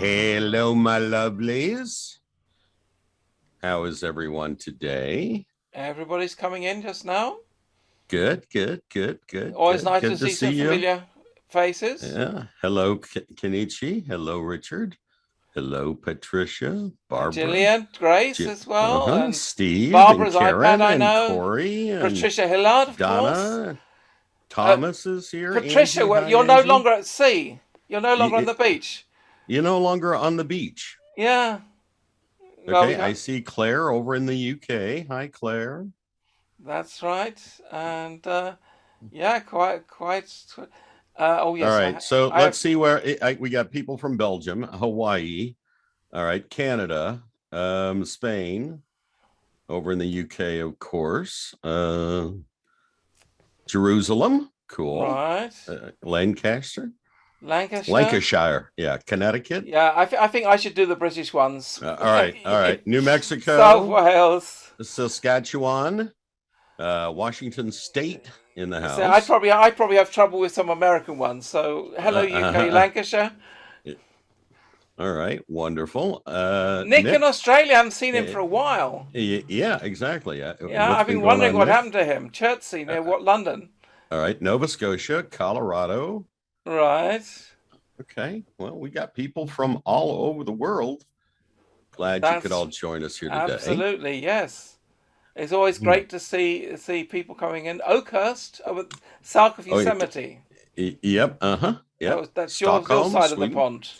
Hello, my lovelies. How is everyone today? Everybody's coming in just now. Good. Always nice Good to to see some see you. familiar faces. Yeah. Hello, Kenichi. Hello, Richard. Hello, Patricia, Barbara, Gillian, Grace as well, and Steve, and Barbara's iPad, Karen, I and know. Corey, and Patricia Hillard, of course. Donna. Uh, Thomas is here. Patricia, Angie, well, hi, you're no Angie. longer at sea. You're no longer on Y- the beach. You're no longer on the beach. Yeah. Well, Okay, I see Claire over in the UK. Hi, Claire. that's right. And yeah, quite. Oh All yes, right, so I let's have. see where we got people from Belgium, Hawaii, all right, Canada, Spain, over in the UK, of course, Jerusalem, cool, Right. Lancashire. Lancashire, yeah, Connecticut. Yeah, I think I should do the British ones. All right, New South Mexico, Wales. Saskatchewan, Washington State in the So I'd house. probably have trouble with some American ones. So hello UK, Lancashire. All right, wonderful. Nick in Nick, Australia, I haven't seen him for a while. yeah, exactly. Yeah, What's I've been been going wondering on, what Nick? happened to him. Chertsey near what London. All right, Nova Scotia, Colorado. Right. Okay, well, we got people from all over the world. Glad you could That's all join us here today. absolutely yes. It's always great to see people coming in. Oakhurst, south of Yosemite. Yep, yep. That's your Stockholm, side of the Sweden. pond.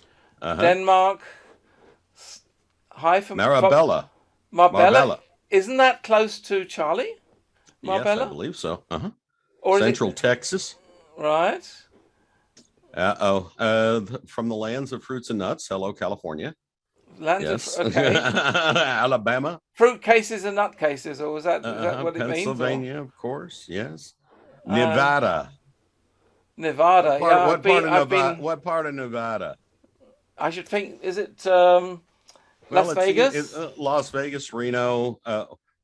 Denmark. Hi from Marbella. Marbella. Isn't that close to Charlie? Marbella? Yes, I believe so. Or Central Texas. Right. From the lands of fruits and nuts. Hello, California. Lands of okay. Alabama. Fruit cases and nut cases, or is that what it means? Pennsylvania, of course. Yes. Nevada. Nevada. What part of Nevada? I should think. Is it Las Vegas? Las Vegas, Reno,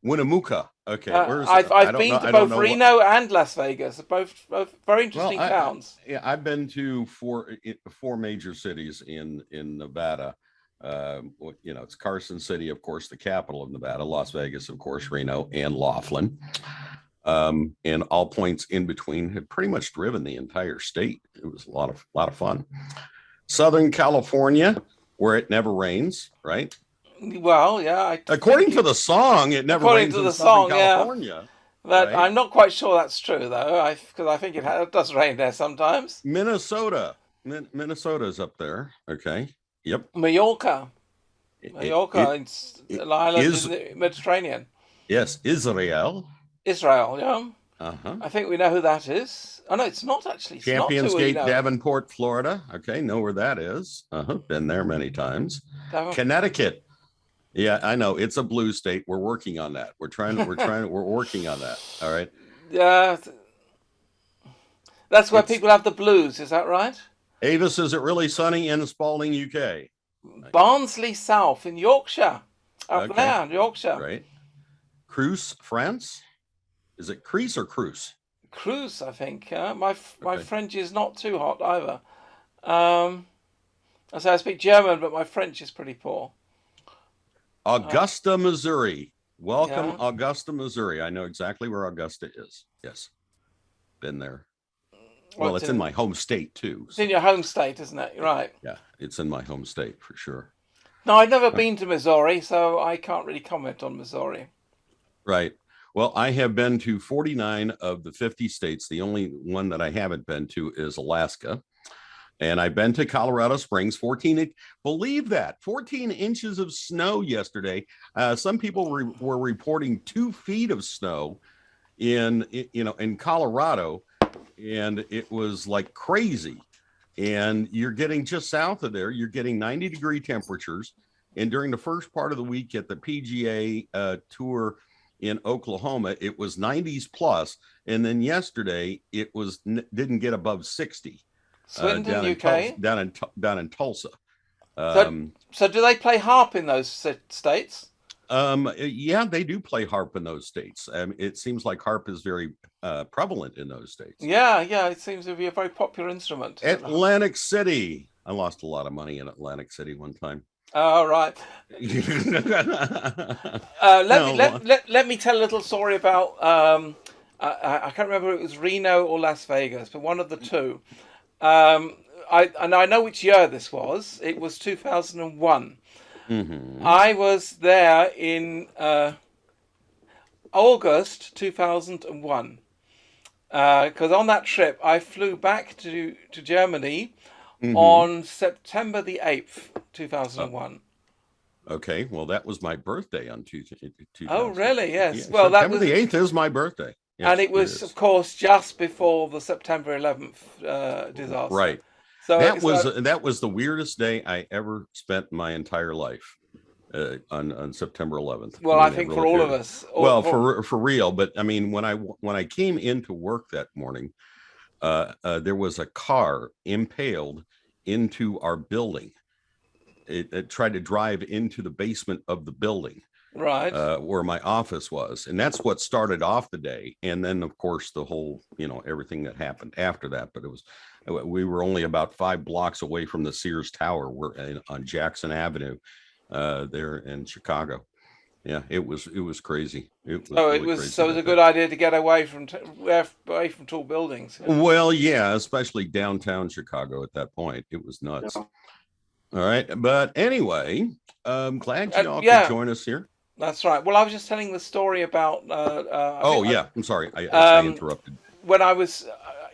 Winnemucca. Okay, I've been to both Reno and Las Vegas. Both very interesting towns. Yeah, I've been to four major cities in Nevada. It's Carson City, of course, the capital of Nevada, Las Vegas, of course, Reno, and Laughlin. And all points in between. Had pretty much driven the entire state. It was a lot of fun. Southern California, where it never rains, right? Well, yeah. According to the song, it never rains in Southern California. But right? I'm not quite sure that's true, though, because I think it does rain there sometimes. Minnesota. Minnesota's up there. Okay. Yep. Mallorca. It's an island in the Mediterranean. Yes, Israel, yeah. I think we know who that is. Oh, no, it's not actually. Champions Gate, Davenport, Florida. Okay, know where that is. Been there many times. Connecticut. Yeah, I know. It's a blue state. We're working on that. We're working on that. All right. Yeah. That's where people have the blues. Is that right? Avis, is it really sunny in Spalding, UK? Barnsley South in Yorkshire. Up there, Yorkshire. Right. Creuse, France. Is it Creuse or Creuse? Creuse, I think. My French is not too hot either. I say I speak German, but my French is pretty poor. Augusta, Missouri. Welcome, Augusta, Missouri. I know exactly where Augusta is. Yes. Been there. Well, it's in my home state, too. It's in your home state, isn't it? Right. Yeah, it's in my home state for sure. No, I've never been to Missouri, so I can't really comment on Missouri. Right. Well, I have been to 49 of the 50 states. The only one that I haven't been to is Alaska. And I've been to Colorado Springs, 14 inches of snow yesterday. Some people were reporting 2 feet of snow in Colorado, and it was like crazy. And you're getting just south of there, you're getting 90-degree temperatures. And during the first part of the week at the PGA Tour in Oklahoma, it was 90s plus. And then yesterday, it didn't get above 60. Swindon, UK? Down in Tulsa. So do they play harp in those states? Yeah, they do play harp in those states. It seems like harp is very prevalent in those states. Yeah, it seems to be a very popular instrument. Atlantic City. I lost a lot of money in Atlantic City one time. All right. No, Let me tell a little story about. I can't remember if it was Reno or Las Vegas, but one of the two. Um, I know which year this was. It was 2001. hmm I was there in August 2001 because on that trip I flew back to Germany hmm on September the 8th, 2001. Okay, well, that was my birthday on Oh, 2000. really? Yes. Yeah, Well, that September was, the 8th is my birthday. and Yes, it it was, of is. course, just before the September 11th disaster. Right. So, That was the weirdest day I ever spent in my entire life. On September 11th. I well, I mean, it think for really. all of us, or Well, for for real. But I mean, when I came into work that morning, there was a car impaled into our building. It tried to drive into the basement of the building right. where my office was, and that's what started off the day. And then, of course, the whole, everything that happened after that. But we were only about 5 blocks away from the Sears Tower. We're on Jackson Avenue, there in Chicago. Yeah, it was crazy. It was So really so crazy it was a that day. good idea to get away from tall buildings. Yeah. Well, yeah, especially downtown Chicago at that point. It was nuts. All right. But anyway, I'm glad y'all could Yeah, join us here. that's right. Well, I was just telling the story about. I think Oh, yeah. I'm sorry. I um, interrupted. when I was,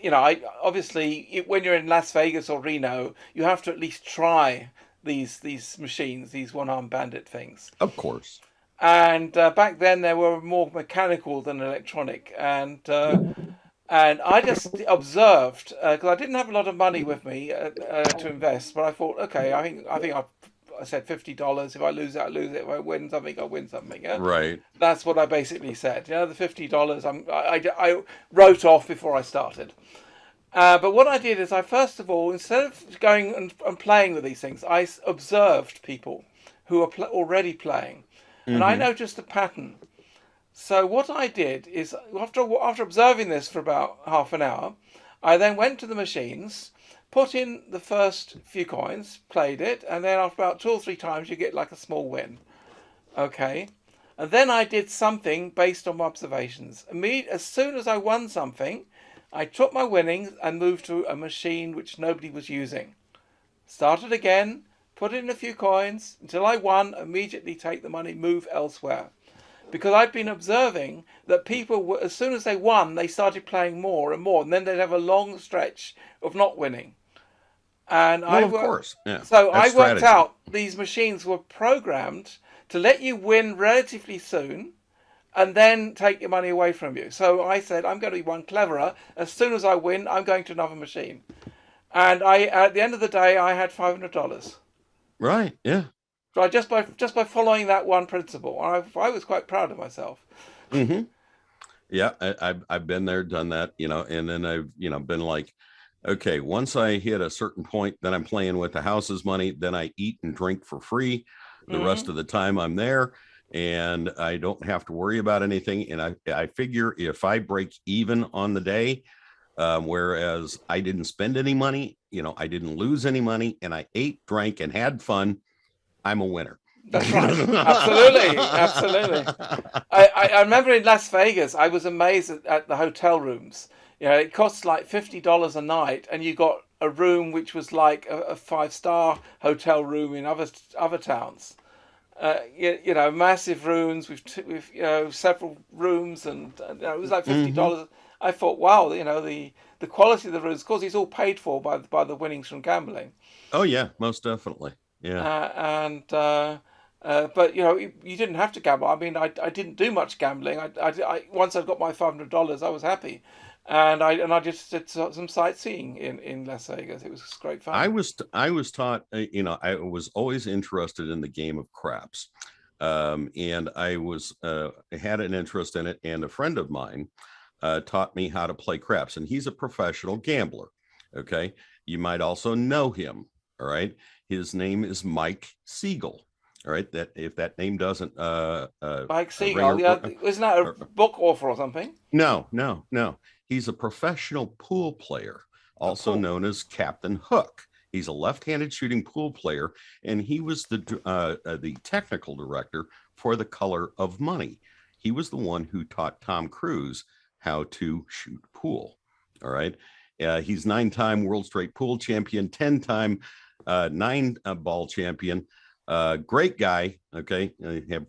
I obviously when you're in Las Vegas or Reno, you have to at least try these machines, these one-armed bandit things. Of course. And back then they were more mechanical than electronic, and I just observed because I didn't have a lot of money with me to invest, but I thought, okay, I said $50. If I lose it, I lose it. If I win something, I win something. Yeah? Right. That's what I basically said. The $50 I wrote off before I started. But what I did is I first of all, instead of going and playing with these things, I observed people who are already playing, and I hmm noticed a pattern. So what I did is after observing this for about half an hour, I then went to the machines, put in the first few coins, played it, and then after about 2 or 3 times you get like a small win. Okay. And then I did something based on my observations. As soon as I won something, I took my winnings and moved to a machine which nobody was using. Started again, put in a few coins until I won, immediately take the money, move elsewhere. Because I'd been observing that people were, as soon as they won, they started playing more and more, and then they'd have a long stretch of not winning. And Well, of course. Yeah. I That's worked strategy. out these machines were programmed to let you win relatively soon and then take your money away from you. So I said, I'm going to be one cleverer. As soon as I win, I'm going to another machine. And at the end of the day, I had $500. Right. Yeah. So just by following that one principle, I was quite proud of myself. hmm Yeah. I've been there, done that, and then I've, been like, okay, once I hit a certain point, then I'm playing with the house's money. Then I eat and drink for free the rest Mm-hmm. of the time I'm there, and I don't have to worry about anything. And I figure if I break even on the day, whereas I didn't spend any money, I didn't lose any money, and I ate, drank, and had fun, I'm a winner. That's right. Absolutely, absolutely. I remember in Las Vegas, I was amazed at the hotel rooms. It costs like $50 a night, and you got a room which was like a five-star hotel room in other towns. Massive rooms with several rooms, and it was like hmm $50. I thought, wow, the quality of the rooms, of course, it's all paid for by the winnings from gambling. Oh yeah, most definitely. Yeah. And but you didn't have to gamble. I mean, I didn't do much gambling. Once I got my $500, I was happy, and I just did some sightseeing in Las Vegas. It was great fun. I was taught, I was always interested in the game of craps, and I had an interest in it, and a friend of mine taught me how to play craps, and he's a professional gambler. Okay, you might also know him. All right, his name is Mike Siegel. All right, that if that name doesn't Mike ring Seagull, yeah, isn't that a book author or something? no, no, no. He's a professional pool player, A also pool. known as Captain Hook. He's a left-handed shooting pool player, and he was the technical director for The Color of Money. He was the one who taught Tom Cruise how to shoot pool. All right. He's 9-time World Straight Pool champion, 10-time 9-ball champion. Great guy. Okay. I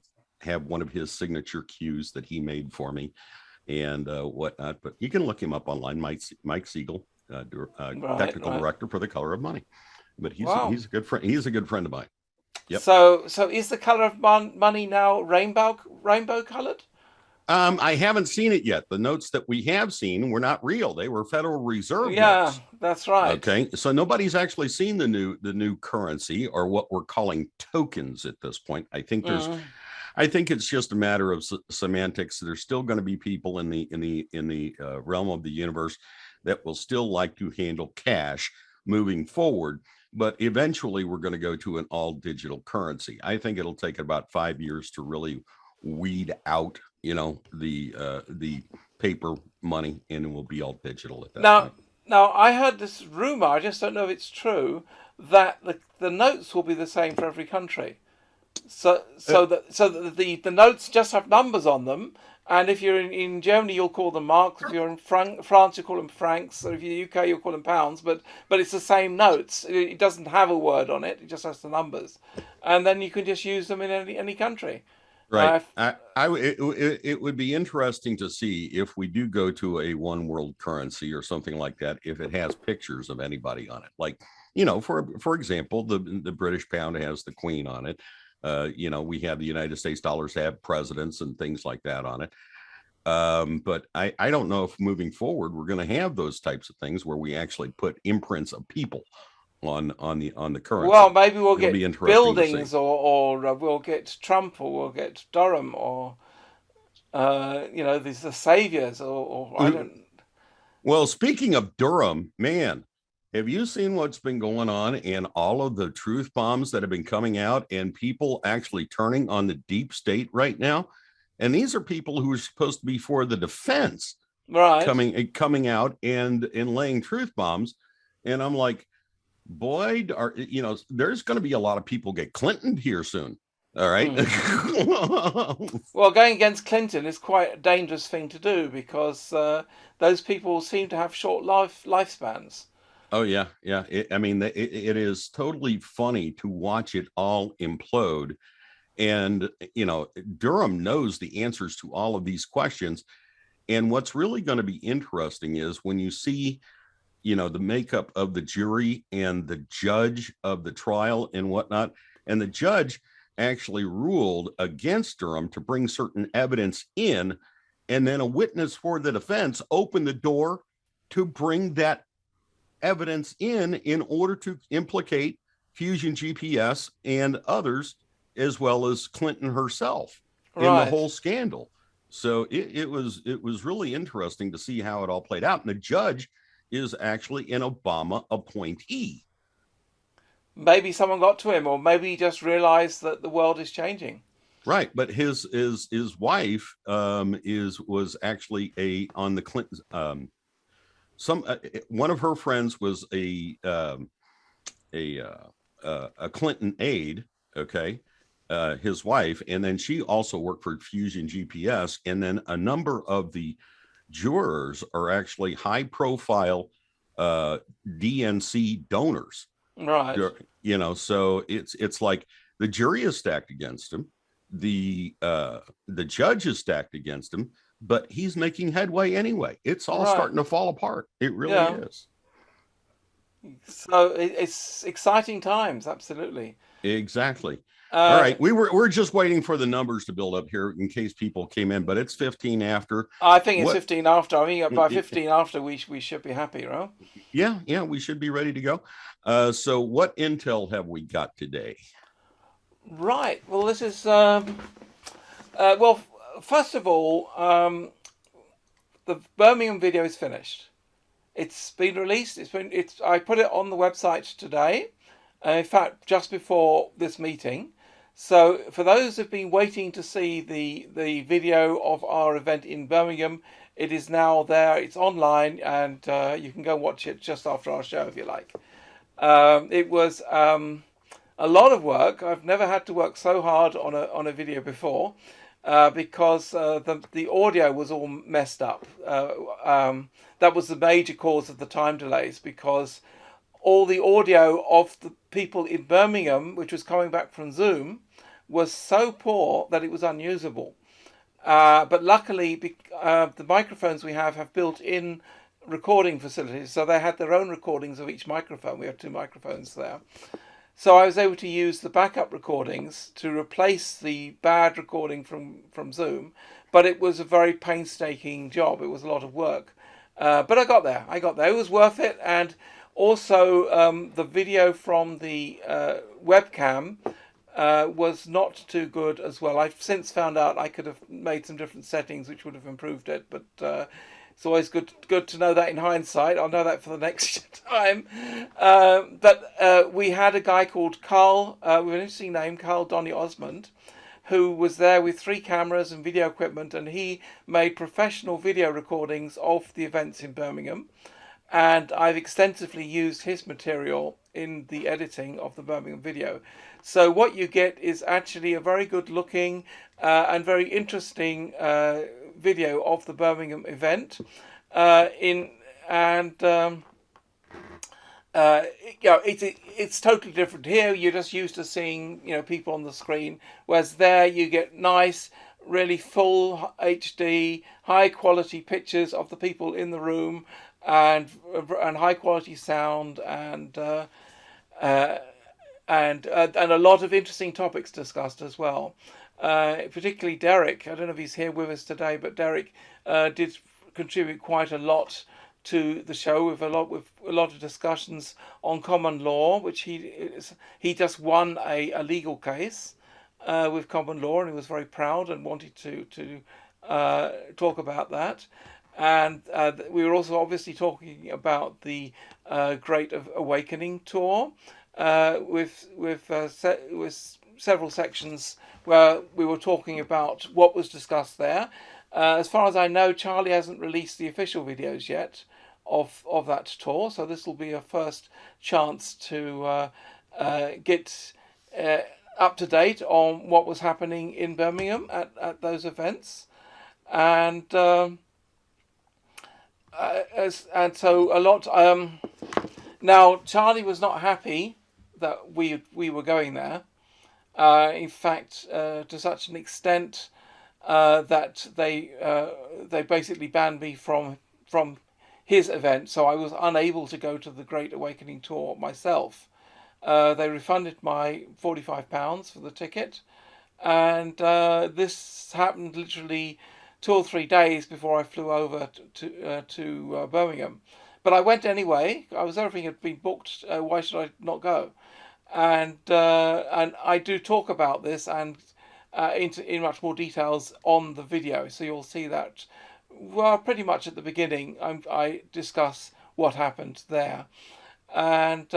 have one of his signature cues that he made for me and whatnot, but you can look him up online. Mike Siegel, technical director for The Color of Money. But he's a good friend. He's a good friend of mine. Yep. So is The Color of Money now rainbow colored? I haven't seen it yet. The notes that we have seen were not real. They were Federal Reserve notes. Yeah, that's right. Okay. So nobody's actually seen the new currency, or what we're calling tokens at this point. I think it's just a matter of semantics. There's still going to be people in the realm of the universe that will still like to handle cash moving forward. But eventually we're going to go to an all digital currency. I think it'll take about 5 years to really weed out, the paper money, and it will be all digital at that point. Now I heard this rumor, I just don't know if it's true, that the notes will be the same for every country. So that the notes just have numbers on them, and if you're in Germany, you'll call them marks. If you're in France, you call them francs. Or if you're in the UK, you'll call them pounds. But it's the same notes. It doesn't have a word on it. It just has the numbers, and then you can just use them in any country. Right. It would be interesting to see if we do go to a one world currency or something like that, if it has pictures of anybody on it. Like, for example, the British pound has the Queen on it. We have the United States dollars have presidents and things like that on it. But I don't know if moving forward we're going to have those types of things where we actually put imprints of people on the currency. Well, maybe we'll get buildings, or we'll get Trump, or we'll get Durham, or these are saviors, or I don't. Well, speaking of Durham, man, have you seen what's been going on and all of the truth bombs that have been coming out, and people actually turning on the deep state right now? And these are people who are supposed to be for the defense, right? Coming out and laying truth bombs, and I'm like, boy, there's going to be a lot of people get Clintoned here soon. All right. Well, going against Clinton is quite a dangerous thing to do, because those people seem to have short lifespans. Oh, yeah. Yeah. It is totally funny to watch it all implode. And, Durham knows the answers to all of these questions. And what's really going to be interesting is when you see, the makeup of the jury and the judge of the trial and whatnot. And the judge actually ruled against Durham to bring certain evidence in. And then a witness for the defense opened the door to bring that evidence in order to implicate Fusion GPS and others, as well as Clinton herself, in the whole scandal. So it was really interesting to see how it all played out. And the judge is actually an Obama appointee. Maybe someone got to him, or maybe he just realized that the world is changing. Right, but his wife was actually on the Clintons. One of her friends was a Clinton aide. Okay, his wife, and then she also worked for Fusion GPS, and then a number of the jurors are actually high-profile DNC donors, right? So it's like the jury is stacked against him, the judge is stacked against him, but he's making headway anyway. It's all starting to fall apart. It really is. So it's exciting times, absolutely. Exactly. All right, we're just waiting for the numbers to build up here in case people came in, but it's 15 after. I think it's 15 after. I think by 15 after we should be happy, right? Yeah, we should be ready to go. So what intel have we got today? Right. Well, this is first of all, the Birmingham video is finished. It's been released. I put it on the website today. In fact, just before this meeting. So for those who've been waiting to see the video of our event in Birmingham, it is now there. It's online, and you can go watch it just after our show if you like. It was a lot of work. I've never had to work so hard on a video before, because the audio was all messed up. That was the major cause of the time delays, because all the audio of the people in Birmingham, which was coming back from Zoom, was so poor that it was unusable. But luckily, the microphones we have built-in recording facilities, so they had their own recordings of each microphone. We have two microphones there. So I was able to use the backup recordings to replace the bad recording from Zoom, but it was a very painstaking job. It was a lot of work. But I got there. It was worth it. And also, the video from the webcam was not too good as well. I've since found out I could have made some different settings which would have improved it, but it's always good to know that in hindsight. I'll know that for the next time. But we had a guy called Carl, with an interesting name, Carl Donny Osmond, who was there with 3 cameras and video equipment, and he made professional video recordings of the events in Birmingham. And I've extensively used his material in the editing of the Birmingham video. So what you get is actually a very good looking and very interesting video of the Birmingham event. It's totally different. Here you're just used to seeing people on the screen, whereas there you get nice, really full HD, high quality pictures of the people in the room, and high quality sound, and a lot of interesting topics discussed as well. Particularly Derek. I don't know if he's here with us today, but Derek did contribute quite a lot to the show, with a lot of discussions on common law, which he just won a legal case with common law, and he was very proud and wanted to talk about that. And we were also obviously talking about the Great Awakening tour, with several sections where we were talking about what was discussed there. As far as I know, Charlie hasn't released the official videos yet of that tour, so this will be a first chance to get up to date on what was happening in Birmingham at those events. And so a lot. Now Charlie was not happy that we were going there. In fact, to such an extent that they basically banned me from his event, so I was unable to go to the Great Awakening tour myself. They refunded my £45 for the ticket, and this happened literally 2 or 3 days before I flew over to Birmingham. But I went anyway. Everything had been booked. Why should I not go? And I do talk about this and in much more details on the video. So you'll see that. Well, pretty much at the beginning, I discuss what happened there, and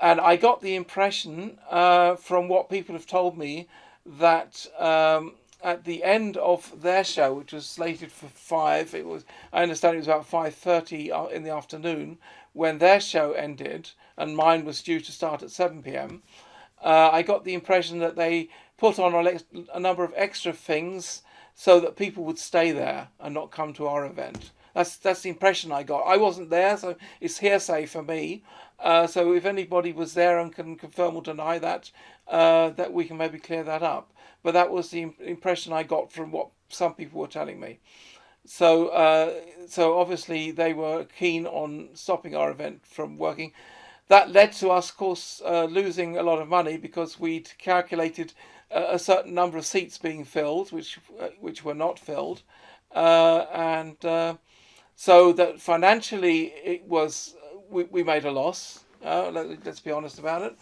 I got the impression from what people have told me that at the end of their show, which was slated for 5, I understand it was about 5:30 in the afternoon when their show ended, and mine was due to start at 7 p.m. I got the impression that they put on a number of extra things so that people would stay there and not come to our event. That's the impression I got. I wasn't there, so it's hearsay for me. So if anybody was there and can confirm or deny that, that we can maybe clear that up. But that was the impression I got from what some people were telling me. So obviously they were keen on stopping our event from working. That led to us, of course, losing a lot of money, because we'd calculated a certain number of seats being filled, which were not filled, and so that financially it was we made a loss. Let's be honest about it,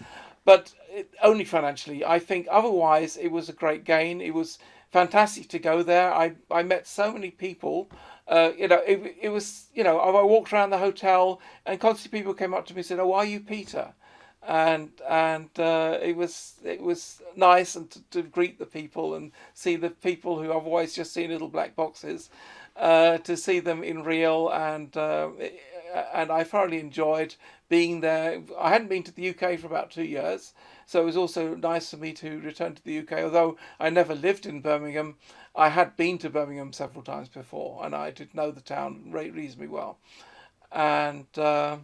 but only financially. I think otherwise it was a great gain. It was fantastic to go there. I met so many people. It was, I walked around the hotel and constantly people came up to me and said, "Oh, are you Peter?" And it was nice and to greet the people and see the people who I've always just seen little black boxes, to see them in real, and and I thoroughly enjoyed being there. I hadn't been to the UK for about 2 years, so it was also nice for me to return to the UK. Although I never lived in Birmingham, I had been to Birmingham several times before, and I did know the town reasonably well. And so,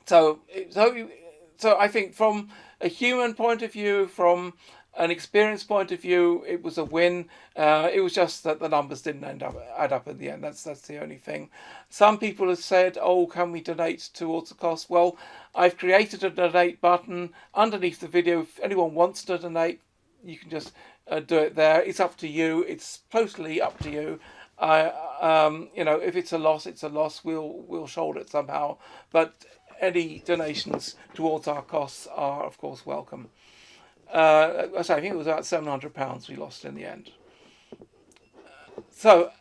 so I think from a human point of view, from an experience point of view, it was a win. It was just that the numbers didn't add up in the end. That's the only thing. Some people have said, "Oh, can we donate towards the cost?" Well, I've created a donate button underneath the video. If anyone wants to donate, you can just do it there. It's up to you. It's totally up to you. If it's a loss, it's a loss. We'll shoulder it somehow. But any donations towards our costs are, of course, welcome. I think it was about £700 we lost in the end. So,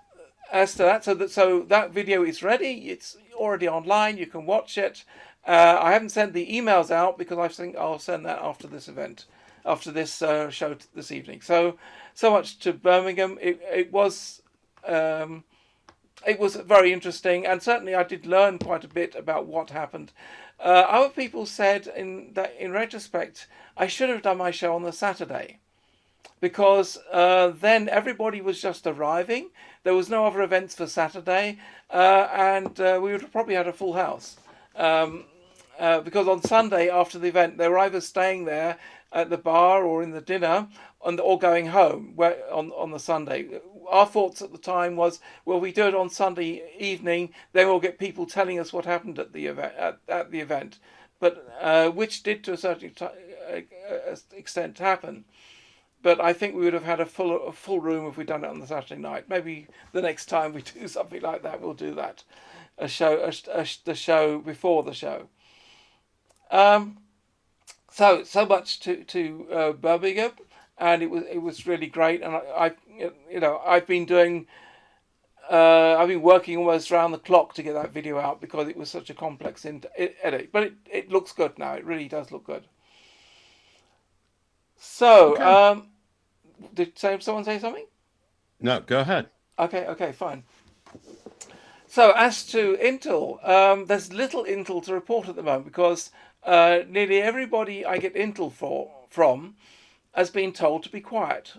as to that, so that video is ready. It's already online. You can watch it. I haven't sent the emails out because I think I'll send that after this event, after this show this evening. So much to Birmingham. It was very interesting, and certainly I did learn quite a bit about what happened. Other people said in retrospect, I should have done my show on the Saturday, because then everybody was just arriving. There was no other events for Saturday, and we would have probably had a full house. Because on Sunday after the event, they were either staying there at the bar or in the dinner, or going home on the Sunday. Our thoughts at the time was, well, we do it on Sunday evening, then we'll get people telling us what happened at the event, but which did to a certain extent happen. But I think we would have had a full room if we'd done it on the Saturday night. Maybe the next time we do something like that, we'll do that. The show before the show. So much to Birmingham, and it was really great. And I've been working almost around the clock to get that video out because it was such a complex edit. But it looks good now. It really does look good. So, okay. Did someone say something? No, go ahead. Okay, fine. So as to Intel, there's little Intel to report at the moment because nearly everybody I get Intel from has been told to be quiet.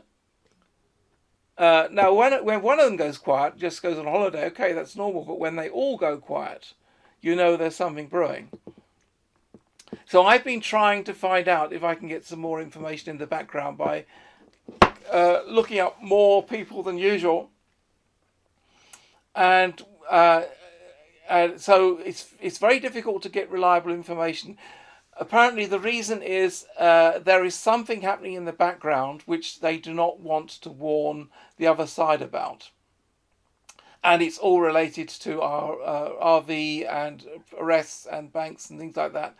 Now, when one of them goes quiet, just goes on holiday, okay, that's normal. But when they all go quiet, you know there's something brewing. So I've been trying to find out if I can get some more information in the background by looking up more people than usual. And so it's very difficult to get reliable information. Apparently the reason is there is something happening in the background which they do not want to warn the other side about. And it's all related to our RV and arrests and banks and things like that.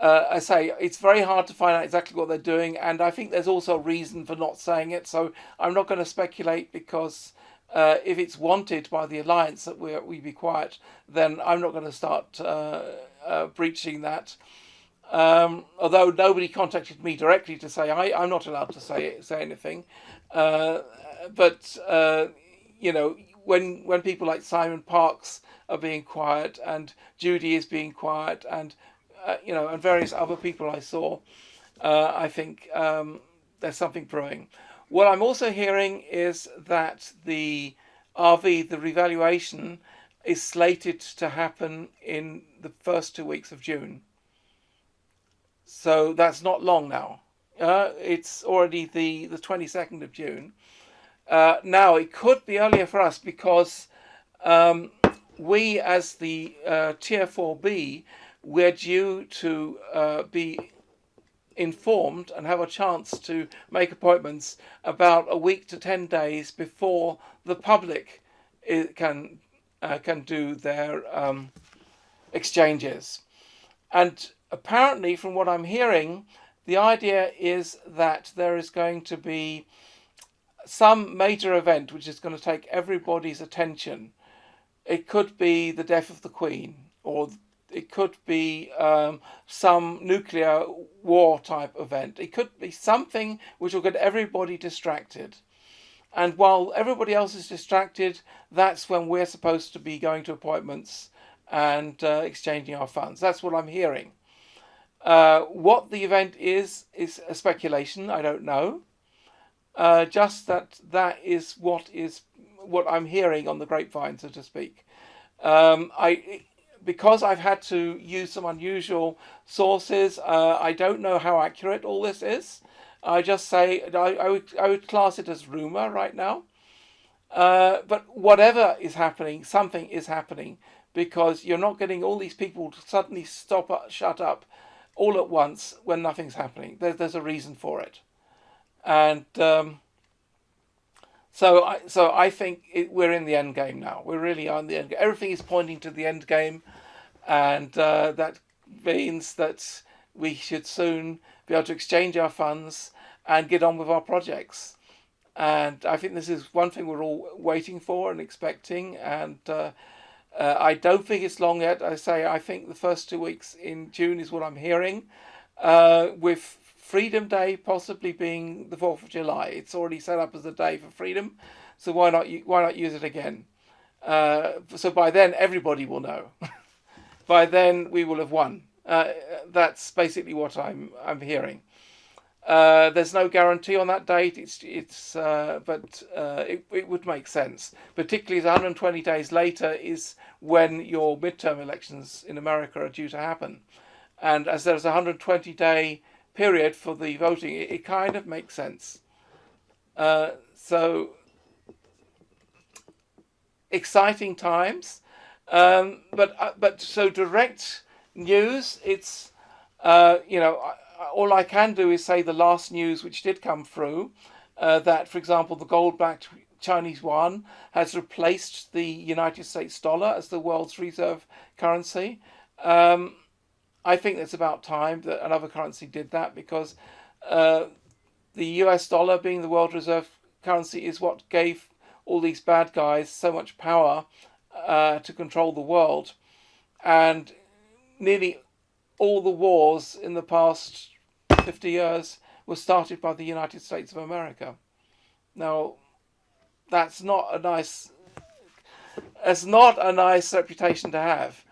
I say it's very hard to find out exactly what they're doing, and I think there's also a reason for not saying it. So I'm not going to speculate because if it's wanted by the alliance that we be quiet, then I'm not going to start breaching that. Although nobody contacted me directly to say I'm not allowed to say anything, but when people like Simon Parks are being quiet and Judy is being quiet and and various other people I saw, I think there's something brewing. What I'm also hearing is that the RV, the revaluation, is slated to happen in the first 2 weeks of June. So that's not long now. It's already the 22nd of June. Now, it could be earlier for us because we, as the Tier 4B, we're due to be informed and have a chance to make appointments about a week to 10 days before the public can do their exchanges. And apparently, from what I'm hearing, the idea is that there is going to be some major event which is going to take everybody's attention. It could be the death of the Queen, or it could be some nuclear war type event. It could be something which will get everybody distracted. And while everybody else is distracted, that's when we're supposed to be going to appointments and exchanging our funds. That's what I'm hearing. What the event is a speculation. I don't know. Just that is what I'm hearing on the grapevine, so to speak. Because I've had to use some unusual sources, I don't know how accurate all this is. I just say I would class it as rumor right now. But whatever is happening, something is happening, because you're not getting all these people to suddenly shut up all at once when nothing's happening. There's a reason for it, and so I think we're in the end game now. We really are in the end game. Everything is pointing to the end game, and that means that we should soon be able to exchange our funds and get on with our projects. And I think this is one thing we're all waiting for and expecting. And I don't think it's long yet. I think the first 2 weeks in June is what I'm hearing, with Freedom Day possibly being the 4th of July. It's already set up as a day for freedom, so why not use it again? So by then everybody will know. By then we will have won. That's basically what I'm hearing. There's no guarantee on that date. But it would make sense, particularly as 120 days later is when your midterm elections in America are due to happen, and as there's a 120-day period for the voting, it kind of makes sense. So exciting times, but so direct news. It's all I can do is say the last news which did come through, that, for example, the gold-backed Chinese yuan has replaced the United States dollar as the world's reserve currency. I think it's about time that another currency did that, because the US dollar, being the world reserve currency, is what gave all these bad guys so much power to control the world. And nearly all the wars in the past 50 years were started by the United States of America. Now, that's not a nice reputation to have.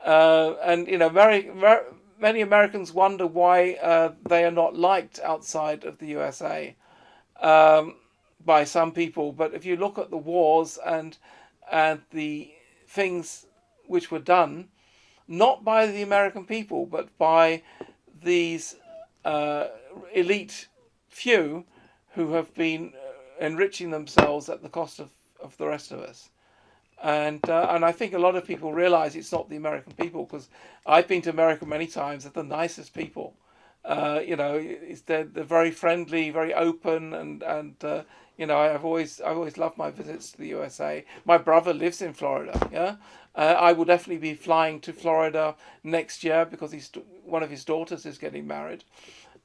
And many Americans wonder why they are not liked outside of the USA by some people. But if you look at the wars and the things which were done, not by the American people, but by these elite few who have been enriching themselves at the cost of the rest of us. And I think a lot of people realize it's not the American people, because I've been to America many times. They're the nicest people. They're very friendly, very open, and I've always loved my visits to the USA. My brother lives in Florida. Yeah, I will definitely be flying to Florida next year because one of his daughters is getting married,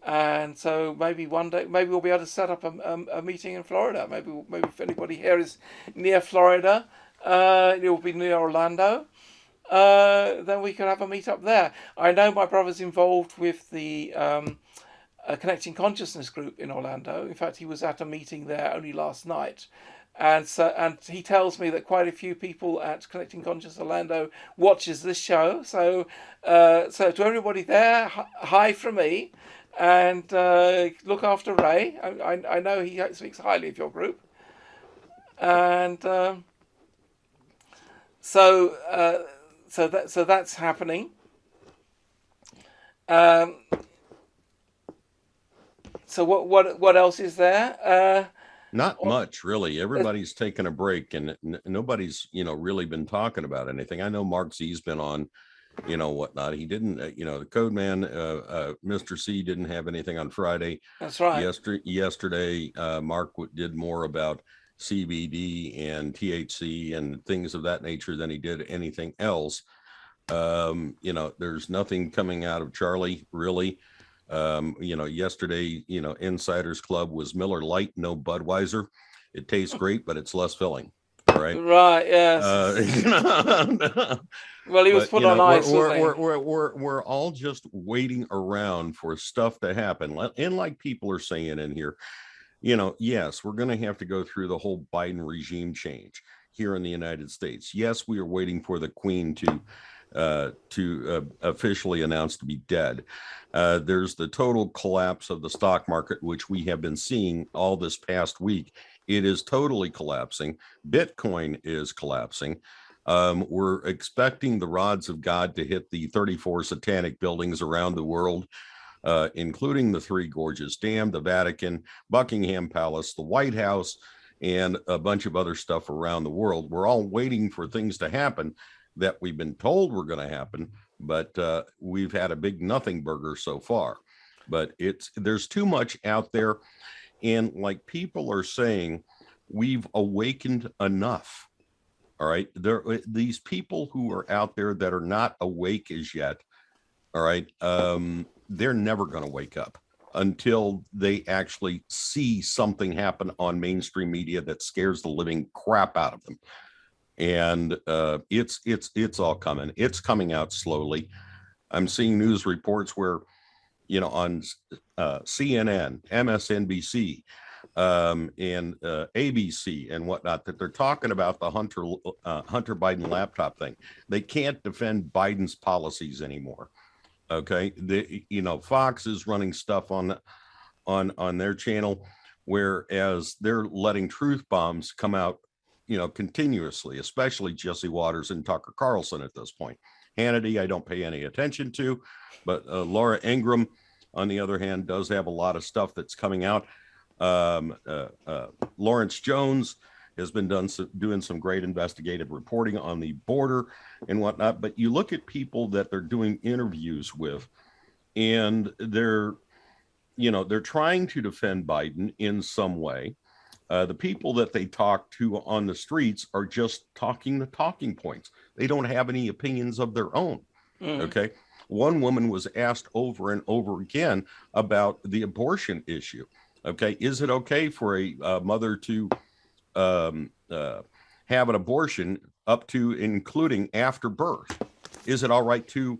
and so maybe one day we'll be able to set up a meeting in Florida. Maybe if anybody here is near Florida, it will be near Orlando. Then we could have a meet up there. I know my brother's involved with the Connecting Consciousness group in Orlando. In fact, he was at a meeting there only last night, and he tells me that quite a few people at Connecting Consciousness Orlando watches this show. So to everybody there, hi from me, and look after Ray. I know he speaks highly of your group, and so that's happening. So what else is there? Not much, really. Everybody's taken a break, and nobody's really been talking about anything. I know Mark Z's been on, whatnot. He didn't, the code man, Mr. C, didn't have anything on Friday. That's right. Yesterday, Mark did more about CBD and THC and things of that nature than he did anything else. There's nothing coming out of Charlie, really. Yesterday, Insiders Club was Miller Lite, no Budweiser. It tastes great, but it's less filling. Right. Right. Yes. Well, he was put on ice. We're all just waiting around for stuff to happen. And like people are saying in here, yes, we're going to have to go through the whole Biden regime change here in the United States. Yes, we are waiting for the Queen to to officially announced to be dead. There's the total collapse of the stock market, which we have been seeing all this past week. It is totally collapsing. Bitcoin is collapsing. We're expecting the rods of God to hit the 34 satanic buildings around the world, including the Three Gorges Dam, the Vatican, Buckingham Palace, the White House, and a bunch of other stuff around the world. We're all waiting for things to happen that we've been told were going to happen, but we've had a big nothing burger so far. But there's too much out there, and like people are saying, we've awakened enough. All right, these people who are out there that are not awake as yet. All right, they're never going to wake up until they actually see something happen on mainstream media that scares the living crap out of them. And it's all coming. It's coming out slowly. I'm seeing news reports where, on CNN, MSNBC, and ABC and whatnot, that they're talking about the Hunter Biden laptop thing. They can't defend Biden's policies anymore. Okay, Fox is running stuff on their channel, whereas they're letting truth bombs come out, continuously, especially Jesse Waters and Tucker Carlson at this point. Hannity, I don't pay any attention to, but Laura Ingraham, on the other hand, does have a lot of stuff that's coming out. Lawrence Jones has been doing some great investigative reporting on the border and whatnot. But you look at people that they're doing interviews with, and they're trying to defend Biden in some way. The people that they talk to on the streets are just talking the talking points. They don't have any opinions of their own. Okay. One woman was asked over and over again about the abortion issue. Okay. Is it okay for a mother to have an abortion up to including after birth? Is it all right to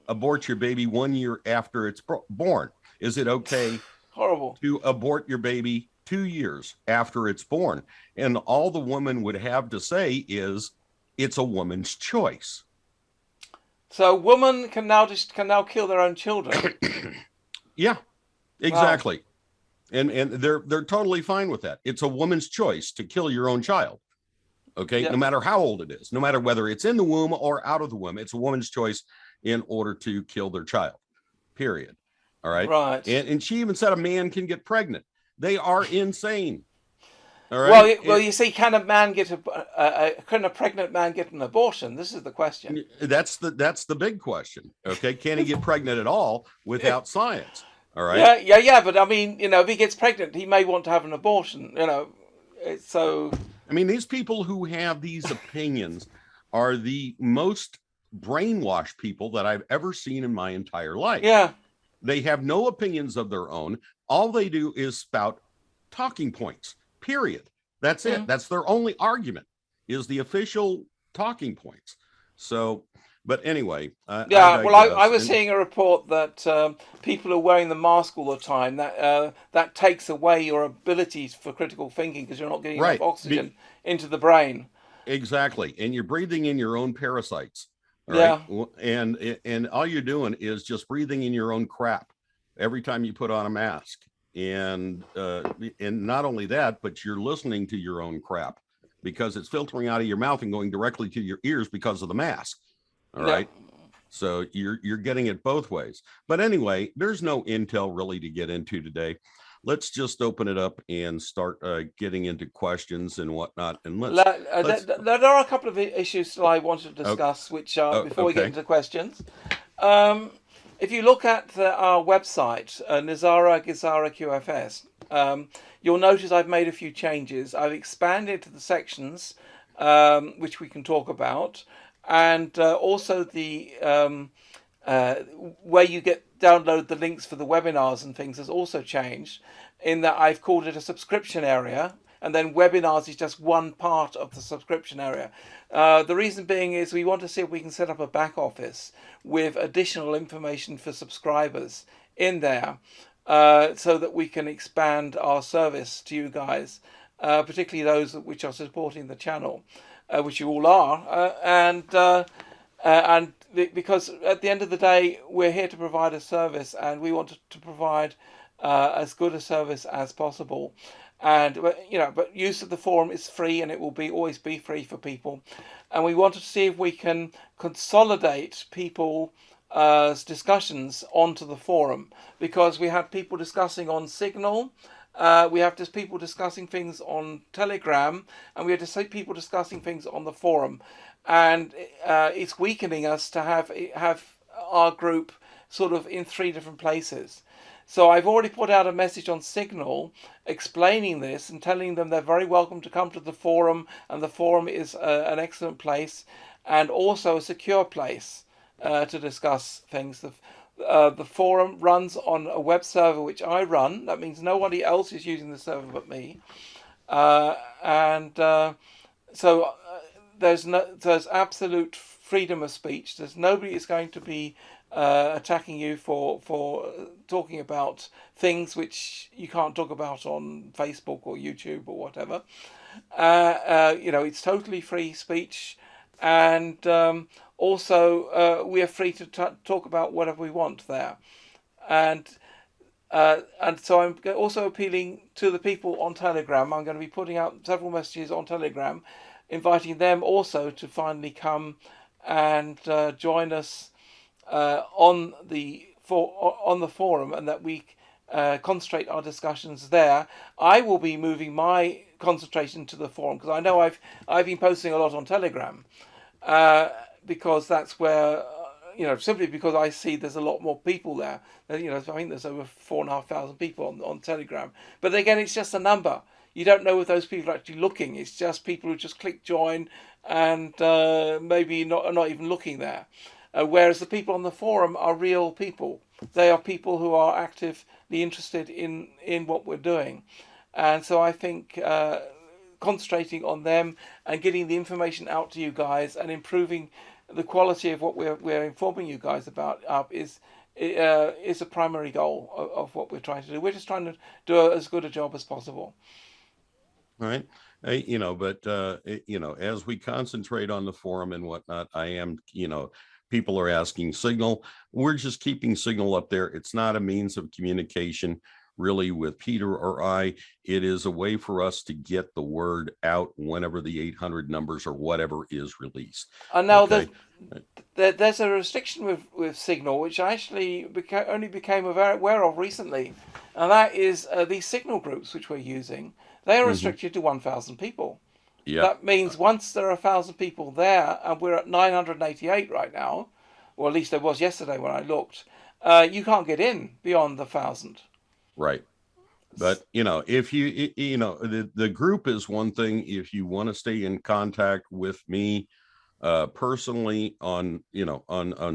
abort your baby 1 year after it's born? Is it okay to abort your baby 2 years after it's born? And all the woman would have to say is, it's a woman's choice. So women can now kill their own children. Yeah, exactly. Wow. And they're totally fine with that. It's a woman's choice to kill your own child. Okay, yeah. No matter how old it is, no matter whether it's in the womb or out of the womb, it's a woman's choice in order to kill their child. Period. All right. Right. And she even said a man can get pregnant. They are insane. All right. Well, you see, can a pregnant man get an abortion? This is the question. That's the big question. Okay, can he get pregnant at all without science? All right. Yeah. But I mean, if he gets pregnant, he may want to have an abortion. So. I mean, these people who have these opinions are the most brainwashed people that I've ever seen in my entire life. Yeah. They have no opinions of their own. All they do is spout talking points. Period. That's it. That's their only argument, is the official talking points. So, but anyway. I was seeing a report that people are wearing the mask all the time. That takes away your abilities for critical thinking because you're not getting enough oxygen into the brain. Exactly. And you're breathing in your own parasites. Right? And all you're doing is just breathing in your own crap every time you put on a mask. And not only that, but you're listening to your own crap because it's filtering out of your mouth and going directly to your ears because of the mask. All right. So you're getting it both ways. But anyway, there's no intel really to get into today. Let's just open it up and start getting into questions and whatnot. And there are a couple of issues that I wanted to discuss, which are before we get into questions. If you look at our website, GESARA QFS, you'll notice I've made a few changes. I've expanded the sections, which we can talk about, and also the where you download the links for the webinars and things has also changed, in that I've called it a subscription area, and then webinars is just one part of the subscription area. The reason being is we want to see if we can set up a back office with additional information for subscribers in there, so that we can expand our service to you guys, particularly those which are supporting the channel, which you all are, because at the end of the day, we're here to provide a service, and we want to provide as good a service as possible. And but use of the forum is free, and it will always be free for people. And we wanted to see if we can consolidate people discussions onto the forum, because we have people discussing on Signal, we have just people discussing things on Telegram, and we have just people discussing things on the forum, and it's weakening us to have our group sort of in 3 different places. So I've already put out a message on Signal explaining this and telling them they're very welcome to come to the forum, and the forum is an excellent place and also a secure place to discuss things. The forum runs on a web server which I run. That means nobody else is using the server but me. So there's absolute freedom of speech. There's nobody is going to be attacking you for talking about things which you can't talk about on Facebook or YouTube or whatever. It's totally free speech, and also we are free to talk about whatever we want there. And so I'm also appealing to the people on Telegram. I'm going to be putting out several messages on Telegram, inviting them also to finally come and join us on the forum, and that we concentrate our discussions there. I will be moving my concentration to the forum, because I know I've been posting a lot on Telegram, because that's where simply because I see there's a lot more people there. I think there's over 4,500 people on Telegram. But again, it's just a number. You don't know if those people are actually looking. It's just people who just click join and maybe not even looking there. Whereas the people on the forum are real people. They are people who are actively interested in what we're doing. And so I think concentrating on them and getting the information out to you guys and improving the quality of what we're informing you guys about is a primary goal of what we're trying to do. We're just trying to do as good a job as possible. All right. As we concentrate on the forum and whatnot, people are asking Signal. We're just keeping Signal up there. It's not a means of communication really with Peter or I. It is a way for us to get the word out whenever the 800 numbers or whatever is released. Now there's a restriction with Signal, which I actually only became aware of recently, and that is these Signal groups which we're using. They are restricted to 1,000 people. Yeah. That means once there are 1,000 people there, and we're at 988 right now, or at least there was yesterday when I looked, you can't get in beyond the 1,000. Right. But, if the group is one thing. If you want to stay in contact with me personally on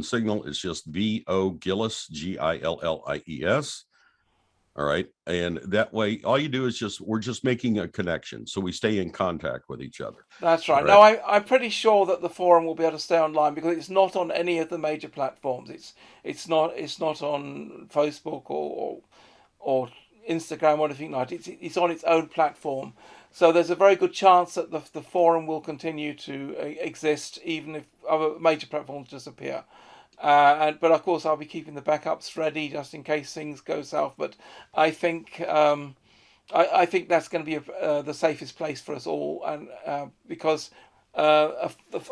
Signal, it's just VO Gilles, Gillies. All right. And that way, all you do is we're just making a connection. So we stay in contact with each other. That's right. Now, I'm pretty sure that the forum will be able to stay online, because it's not on any of the major platforms. It's not on Facebook or Instagram or anything like that. It's on its own platform. So there's a very good chance that the forum will continue to exist even if other major platforms disappear. But of course, I'll be keeping the backups ready just in case things go south. But I think I think that's going to be the safest place for us all, and because a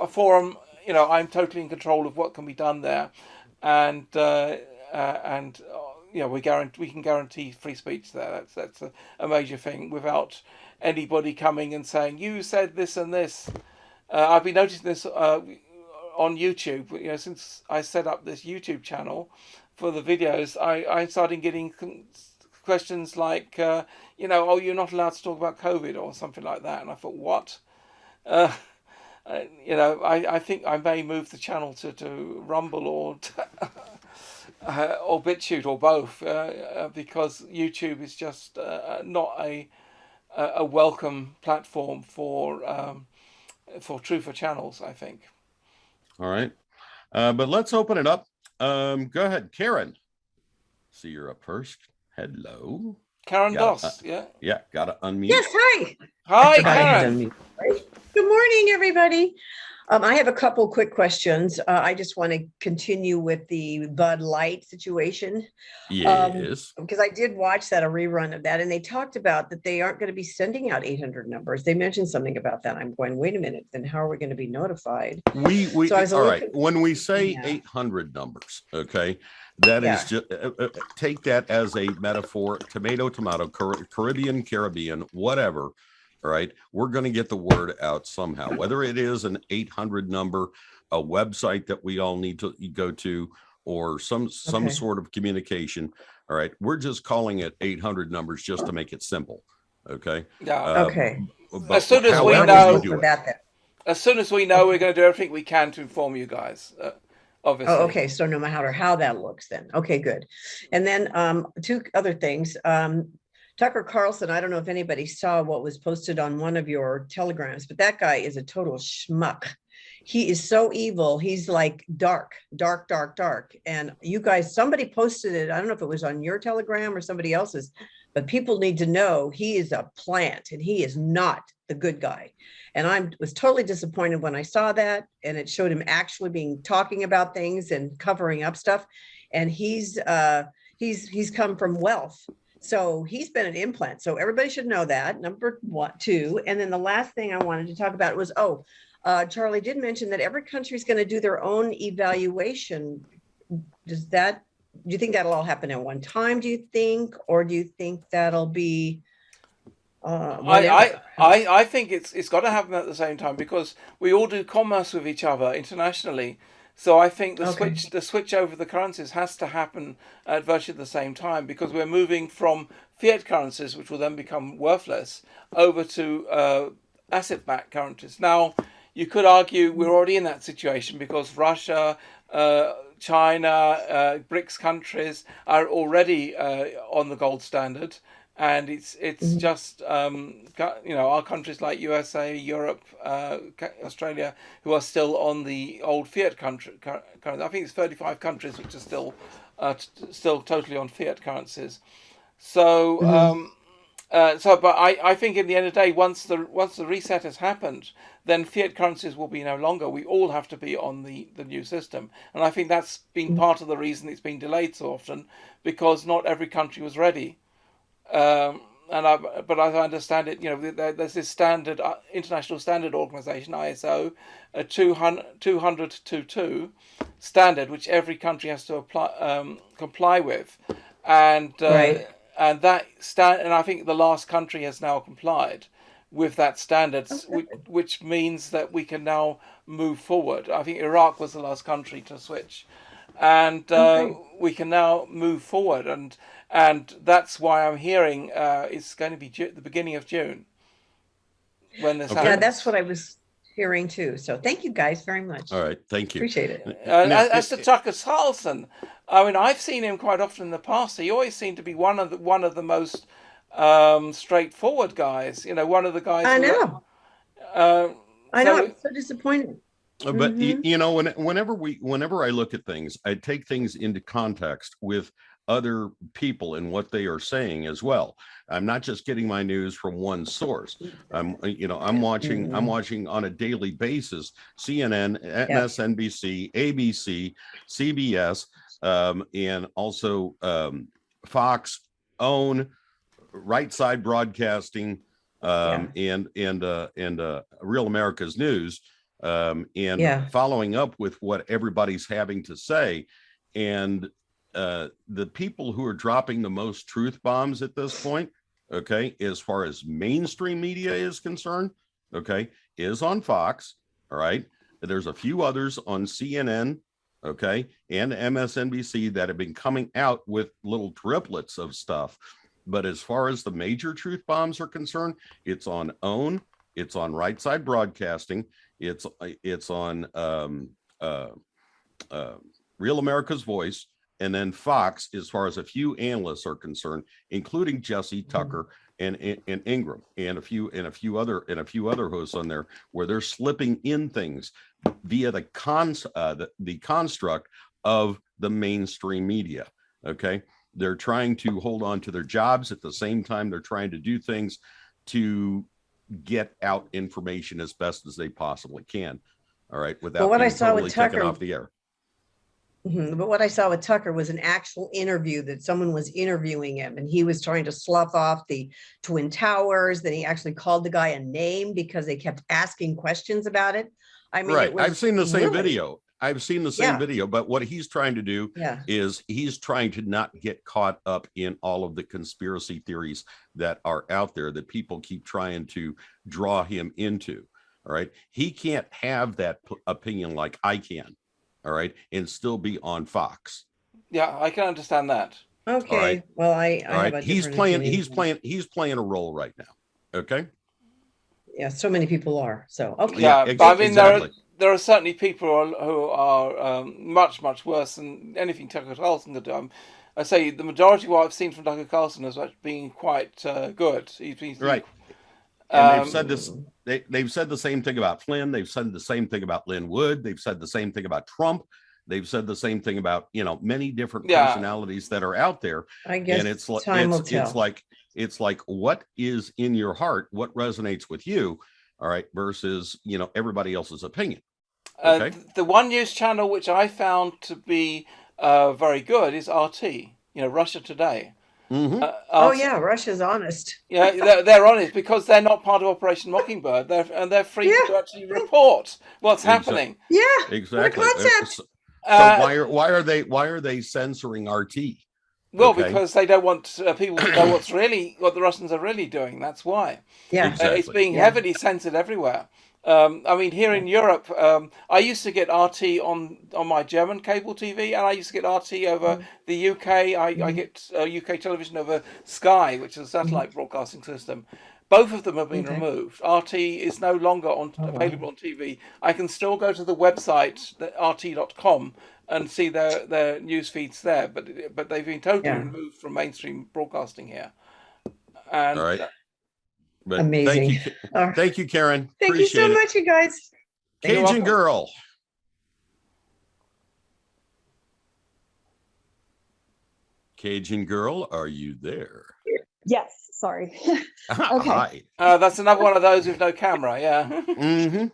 forum, I'm totally in control of what can be done there, and we can guarantee free speech there. That's a major thing, without anybody coming and saying you said this and this. I've been noticing this on YouTube. Since I set up this YouTube channel for the videos, I started getting questions like, oh, you're not allowed to talk about COVID or something like that. And I thought, what? I think I may move the channel to Rumble or BitChute or both, because YouTube is just not a welcome platform for truther channels, I think. All right. But let's open it up. Go ahead, Karen. See, you're up first. Hello. Karen Doss, yeah? Yeah, got to unmute. Yes, hi. Hi, Karen. Good morning, everybody. I have a couple quick questions. I just want to continue with the Bud Light situation. Yes. Because I did watch a rerun of that, and they talked about that they aren't going to be sending out 800 numbers. They mentioned something about that. I'm going, wait a minute, then how are we going to be notified? We So I was a all little right. When we say yeah. 800 numbers, okay, that is just take that as a metaphor. Tomato, Caribbean, whatever. All right, we're going to get the word out somehow, whether it is an 800 number, a website that we all need to go to, or some sort of communication. All right, we're just calling it 800 numbers just to make it simple. Okay. Yeah. Okay. But as soon as we however know, do it. as soon as we know, we're going to do everything we can to inform you guys. Obviously. Oh, okay. So no matter how that looks, then okay, good. And then two other things. Tucker Carlson, I don't know if anybody saw what was posted on one of your telegrams, but that guy is a total schmuck. He is so evil. He's like dark. And you guys, somebody posted it. I don't know if it was on your telegram or somebody else's, but people need to know he is a plant and he is not the good guy. And I was totally disappointed when I saw that, and it showed him actually talking about things and covering up stuff. And he's come from wealth. So he's been an implant. So everybody should know that. Number one, two. And then the last thing I wanted to talk about was, Charlie did mention that every country is going to do their own evaluation. Do you think that'll all happen at one time, do you think? Or do you think that'll be I think it's got to happen at the same time, because we all do commerce with each other internationally. So I think the switch over the currencies has to happen at virtually the same time, because we're moving from fiat currencies, which will then become worthless, over to asset-backed currencies. Now, you could argue we're already in that situation because Russia, China, BRICS countries are already on the gold standard. And it's just our countries like USA, Europe, Australia, who are still on the old fiat country. I think it's 35 countries which are still totally on fiat currencies. So, but I think in the end of the day, once the reset has happened, then fiat currencies will be no longer. We all have to be on the new system, and I think that's been part of the reason it's been delayed so often, because not every country was ready. But as I understand it, there's this standard international standard organization, ISO, a 200-2 standard, which every country has to comply with, and and I think the last country has now complied with that standard, which means that we can now move forward. I think Iraq was the last country to switch, and we can now move forward, and that's why I'm hearing it's going to be the beginning of June when this happens. Yeah, that's what I was hearing too. So thank you guys very much. All right, thank you. Appreciate it. As to Tucker Carlson, I mean, I've seen him quite often in the past. He always seemed to be one of the most straightforward guys. One of the guys. I know. I know. I'm so disappointed. But whenever I look at things, I take things into context with other people and what they are saying as well. I'm not just getting my news from one source. I'm watching on a daily basis CNN, MSNBC, ABC, CBS, and also Fox, OWN, Right Side Broadcasting, and Real America's News, and following up with what everybody's having to say. And the people who are dropping the most truth bombs at this point, as far as mainstream media is concerned, is on Fox. All right. There's a few others on CNN, and MSNBC that have been coming out with little driplets of stuff. But as far as the major truth bombs are concerned, it's on OWN, it's on Right Side Broadcasting, it's on Real America's Voice, and then Fox, as far as a few analysts are concerned, including Jesse Tucker and Ingram and a few other hosts on there, where they're slipping in things via the construct of the mainstream media. They're trying to hold on to their jobs at the same time they're trying to do things to get out information as best as they possibly can. All right, But without what I being saw with totally taken Tucker, off the air. But what I saw with Tucker was an actual interview that someone was interviewing him, and he was trying to slough off the Twin Towers. Then he actually called the guy a name because they kept asking questions about it. I mean, Right. it was I've seen the same really, video. I've seen the same video, but what he's trying to do yeah, is he's trying to not get caught up in all of the conspiracy theories that are out there that people keep trying to draw him into. All right. He can't have that opinion like I can. All right. And still be on Fox. Yeah, I can understand that. okay. All right. Well, I All have right. a different opinion. He's playing a role right now. Okay. Yeah, so many people are. So okay. Yeah, Yeah, but I mean, exactly. there are certainly people who are much, much worse than anything Tucker Carlson could do. I say the majority of what I've seen from Tucker Carlson has been quite good. He's been Right. And they've said um, this. They've said the same thing about Flynn. They've said the same thing about Lynn Wood. They've said the same thing about Trump. They've said the same thing about many different Yeah. personalities that are out there. I guess And it's like time will tell. it's like what is in your heart, what resonates with you, all right, versus everybody else's opinion. Okay. the one news channel which I found to be very good is RT. Russia Today. Mm-hmm. Oh yeah, Russia's honest. Yeah, they're honest because they're not part of Operation Mockingbird. They're free Yeah. to actually report what's happening. Yeah, Exactly. what a concept. So Uh, why are they censoring RT? Well, Okay. because they don't want people to know what the Russians are really doing. That's why. Yeah. Exactly. It's being Yeah. heavily censored everywhere. I mean, here in Europe, I used to get RT on my German cable TV, and I used to get RT over the UK. I get UK television over Sky, which is a satellite broadcasting system. Both of them have been Okay. removed. RT is no longer available on TV. I can still go to the website, rt.com, and see their news feeds there, but they've been totally removed from mainstream broadcasting here. And All right. But Amazing. Thank you, Karen. Thank you so much, you guys. Cajun Girl. Cajun Girl, are you there? Yes, sorry. Hi. that's another one of those with no camera. Yeah. Mm-hmm.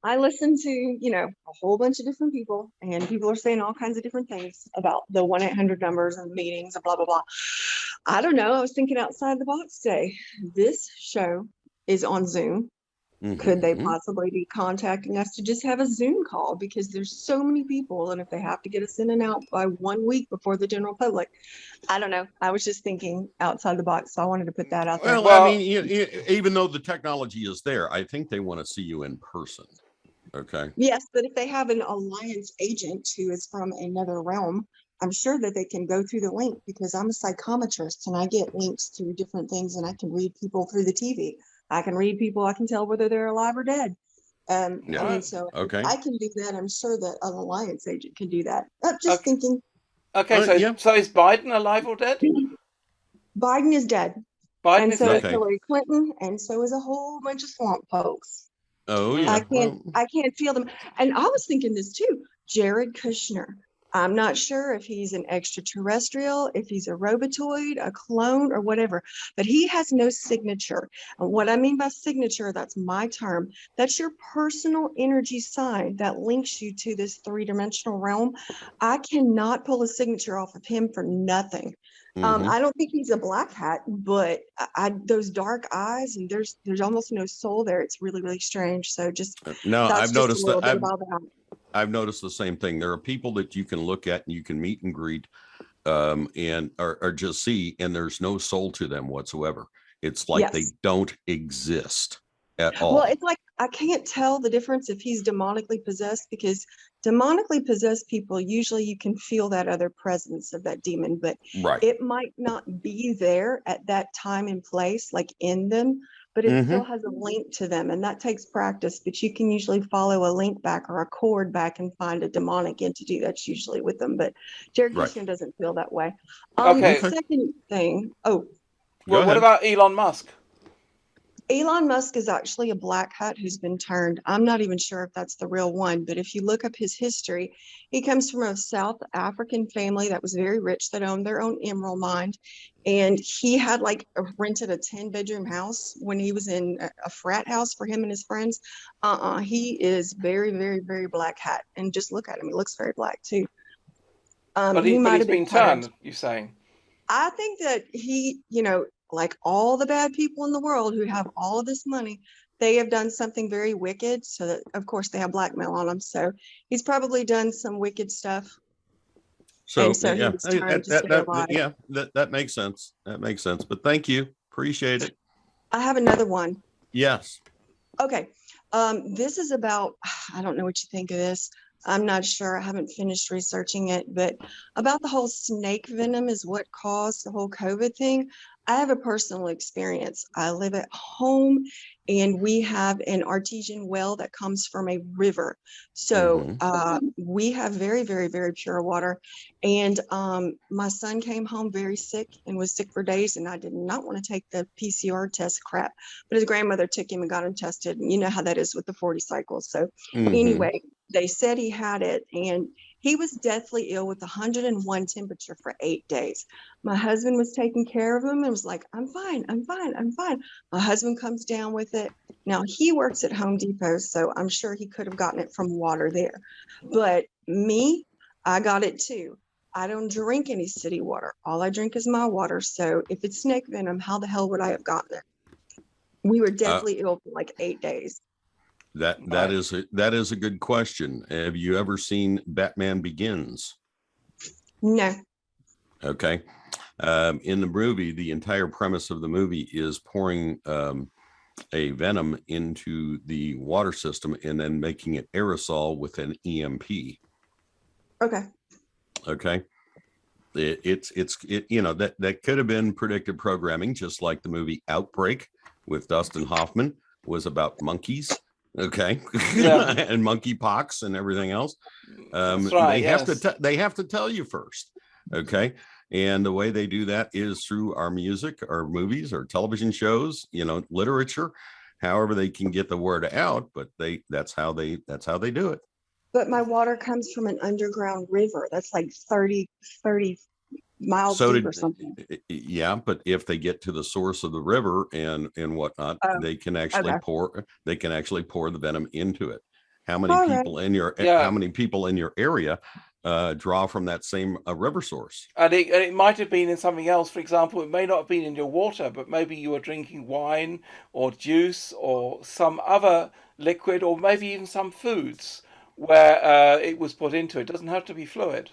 I listen to, a whole bunch of different people, and people are saying all kinds of different things about the 1-800 numbers and meetings and blah, blah, blah. I don't know. I was thinking outside the box today. This show is on Zoom. Mm-hmm. Could they possibly be contacting us to just have a Zoom call? Because there's so many people, and if they have to get us in and out by 1 week before the general public, I don't know. I was just thinking outside the box, so I wanted to put that out there. Well, I mean, even though the technology is there, I think they want to see you in person. Okay. Yes, but if they have an alliance agent who is from another realm, I'm sure that they can go through the link, because I'm a psychometrist and I get links to different things, and I can read people through the TV. I can read people. I can tell whether they're alive or dead. I mean, so okay. I can do that. I'm sure that an alliance agent can do that. I'm just thinking. Okay, so is Biden alive or dead? Biden is dead. Biden and is so dead. is Hillary Clinton, and so is a whole bunch of swamp folks. Oh yeah. I can't feel them. And I was thinking this too. Jared Kushner. I'm not sure if he's an extraterrestrial, if he's a robotoid, a clone, or whatever, but he has no signature. And what I mean by signature, that's my term. That's your personal energy sign that links you to this 3-dimensional realm. I cannot pull a signature off of him for nothing. Mm-hmm. I don't think he's a black hat, but those dark eyes, and there's almost no soul there. It's really, really strange. So I've noticed that. I've noticed the same thing. There are people that you can look at and you can meet and greet, and or just see, and there's no soul to them whatsoever. It's like they don't exist at all. Well, it's like I can't tell the difference if he's demonically possessed, because demonically possessed people, usually you can feel that other presence of that demon, but it might not be there at that time and place, like in them, but it still has a link to them, and that takes practice. But you can usually follow a link back or a cord back and find a demonic entity that's usually with them. But Jared Kushner doesn't feel that way. The second thing. What about Elon Musk? Elon Musk is actually a black hat who's been turned. I'm not even sure if that's the real one, but if you look up his history, he comes from a South African family that was very rich, that owned their own emerald mine. And he had like rented a 10-bedroom house when he was in a frat house for him and his friends. He is very, very, very black hat. And just look at him. He looks very black too. But He might he's have been turned, you're saying? I think that he, like all the bad people in the world who have all of this money, they have done something very wicked. So that, of course, they have blackmail on them. So he's probably done some wicked stuff. So, and so he was trying to stay alive. Yeah, that makes sense. That makes sense. But thank you. Appreciate it. I have another one. Yes. Okay. This is about, I don't know what you think of this. I'm not sure. I haven't finished researching it, but about the whole snake venom is what caused the whole COVID thing. I have a personal experience. I live at home and we have an artesian well that comes from a river. So we have very, very, very pure water. And my son came home very sick and was sick for days. And I did not want to take the PCR test crap, but his grandmother took him and got him tested. And you know how that is with the 40 cycles. So anyway, they said he had it and he was deathly ill with 101 temperature for 8 days. My husband was taking care of him and was like, I'm fine, I'm fine, I'm fine. My husband comes down with it. Now he works at Home Depot, so I'm sure he could have gotten it from water there. But me, I got it too. I don't drink any city water. All I drink is my water. So if it's snake venom, how the hell would I have gotten it? We were deathly ill for like 8 days. That is a good question. Have you ever seen Batman Begins? No. Okay. In the movie, the entire premise of the movie is pouring a venom into the water system and then making it aerosol with an EMP. Okay. Okay. That could have been predictive programming, just like the movie Outbreak with Dustin Hoffman was about monkeys. Okay. Yeah. And monkeypox and everything else. That's right, They have to tell you first. Okay. And the way they do that is through our music, our movies, or television shows, literature, however they can get the word out, but that's how they do it. But my water comes from an underground river. That's like 30 miles deep or something. Yeah, but if they get to the source of the river and whatnot, they can actually pour the venom into it. How many people in your area draw from that same river source? And it might have been in something else. For example, it may not have been in your water, but maybe you were drinking wine or juice or some other liquid, or maybe even some foods where it was put into. It doesn't have to be fluid.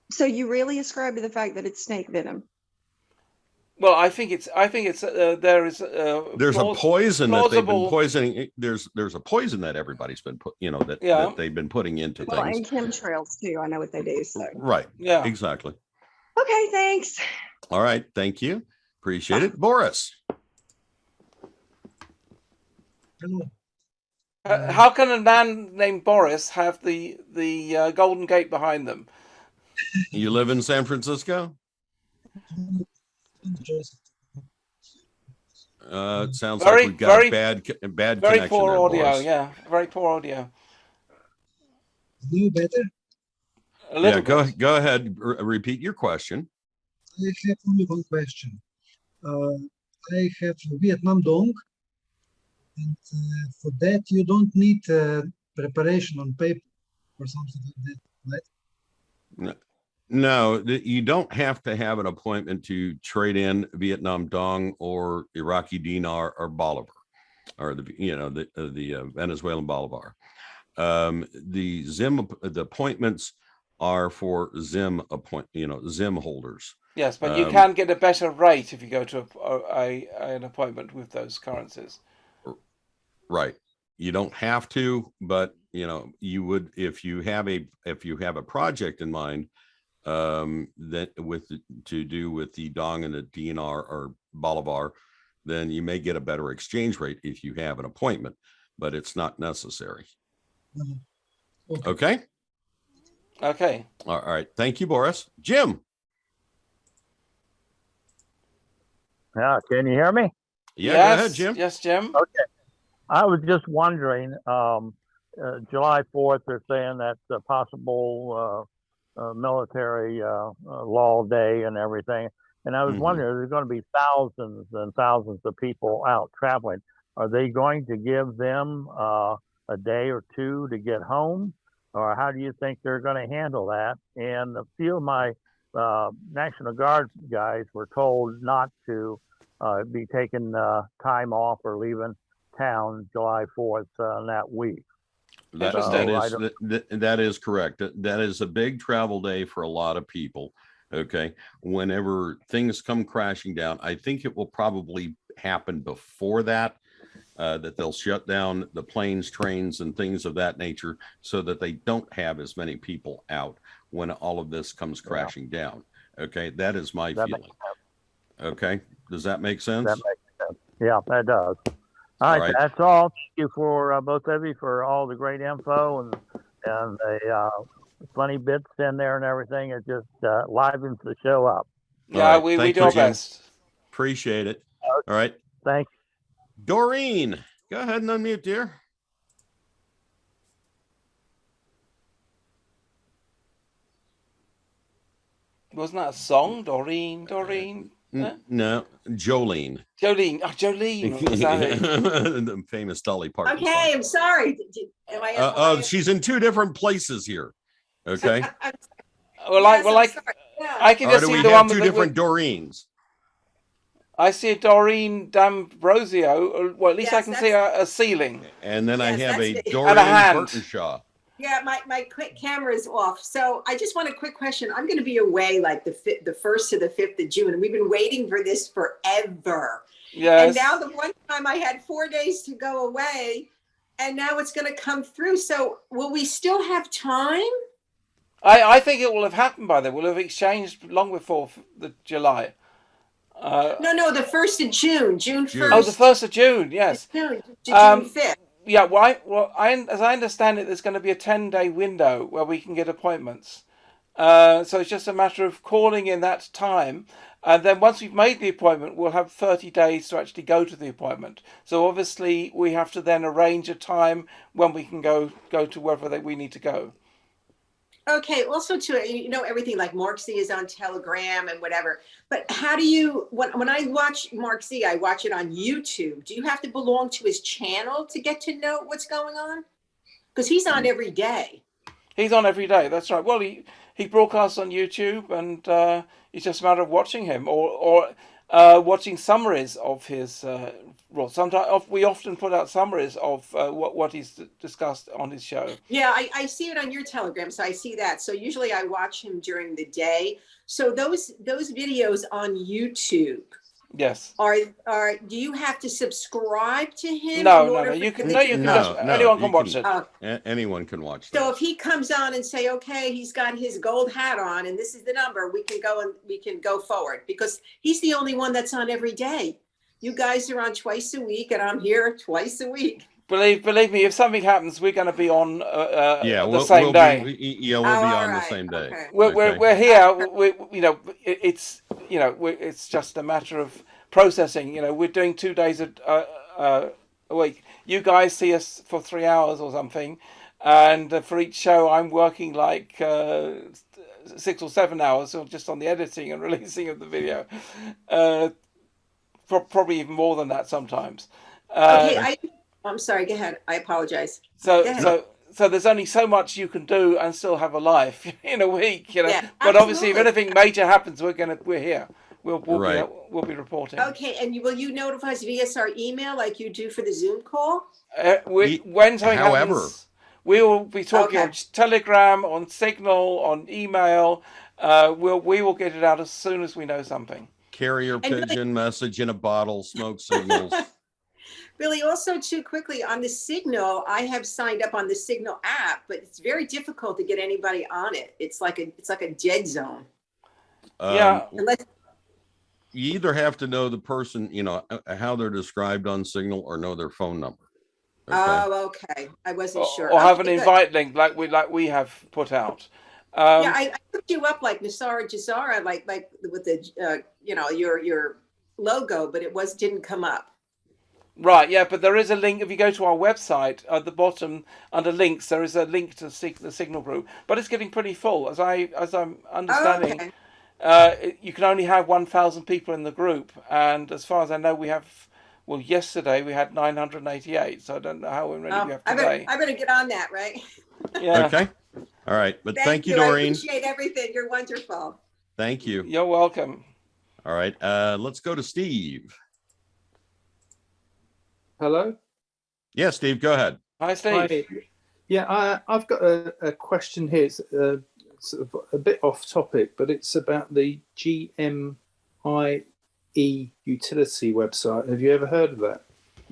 So you really ascribe to the fact that it's snake venom? Well, I think it's there's a poison that they've been poisoning. There's a poison that everybody's been that they've been putting into things. And chemtrails too. I know what they do. So. Right. Yeah. Exactly. Okay. Thanks. All right. Thank you. Appreciate it, Boris. Hello. How can a man named Boris have the Golden Gate behind them? You live in San Francisco? It sounds like we've got bad very connection poor there, audio. Boris. Yeah, very poor audio. No better? A little bit. Go ahead. Repeat your question. I have only one question. I have Vietnam Dong, and for that you don't need preparation on paper or something like that, right? No, you don't have to have an appointment to trade in Vietnam Dong or Iraqi dinar or bolivar, or the Venezuelan bolivar. The appointments are for Zim holders. Yes, but you can get a better rate if you go to an appointment with those currencies. Right. You don't have to, but you would if you have a project in mind that to do with the dong and the dinar or bolivar, then you may get a better exchange rate if you have an appointment, but it's not necessary. Okay. All right. Thank you, Boris. Jim. Yeah, can you hear me? Yeah, yes, go ahead, Jim. Yes, Jim. Okay. I was just wondering, July 4th, they're saying that's a possible military law day and everything. And I was wondering, there's going to be thousands and thousands of people out traveling. Are they going to give them a day or two to get home? Or how do you think they're going to handle that? And a few of my National Guard guys were told not to be taking time off or leaving town July 4th that week. That is correct. That is a big travel day for a lot of people. Okay. Whenever things come crashing down, I think it will probably happen before that, that they'll shut down the planes, trains, and things of that nature so that they don't have as many people out when all of this comes crashing down. Okay. That is my feeling. Okay. Does that make sense? That makes sense. Yeah, that does. All right, that's all. Thank you for both of you for all the great info and the funny bits in there and everything. It just livens the show up. Yeah, we do our best. Appreciate it. All right. Thanks. Doreen, go ahead and unmute, dear. Wasn't that a song? Doreen. Huh? No, Jolene. Jolene. Oh, Jolene. The famous Dolly Parton. Okay, I'm sorry. She's in two different places here. Okay. I can just see the one with two different Doreens. I see a Doreen D'Ambrosio. Well, at least I can see a ceiling. And then I have a Doreen Burtonshaw. Yeah, my quick camera is off. So I just want a quick question. I'm going to be away like the 1st to the 5th of June. And we've been waiting for this forever. Yes. And now the one time I had 4 days to go away and now it's going to come through. So will we still have time? I think it will have happened by then. We'll have exchanged long before the July. No, the 1st of June, June 1st. Oh, the 1st of June, yes. June 5th. Yeah, as I understand it, there's going to be a 10-day window where we can get appointments. So it's just a matter of calling in that time. And then once we've made the appointment, we'll have 30 days to actually go to the appointment. So obviously we have to then arrange a time when we can go to wherever we need to go. Okay, also to, everything like Mark Z is on Telegram and whatever, but how do you, when I watch Mark Z, I watch it on YouTube. Do you have to belong to his channel to get to know what's going on? Because he's on every day. He's on every day, that's right. Well, he broadcasts on YouTube and it's just a matter of watching him or watching summaries of his sometimes we often put out summaries of what he's discussed on his show. Yeah, I see it on your Telegram, so I see that. So usually I watch him during the day. So those videos on YouTube. Yes. Do you have to subscribe to him? No. Anyone can watch it. Anyone can watch that. So if he comes on and say, okay, he's got his gold hat on and this is the number, we can go forward because he's the only one that's on every day. You guys are on twice a week and I'm here twice a week. Believe me, if something happens, we're going to be on the same day. We'll be on the same day. Okay. We're here. It's just a matter of processing. We're doing 2 days a week. You guys see us for 3 hours or something, and for each show, I'm working like 6 or 7 hours, or just on the editing and releasing of the video. Probably even more than that sometimes. Okay, I'm sorry. Go ahead. I apologize. So there's only so much you can do and still have a life in a week, Yeah, but obviously, if anything major happens, we're here. We'll be reporting. Okay, and will you notify us via our email like you do for the Zoom call? When something happens, we will be talking on Telegram, on Signal, on email. We will get it out as soon as we know something. Carrier pigeon, message in a bottle, smoke signals. Billy, also too quickly on the Signal, I have signed up on the Signal app, but it's very difficult to get anybody on it. It's like a dead zone. Unless you either have to know the person, how they're described on Signal, or know their phone number. Okay. Oh, okay. I wasn't sure. Or have an invite link like we have put out. I looked you up like GESARA, like with the your logo, but it didn't come up. Right, yeah, but there is a link. If you go to our website at the bottom under links, there is a link to the Signal group. But it's getting pretty full, as I'm understanding. Okay. You can only have 1,000 people in the group, and as far as I know, we have. Well, yesterday we had 988, so I don't know how many we have today. I better get on that, right? Yeah. Okay. All right. But thank you, I Doreen. appreciate everything. You're wonderful. Thank you. You're welcome. All right. Let's go to Steve. Hello? Yeah, Steve, go ahead. Hi, Steve. Hi. Yeah, I've got a question here. It's sort of a bit off topic, but it's about the GMIE utility website. Have you ever heard of that?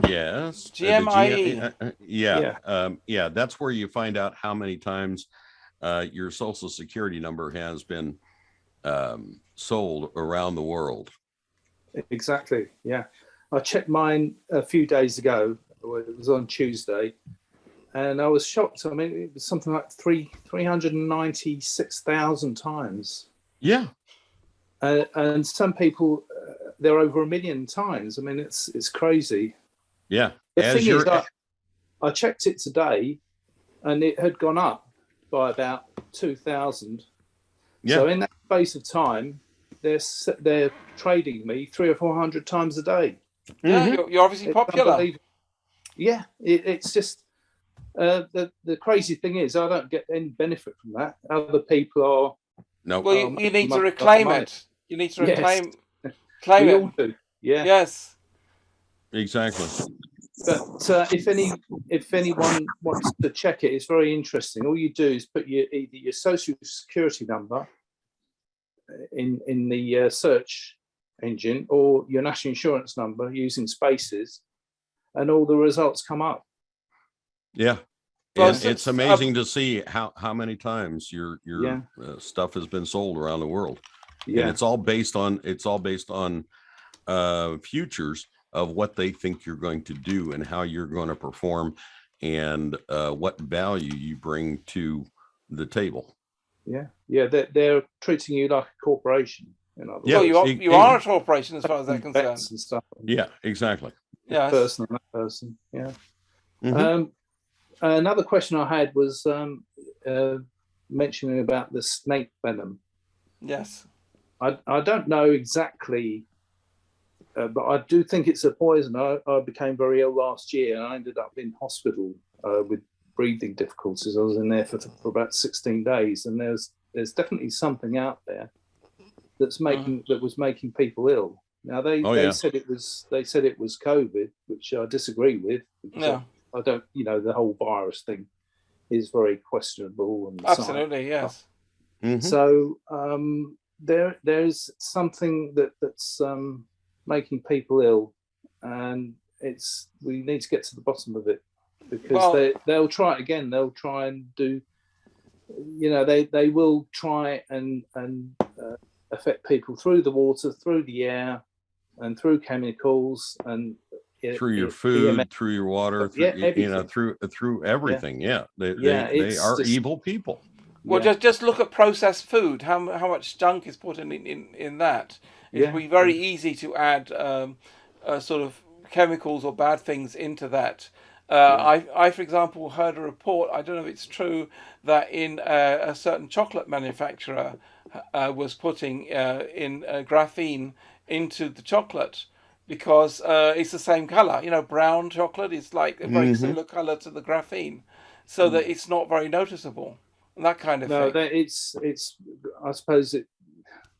Yes. GMIE. Yeah. That's where you find out how many times your social security number has been sold around the world. Exactly. Yeah. I checked mine a few days ago. It was on Tuesday, and I was shocked. I mean, it was something like 396,000 times. Yeah. And some people, they're over 1 million times. I mean, it's crazy. Yeah. The thing is, I checked it today, and it had gone up by about 2,000. Yeah. So in that space of time, they're trading me 300 or 400 times a day. Yeah, you're obviously popular. Yeah, it's just the crazy thing is I don't get any benefit from that. Other people are. No. Well, you need to reclaim it. You need to reclaim we it. all do. Yeah. Yes. Exactly. But if anyone wants to check it, it's very interesting. All you do is put either your social security number in the search engine or your national insurance number using spaces, and all the results come up. Yeah. Well, it's amazing to see how many times your stuff has been sold around the world. Yeah. And it's all based on futures of what they think you're going to do and how you're going to perform and what value you bring to the table. Yeah. They're treating you like a corporation. Well, you are a corporation as far as they're concerned. And stuff. Yeah, exactly. Yeah. Person and that person. Yeah. Mm-hmm. Another question I had was mentioning about the snake venom. Yes. I don't know exactly, but I do think it's a poison. I became very ill last year, and I ended up in hospital with breathing difficulties. I was in there for about 16 days, and there's definitely something out there that was making people ill. Now they said it was COVID, which I disagree with. Because I don't, the whole virus thing is very questionable. And absolutely, yes. Mm-hmm. So there's something that's making people ill, and we need to get to the bottom of it, because they'll try it again. They'll try and do, they will try and affect people through the water, through the air, and through chemicals, and through your food, through your water, through everything. Yeah, they are evil people. Well, just look at processed food. How much junk is put in that? It would be very easy to add sort of chemicals or bad things into that. I, for example, heard a report. I don't know if it's true that in a certain chocolate manufacturer was putting in graphene into the chocolate because it's the same color. Brown chocolate is like a very similar color to the graphene, so that it's not very noticeable. That kind of thing. No, it's. I suppose it.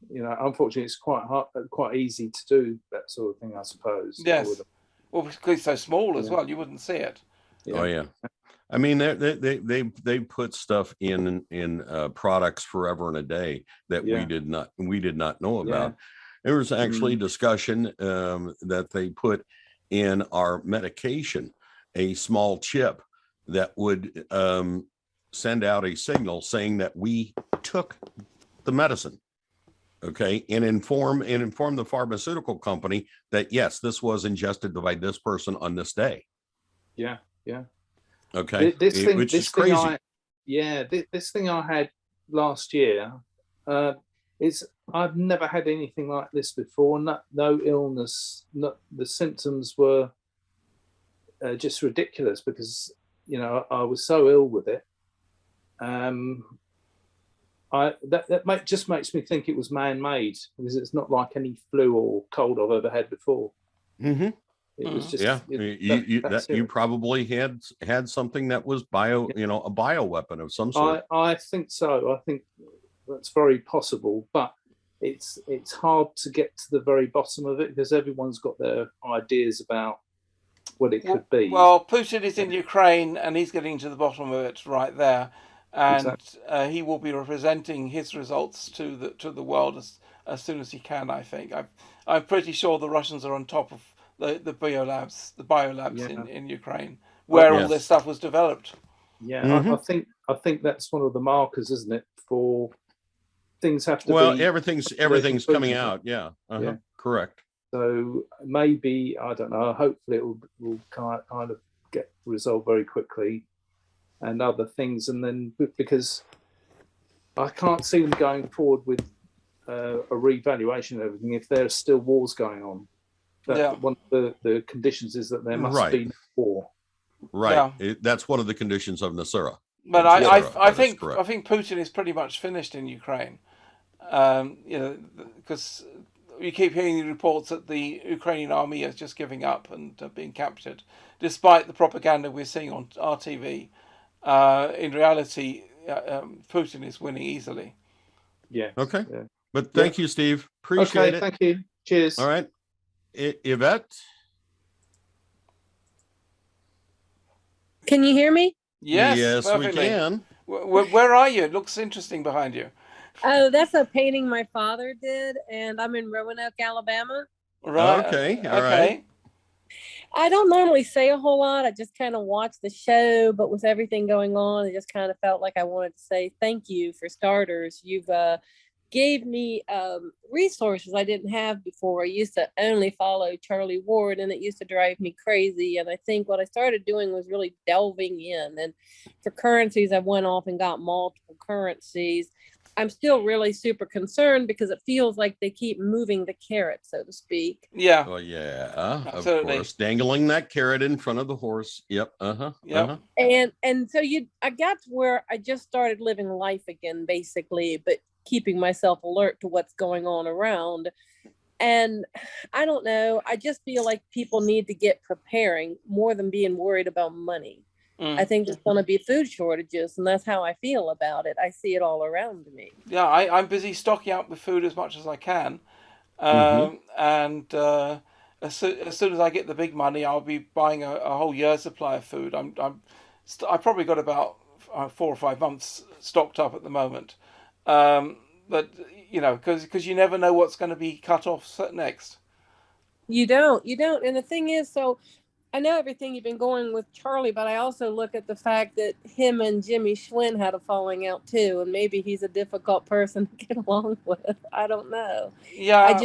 Unfortunately, it's quite easy to do that sort of thing. I suppose. Yes. Well, because it's so small as well, you wouldn't see it. Yeah. Oh yeah. I mean, they put stuff in products forever and a day that we did not know about. Yeah. There was actually discussion that they put in our medication a small chip that would send out a signal saying that we took the medicine. Okay, and inform the pharmaceutical company that yes, this was ingested by this person on this day. Yeah. Okay, which is crazy. This thing I had last year, I've never had anything like this before. No illness. The symptoms were just ridiculous because, you know, I was so ill with it. That just makes me think it was man-made, because it's not like any flu or cold I've ever had before. Mm-hmm. It was just you probably had something that was a bioweapon of some sort. I think so. I think that's very possible, but it's hard to get to the very bottom of it because everyone's got their ideas about what it could be. Well, Putin is in Ukraine and he's getting to the bottom of it right there, and exactly. He will be representing his results to the world as soon as he can. I think I'm pretty sure the Russians are on top of the biolabs in Ukraine where all this stuff was developed. Yeah, mm-hmm. I think that's one of the markers, isn't it, for things have to be. Well, everything's coming out. Yeah, yeah, correct. So maybe, I don't know, hopefully it will kind of get resolved very quickly, and other things, and then because I can't see them going forward with a revaluation of everything if there's still wars going on. One of the conditions is that there must be war. Right. Yeah. That's one of the conditions of GESARA. But I think Putin is pretty much finished in Ukraine. Because you keep hearing the reports that the Ukrainian army is just giving up and being captured, despite the propaganda we're seeing on RTV. In reality, Putin is winning easily. Yeah. Okay. Yeah. But thank you, Steve. Appreciate it. Thank you. Cheers. All right. Yvette? Can you hear me? Yes, we can. Where are you? It looks interesting behind you. Oh, that's a painting my father did, and I'm in Roanoke, Alabama. Right. Okay. All right. I don't normally say a whole lot. I just kind of watch the show, but with everything going on, I just kind of felt like I wanted to say thank you for starters. You've gave me resources I didn't have before. I used to only follow Charlie Ward, and it used to drive me crazy. And I think what I started doing was really delving in. And for currencies, I went off and got multiple currencies. I'm still really super concerned because it feels like they keep moving the carrot, so to speak. Yeah. Well, yeah, absolutely. Of course, dangling that carrot in front of the horse. Yep. Yep. And so I got to where I just started living life again, basically, but keeping myself alert to what's going on around. And I don't know, I just feel like people need to get preparing more than being worried about money. I think there's going to be food shortages, and that's how I feel about it. I see it all around me. Yeah, I'm busy stocking up with food as much as I can. And as soon as I get the big money, I'll be buying a whole year's supply of food. I've probably got about 4 or 5 months stocked up at the moment. But, because you never know what's going to be cut off next. You don't. And the thing is, so I know everything you've been going with Charlie, but I also look at the fact that him and Jimmy Schwinn had a falling out too, and maybe he's a difficult person to get along with. I don't know. Yeah.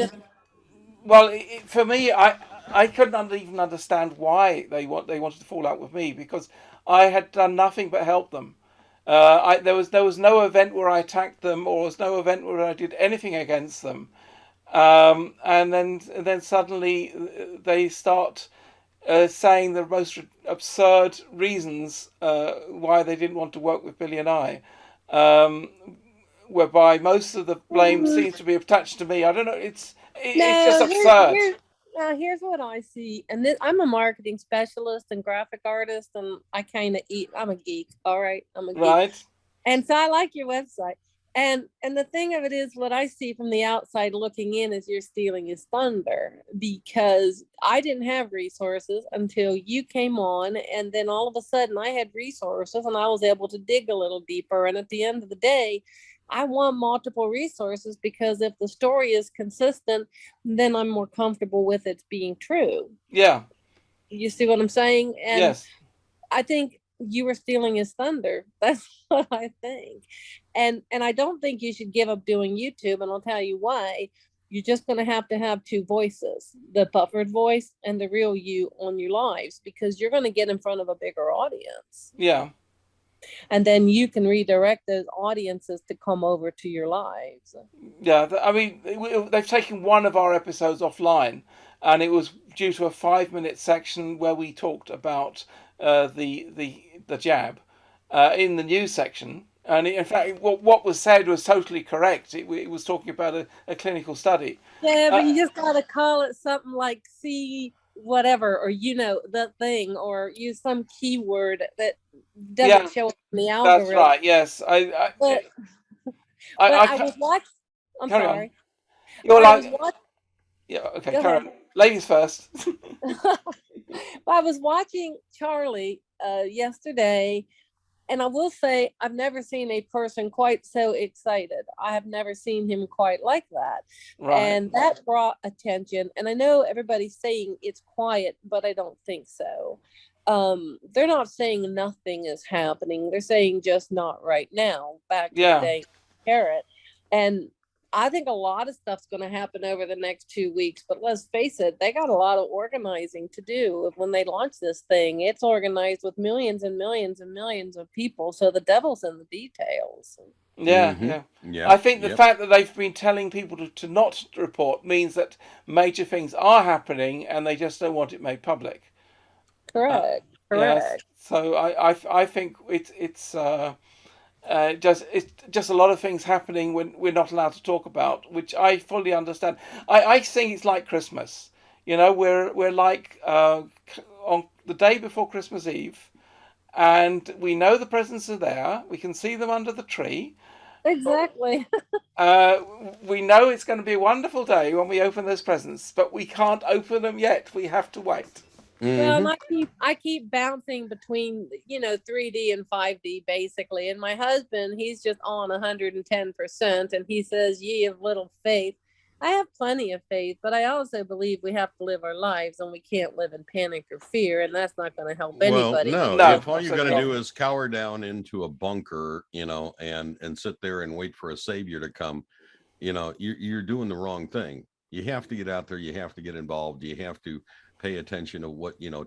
For me, I couldn't even understand why they wanted to fall out with me, because I had done nothing but help them. There was no event where I attacked them, or there was no event where I did anything against them. And then suddenly they start saying the most absurd reasons why they didn't want to work with Billy and I, whereby most of the blame seems to be attached to me. I don't know. It's just absurd. Here's what I see, and I'm a marketing specialist and graphic artist, and I kind of I'm a geek. All right, I'm a geek. Right. And so I like your website. And the thing of it is, what I see from the outside looking in is you're stealing his thunder, because I didn't have resources until you came on, and then all of a sudden I had resources and I was able to dig a little deeper. And at the end of the day, I want multiple resources, because if the story is consistent, then I'm more comfortable with it being true. Yeah. You see what I'm saying? And yes. I think you were stealing his thunder. That's what I think. And I don't think you should give up doing YouTube, and I'll tell you why. You're just going to have 2 voices, the puffered voice and the real you on your lives, because you're going to get in front of a bigger audience. Yeah. And then you can redirect those audiences to come over to your lives. Yeah, I mean, they've taken one of our episodes offline, and it was due to a 5-minute section where we talked about the jab in the news section. And in fact, what was said was totally correct. It was talking about a clinical study. Yeah, but you just got to call it something like C whatever, or the thing, or use some keyword that doesn't show up in the algorithm. That's right. Yes, I was watching. I'm carry sorry. On. You're I like, was watching. Yeah. Okay. Go Carry ahead. on. Ladies first. I was watching Charlie yesterday, and I will say I've never seen a person quite so excited. I have never seen him quite like that. Right. And that brought attention. And I know everybody's saying it's quiet, but I don't think so. They're not saying nothing is happening. They're saying just not right now. Back to the day carrot. And I think a lot of stuff's going to happen over the next 2 weeks, but let's face it, they got a lot of organizing to do. When they launch this thing, it's organized with millions and millions and millions of people. So the devil's in the details. Yeah. I think the fact that they've been telling people to not report means that major things are happening and they just don't want it made public. Correct. Yes. So I think it's just a lot of things happening when we're not allowed to talk about, which I fully understand. I think it's like Christmas. We're like on the day before Christmas Eve, and we know the presents are there. We can see them under the tree. Exactly. We know it's going to be a wonderful day when we open those presents, but we can't open them yet. We have to wait. Well, and I keep bouncing between 3D and 5D basically, and my husband, he's just on 110%, and he says, "Ye of little faith." I have plenty of faith, but I also believe we have to live our lives, and we can't live in panic or fear, and that's not going to help anybody. No, if all you're going to do is cower down into a bunker, and sit there and wait for a savior to come, you're doing the wrong thing. You have to get out there. You have to get involved. You have to pay attention to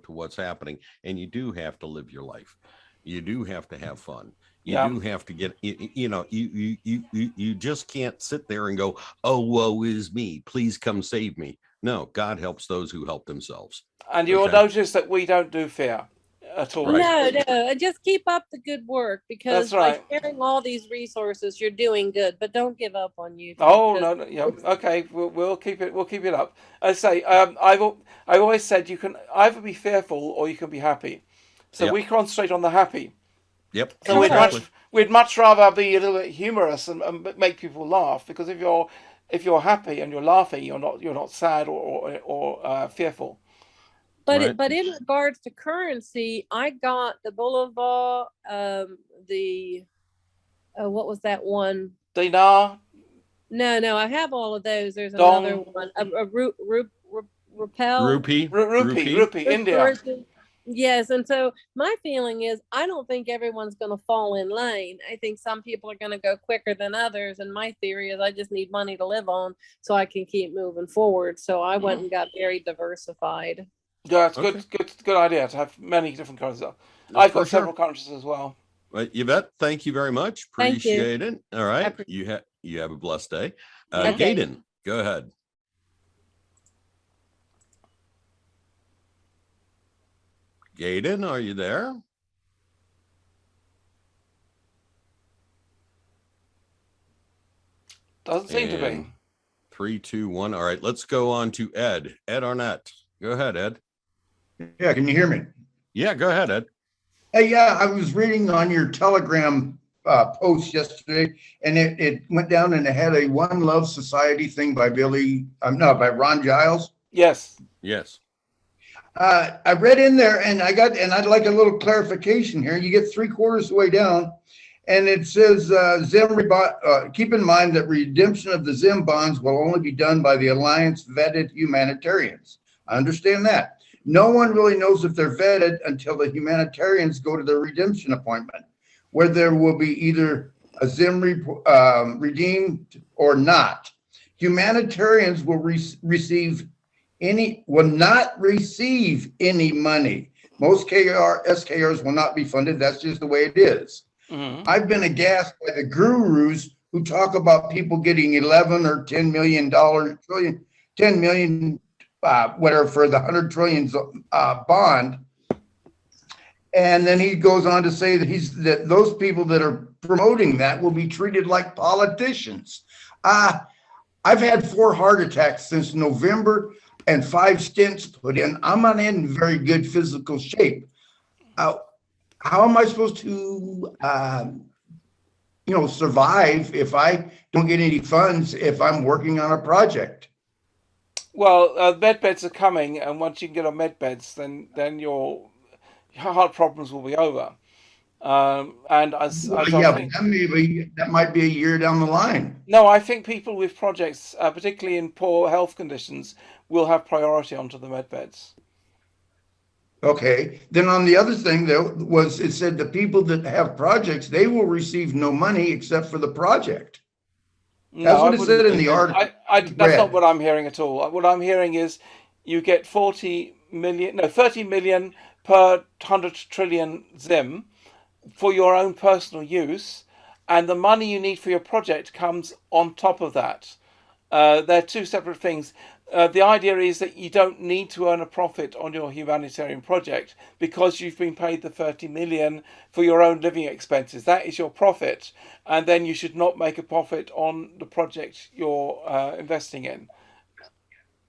to what's happening, and you do have to live your life. You do have to have fun. You do have to get, you just can't sit there and go, "Oh, woe is me, please come save me." No, God helps those who help themselves. And you'll notice that we don't do fear at all. Right. No, just keep up the good work, because by sharing all these resources, you're doing good, but don't give up on you. Oh, no. Okay, we'll keep it up. I say, I've always said you can either be fearful or you can be happy. So we concentrate on the happy. Yep. So we'd much rather be a little bit humorous and make people laugh, because if you're happy and you're laughing, you're not sad or fearful. But but in regards to currency, I got the Bolivar, what was that one? Dinar. No, I have all of those. There's another one, a rupee, India. Yes, and so my feeling is I don't think everyone's going to fall in line. I think some people are going to go quicker than others, and my theory is I just need money to live on so I can keep moving forward. So I went and got very diversified. Yeah, it's good idea to have many different currencies. I've got several currencies as well. Right, Yvette, thank you very much. Appreciate it. All right, you have a blessed day. Gaydon, go ahead. Gaydon, are you there? Doesn't seem to be. 3, 2, 1. All right, let's go on to Ed. Ed Arnett. Go ahead, Ed. Yeah, can you hear me? Yeah, go ahead, Ed. Hey, yeah, I was reading on your Telegram post yesterday, and it went down and it had a One Love Society thing by by Ron Giles. Yes. I read in there, and I'd like a little clarification here. You get 3/4 of the way down, and it says keep in mind that redemption of the Zim bonds will only be done by the Alliance vetted humanitarians. I understand that. No one really knows if they're vetted until the humanitarians go to their redemption appointment, where there will be either a Zim redeemed or not. Humanitarians will not receive any money. Most SKRs will not be funded. That's just the way it is. Mm-hmm. I've been aghast by the gurus who talk about people getting $11 or $10 million, $10 million whatever for the 100 trillion bond. And then he goes on to say that those people that are promoting that will be treated like politicians. I've had 4 heart attacks since November and 5 stents put in. I'm not in very good physical shape. How am I supposed to, survive if I don't get any funds if I'm working on a project? Well, med beds are coming, and once you can get on med beds, then your heart problems will be over. And as Well, I yeah, think, but that might be a year down the line. no, I think people with projects, particularly in poor health conditions, will have priority onto the med beds. Okay. Then on the other thing, it said the people that have projects, they will receive no money except for the project. That's No, what it said in the article. that's not what I'm hearing at all. What I'm hearing is you get 30 million per 100 trillion ZIM for your own personal use, and the money you need for your project comes on top of that. They're 2 separate things. The idea is that you don't need to earn a profit on your humanitarian project because you've been paid the 30 million for your own living expenses. That is your profit, and then you should not make a profit on the project you're investing in.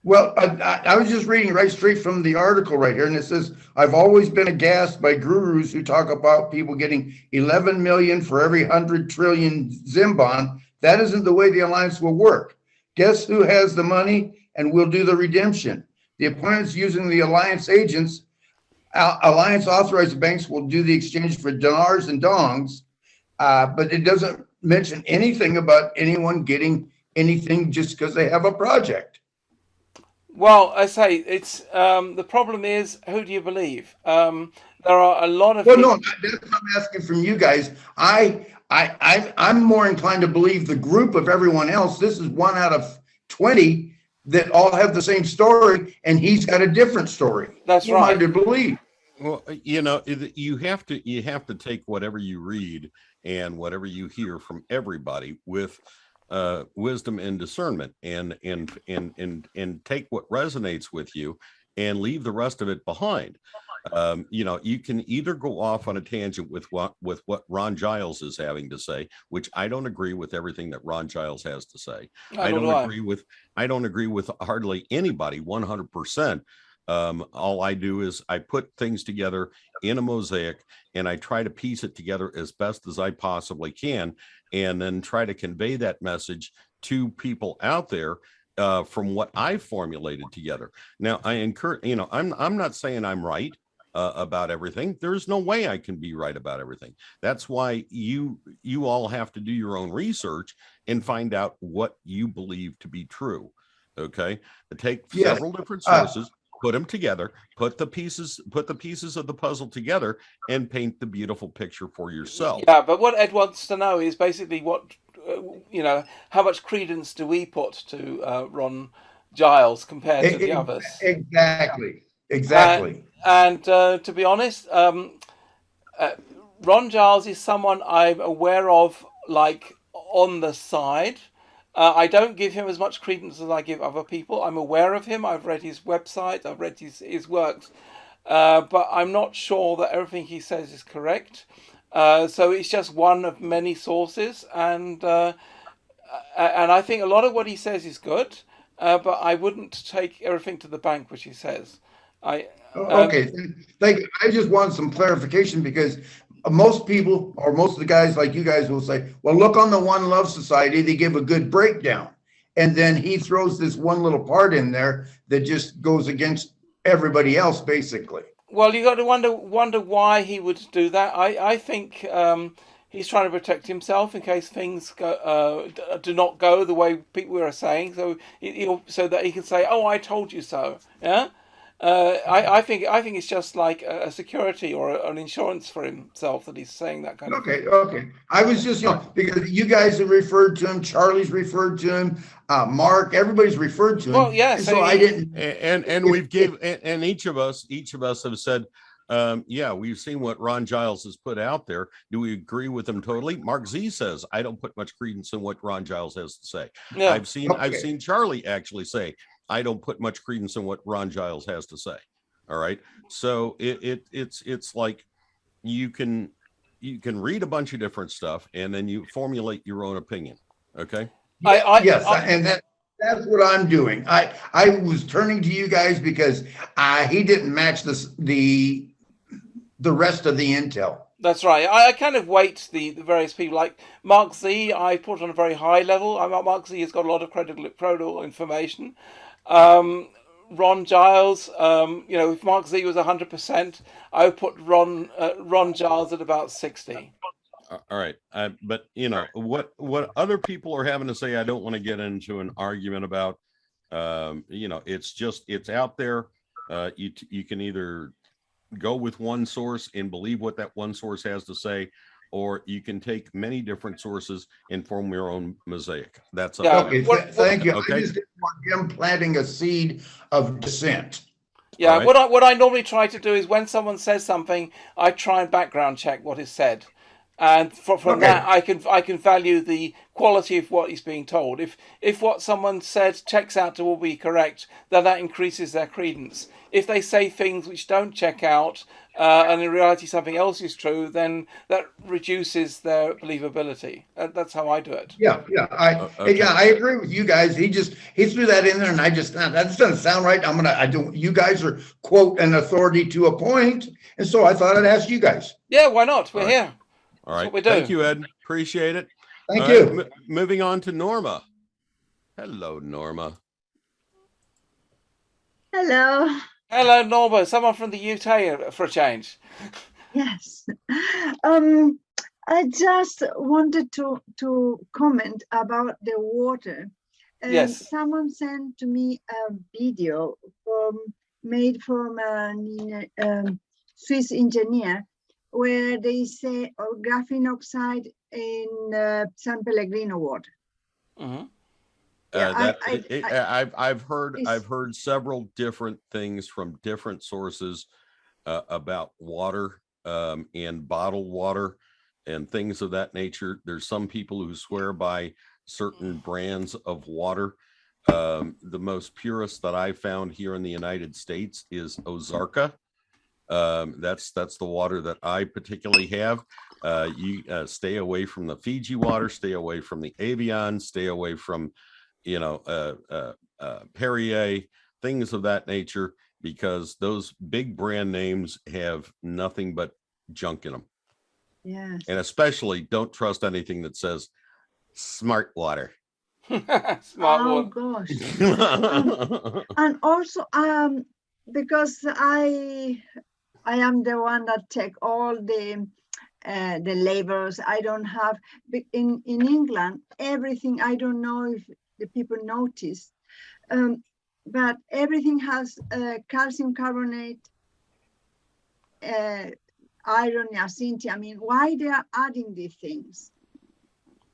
Well, I was just reading right straight from the article right here, and it says, I've always been aghast by gurus who talk about people getting 11 million for every 100 trillion ZIM bond. That isn't the way the alliance will work. Guess who has the money and will do the redemption? The opponents using the alliance agents. Alliance authorized banks will do the exchange for dinars and dongs, but it doesn't mention anything about anyone getting anything just because they have a project. Well, I say it's the problem is, who do you believe? There are a lot of Well, no, that's what I'm asking from you guys. I'm more inclined to believe the group of everyone else. This is 1 out of 20 that all have the same story, and he's got a different story. That's Who right. am I to believe? Well, you have to take whatever you read and whatever you hear from everybody with wisdom and discernment, and take what resonates with you and leave the rest of it behind. You can either go off on a tangent with what Ron Giles is having to say, which I don't agree with everything that Ron Giles has to say. I don't agree with hardly anybody 100%. All I do is I put things together in a mosaic, and I try to piece it together as best as I possibly can, and then try to convey that message to people out there from what I formulated together. Now, I encourage, I'm not saying I'm right about everything. There's no way I can be right about everything. That's why you all have to do your own research and find out what you believe to be true. Okay, take several different sources. Put them together, put the pieces of the puzzle together, and paint the beautiful picture for yourself. Yeah, but what Ed wants to know is basically what, how much credence do we put to Ron Giles compared to the others? Exactly. And to be honest, Ron Giles is someone I'm aware of, like, on the side. I don't give him as much credence as I give other people. I'm aware of him. I've read his website. I've read his works. But I'm not sure that everything he says is correct. So it's just one of many sources. And I think a lot of what he says is good. But I wouldn't take everything to the bank which he says. Okay. Thank you. I just want some clarification, because most people, or most of the guys like you guys, will say, well, look on the One Love Society, they give a good breakdown. And then he throws this one little part in there that just goes against everybody else, basically. Well, you got to wonder why he would do that. I think he's trying to protect himself in case things do not go the way people are saying. So so that he can say, "Oh, I told you so." Yeah. I think it's just like a security or an insurance for himself that he's saying that kind of thing. Okay. I was just, because you guys have referred to him, Charlie's referred to him, Mark, everybody's referred to him. Well, yeah. So I didn't. And we've and each of us have said, we've seen what Ron Giles has put out there. Do we agree with him totally? Mark Z says, I don't put much credence in what Ron Giles has to say. Yeah. I've seen Charlie actually say, I don't put much credence in what Ron Giles has to say. All right. So it's like you can read a bunch of different stuff and then you formulate your own opinion. Okay. Yes, and that's what I'm doing. I was turning to you guys because he didn't match the rest of the intel. That's right. I kind of weight the various people. Like Mark Z, I put on a very high level. Mark Z has got a lot of credible information. Ron Giles, if Mark Z was 100%, I would put Ron Giles at about 60. All right. But what other people are having to say, I don't want to get into an argument about. It's out there. You can either go with one source and believe what that one source has to say, or you can take many different sources and form your own mosaic. That's okay. Thank you. Okay. I just didn't want him planting a seed of dissent. Yeah. Right. What I normally try to do is when someone says something, I try and background check what is said. And from that, I can value the quality of what is being told. If what someone said checks out to be correct, then that increases their credence. If they say things which don't check out, and in reality something else is true, then that reduces their believability. That's how I do it. Yeah. I agree with you guys. He threw that in there, and I just that doesn't sound right. You guys are quote an authority to a point, and so I thought I'd ask you guys. Yeah, why not? We're here. All right. Thank you, Ed. Appreciate it. Thank you. Right. Moving on to Norma. Hello, Norma. Hello. Hello, Norma. Someone from the UK for a change. Yes. I just wanted to comment about the water. Yes. Someone sent to me a video made from a Swiss engineer, where they say graphene oxide in San Pellegrino water. Mm-hmm. I've heard several different things from different sources about water and bottled water and things of that nature. There's some people who swear by certain brands of water. The most purest that I found here in the United States is Ozarka. That's the water that I particularly have. You stay away from the Fiji water, stay away from the Evian, stay away from Perrier, things of that nature, because those big brand names have nothing but junk in them. Yes. And especially don't trust anything that says smart water. Smart gosh. And also because I am the one that take all the labels. I don't have in England everything. I don't know if the people notice, but everything has calcium carbonate, iron, acidity. I mean, why they are adding these things?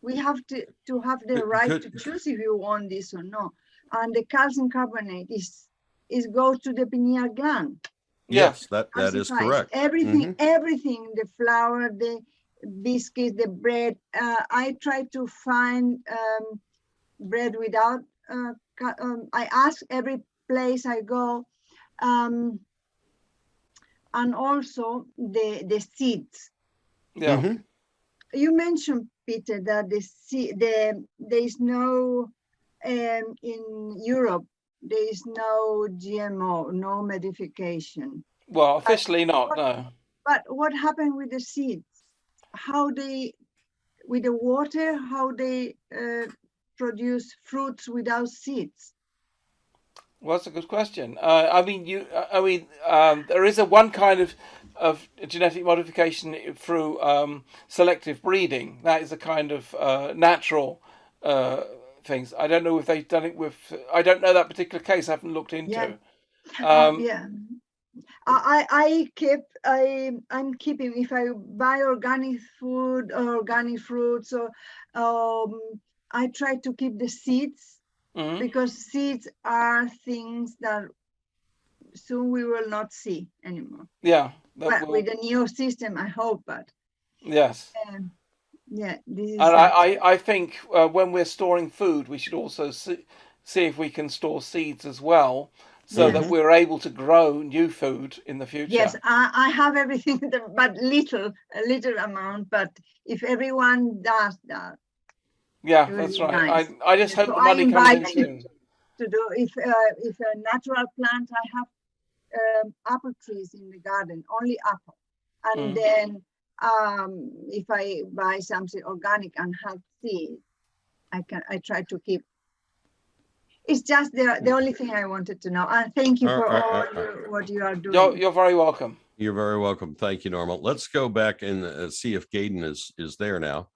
We have to have the right to choose if you want this or not. And the calcium carbonate is goes to the pineal gland. Yes, that is correct. Everything, everything, the flour, the biscuits, the bread. I try to find bread without. I ask every place I go, and also the seeds. Yeah. Mm-hmm. You mentioned, Peter, that there is no in Europe. There is no GMO, no modification. Well, officially not, no. But what happened with the seeds? With the water, how they produce fruits without seeds? Well, that's a good question. There is one kind of genetic modification through selective breeding. That is a kind of natural things. I don't know if they've done it with. I don't know that particular case. I haven't looked into. Yeah. I'm keeping, if I buy organic food or organic fruits, or I try to keep the seeds, because seeds are things that soon we will not see anymore. Yeah. But with the new system, I hope. But yes. Yeah, this is. And I think when we're storing food, we should also see if we can store seeds as well, so that we're able to grow new food in the future. Yes, I have everything, but a little amount. But if everyone does that, yeah, that's right. Nice. I just hope so the money I comes in invite soon. you to do. If a natural plant, I have apple trees in the garden, only apple, and then if I buy something organic and have seeds, I try to keep. It's just the only thing I wanted to know. And thank you for what you are doing. You're very welcome. You're very welcome. Thank you, Norma. Let's go back and see if Gaydon is there now.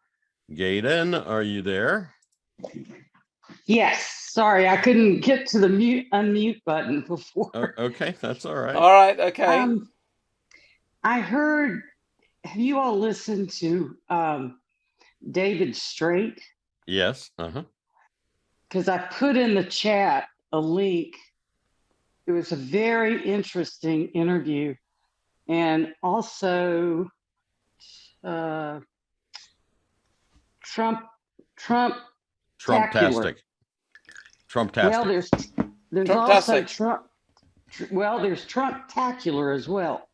Gaydon, are you there? Yes. Sorry, I couldn't get to the unmute button before. Okay, that's all right. All right. Okay. I heard. Have you all listened to David Straight? Yes. Because I put in the chat a link. It was a very interesting interview, and also Trumptastic. Well, there's also Trump. Well, there's Trumptacular as well,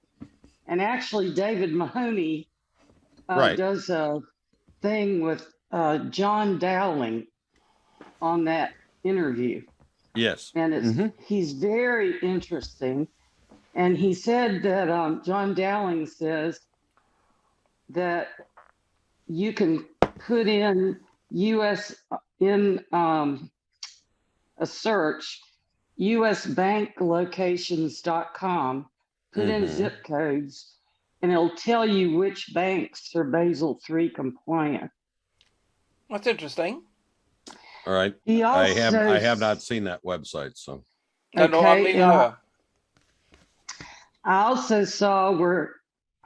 and actually David Mahoney does a thing with John Dowling on that interview. Yes. And he's very interesting. And he said that John Dowling says that you can put in U.S. in a search, usbanklocations.com, put in zip codes, and it'll tell you which banks are Basel III compliant. That's interesting. All right. I have not seen that website, so. Okay. I also saw where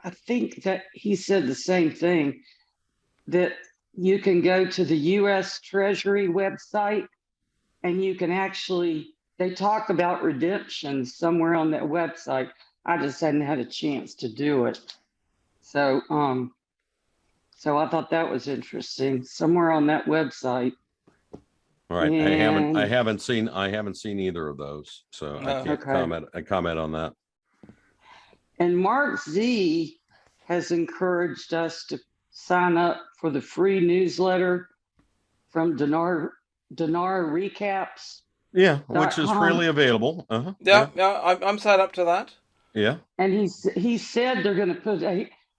I think that he said the same thing, that you can go to the U.S. Treasury website and you can actually, they talk about redemption somewhere on that website. I just hadn't had a chance to do it. So so I thought that was interesting. Somewhere on that website. All right. I haven't seen either of those. So I can't comment on that. And Mark Z has encouraged us to sign up for the free newsletter from Dinar Recaps. Yeah, which is freely available. Yeah, I'm signed up to that. Yeah. And he said they're going to put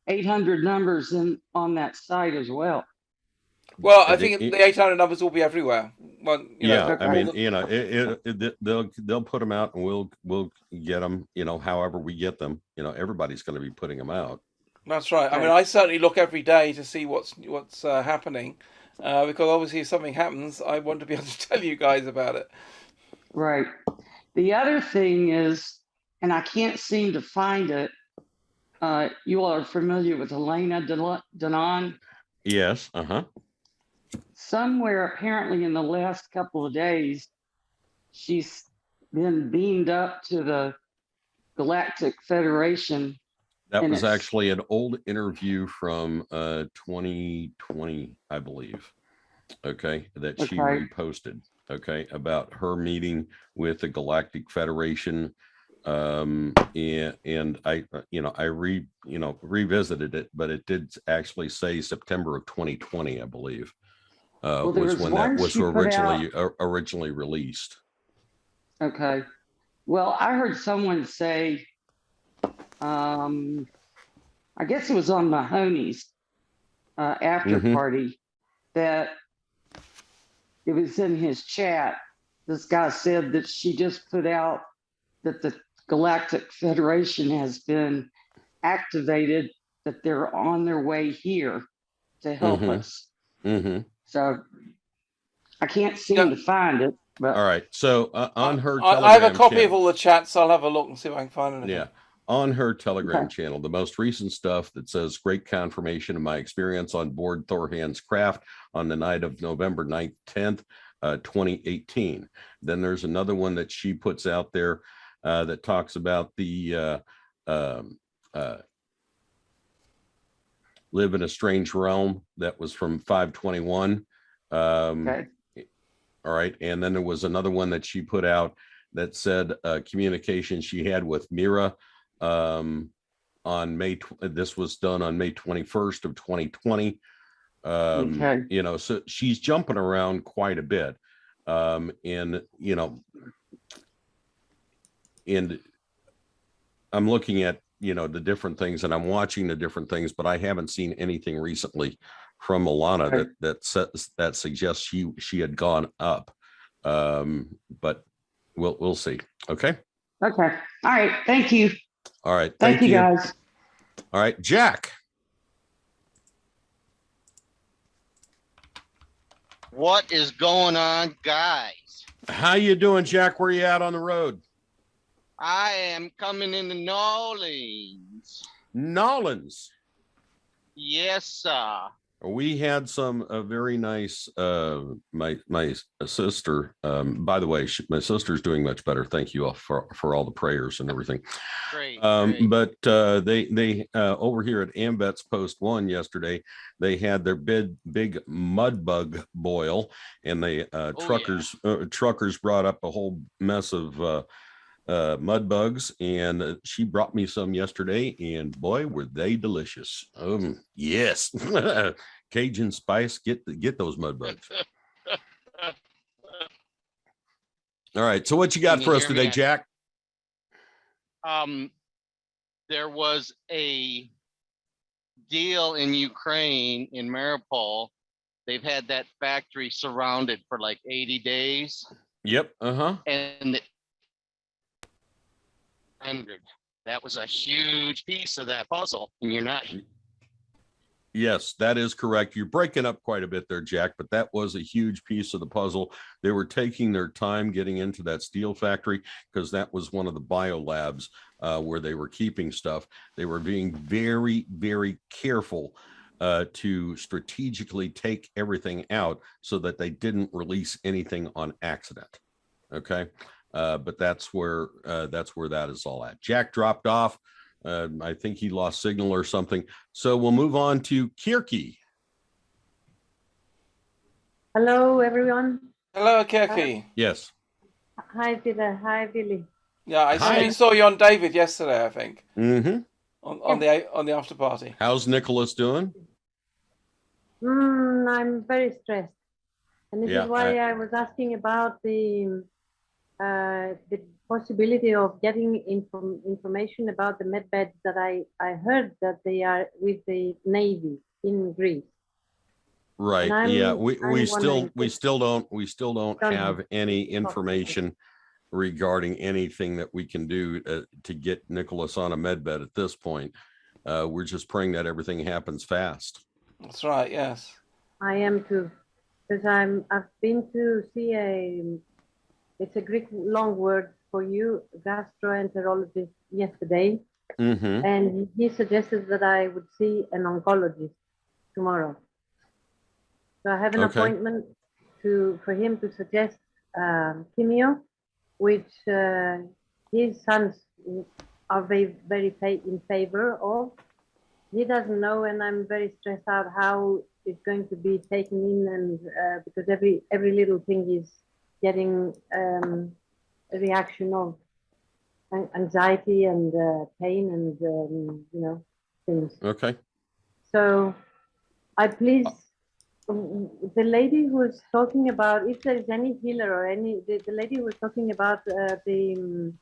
800 numbers in on that site as well. Well, I think the 800 numbers will be everywhere. Well, I mean, they'll put them out, and we'll get them. However we get them. Everybody's going to be putting them out. That's right. I mean, I certainly look every day to see what's happening, because obviously if something happens, I want to be able to tell you guys about it. Right. The other thing is, and I can't seem to find it. You all are familiar with Elena Danon? Yes. Somewhere apparently in the last couple of days, she's been beamed up to the Galactic Federation. That was actually an old interview from 2020, I believe. Okay, that she reposted. Okay, about her meeting with the Galactic Federation. And I revisited it, but it did actually say September of 2020, I believe, was when that was originally released. Okay. Well, I heard someone say, I guess it was on Mahoney's after party, that it was in his chat. This guy said that she just put out that the Galactic Federation has been activated, that they're on their way here to help us. So I can't seem to find it. But all right. So on her Telegram I have a copy of all the chats. So I'll have a look and see if I can find anything. Yeah. On her Telegram channel, the most recent stuff that says great confirmation of my experience on board Thorhand's craft on the night of November 9th, 10th, 2018. Then there's another one that she puts out there that talks about the live in a strange realm. That was from 5/21. All All right. And then there was another one that she put out that said communication she had with Mira on this was done on May 21st of 2020. Okay. You know, so she's jumping around quite a bit. And, you know, and I'm looking at, you know, the different things and I'm watching the different things, but I haven't seen anything recently from Alana that suggests she had gone up. But we'll see. Okay. Okay. All right. Thank you. All right. Thank you, guys. All right, Jack. What is going on, guys? How you doing, Jack? Where you at on the road? I am coming into Nolens. Nolens. Yes, sir. We had some very nice my sister by the way, my sister's doing much better, thank you all for all the prayers and everything. Great, but they over here at Ambet's Post 1 yesterday, they had their big mud bug boil, and they truckers brought up a whole mess of mud bugs, and she brought me some yesterday, and boy, were they delicious. Yes. Cajun spice, get those mud bugs. All right, so what you got for us today, Jack? There was a deal in Ukraine, in Mariupol. They've had that factory surrounded for like 80 days. Yep. And that was a huge piece of that puzzle, and you're not. Yes, that is correct. You're breaking up quite a bit there, Jack, but that was a huge piece of the puzzle. They were taking their time getting into that steel factory because that was one of the bio labs where they were keeping stuff. They were being very, very careful to strategically take everything out so that they didn't release anything on accident. Okay. But that's where that is all at. Jack dropped off. I think he lost signal or something. So we'll move on to Kirky. Hello, everyone. Hello, Kirky. Yes. Hi, Peter. Hi, Billy. Yeah, I saw you on David yesterday, I think. Mm-hmm. On the after party. How's Nicholas doing? I'm very stressed, and this is why I was asking about the possibility of getting information about the medbeds that I heard that they are with the Navy in Greece. Right. Yeah. We still don't have any information regarding anything that we can do to get Nicholas on a medbed at this point. We're just praying that everything happens fast. That's right. Yes. I am too, because I've been to see it's a Greek long word for you, gastroenterologist yesterday, and he suggested that I would see an oncologist tomorrow. So I have an appointment for him to suggest chemio, which his sons are very in favor of. He doesn't know, and I'm very stressed out how it's going to be taken in, and because every little thing is getting a reaction of anxiety and pain and things. Okay. So the lady who was talking about if there is any healer or the lady who was talking about the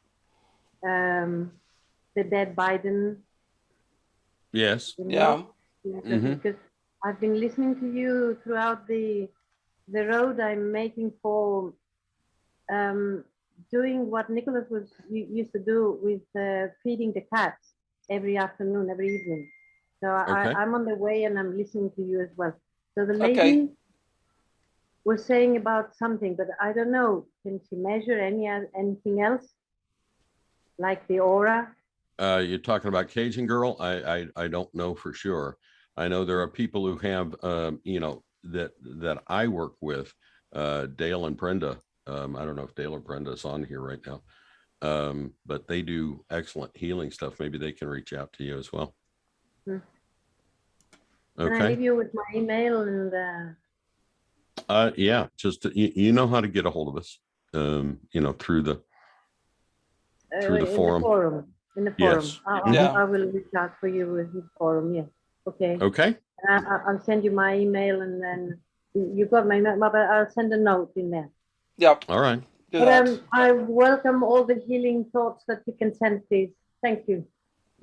dead Biden. Yes. Yeah. Because I've been listening to you throughout the road I'm making for doing what Nicholas used to do with feeding the cats every afternoon, every evening. So I'm on the way and I'm listening to you as well. So the lady was saying about something, but I don't know. Can she measure anything else, like the aura? You're talking about Cajun Girl? I don't know for sure. I know there are people who have that I work with, Dale and Brenda. I don't know if Dale or Brenda is on here right now, but they do excellent healing stuff. Maybe they can reach out to you as well. Okay. Can I leave you with my email and? Yeah, just you know how to get a hold of us. You know, through the forum. In the forum. Yes. I will reach out for you with the forum. Yes. Okay. Okay. I'll send you my email, and then you got my email, but I'll send a note in there. Yep. All right. But I welcome all the healing thoughts that you can send, please. Thank you.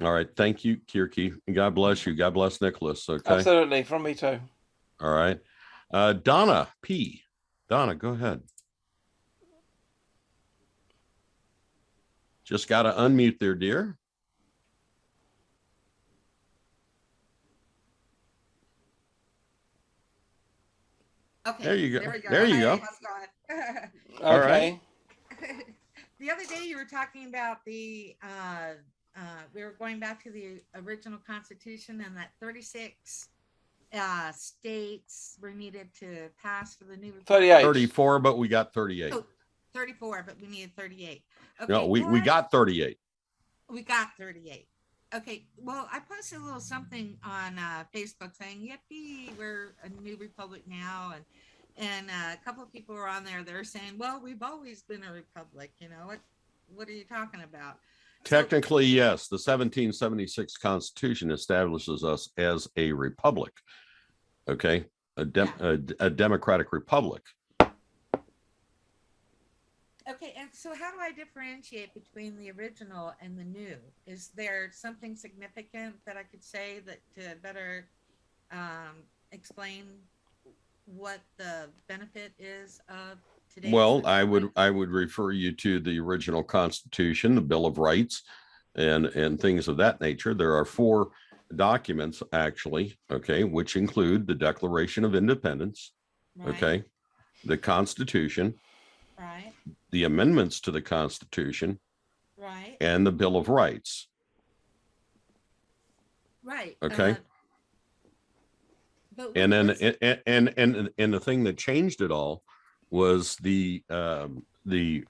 All right. Thank you, Kirky. God bless you. God bless Nicholas. Okay. Absolutely. From me too. All right. Donna P. Donna, go ahead. Just got to unmute there, dear. Okay. There you go. There we go. There you go. How's it going? All right. The other day you were talking about we were going back to the original Constitution and that 36 states were needed to pass for the new 38. 34, but we got 38. Oh, 34, but we needed 38. Okay, No, we got 38. We got 38. Okay, well, I posted a little something on Facebook saying, yippee, we're a new republic now. And a couple of people were on there, they're saying, well, we've always been a republic. You know, what are you talking about? Technically, yes, the 1776 Constitution establishes us as a republic. Okay, a democratic republic. Okay, and so how do I differentiate between the original and the new? Is there something significant that I could say that to better explain what the benefit is of today's? Well, I would refer you to the original Constitution, the Bill of Rights, and things of that nature. There are 4 documents actually, okay, which include the Declaration of Independence, okay, the Constitution, right, the amendments to the Constitution, right, and the Bill of Rights. Right. Okay. And then and the thing that changed it all was the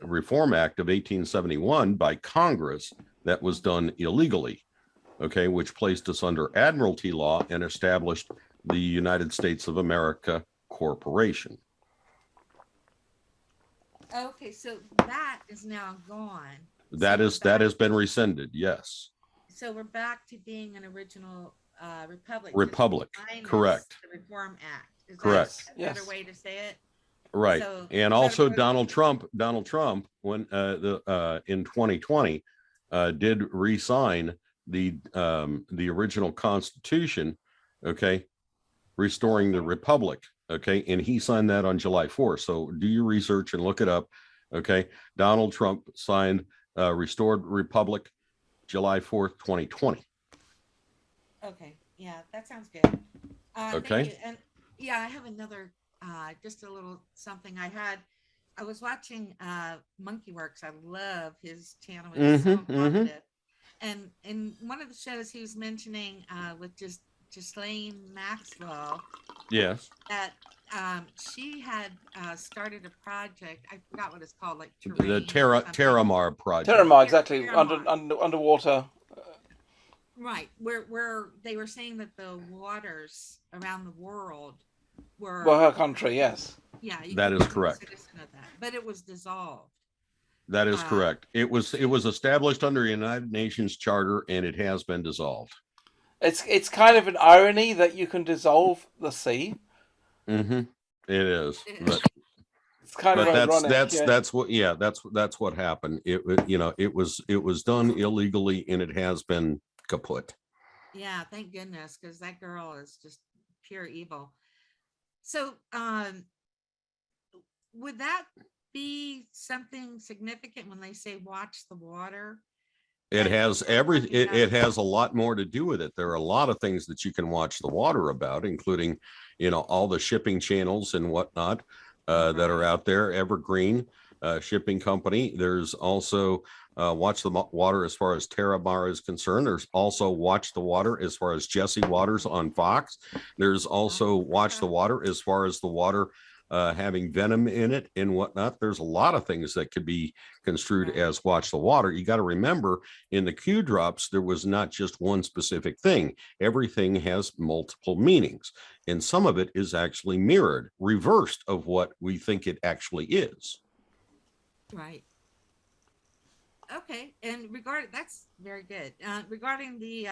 Reform Act of 1871 by Congress that was done illegally, okay, which placed us under admiralty law and established the United States of America Corporation. Okay, so that is now gone. That has been rescinded. Yes. So we're back to being an original republic. Republic. Correct. The Reform Act. Is correct. that a better way to say it? Right. So and also Donald Trump, when in 2020 did re-sign the original Constitution, okay, restoring the republic, okay, and he signed that on July 4th. So do your research and look it up, okay. Donald Trump signed Restored Republic July 4th, 2020. Okay, yeah, that sounds good. Okay. Thank you. And yeah, I have another just a little something. I was watching Monkey Works. I love his channel. It's so informative. And in one of the shows he was mentioning with Ghislaine Maxwell. Yes. That she had started a project. I forgot what it's called, like the Terramar project. Terramar, exactly. Underwater. Right, where they were saying that the waters around the world were her country, yes. Yeah, that is correct. But it was dissolved. That is correct. It was established under the United Nations Charter, and it has been dissolved. It's kind of an irony that you can dissolve the sea. Mm-hmm. It is. But, it's kind of ironic. That's what happened. It was done illegally, and it has been kaput. Yeah, thank goodness, because that girl is just pure evil. So would that be something significant when they say watch the water? It has it has a lot more to do with it. There are a lot of things that you can watch the water about, including, all the shipping channels and whatnot that are out there. Evergreen Shipping Company. There's also Watch the Water as far as Terramar is concerned. There's also Watch the Water as far as Jesse Waters on Fox. There's also Watch the Water as far as the water having venom in it and whatnot. There's a lot of things that could be construed as watch the water. You got to remember, in the Q drops, there was not just one specific thing. Everything has multiple meanings, and some of it is actually mirrored, reversed of what we think it actually is. Right. Okay, and that's very good. Regarding the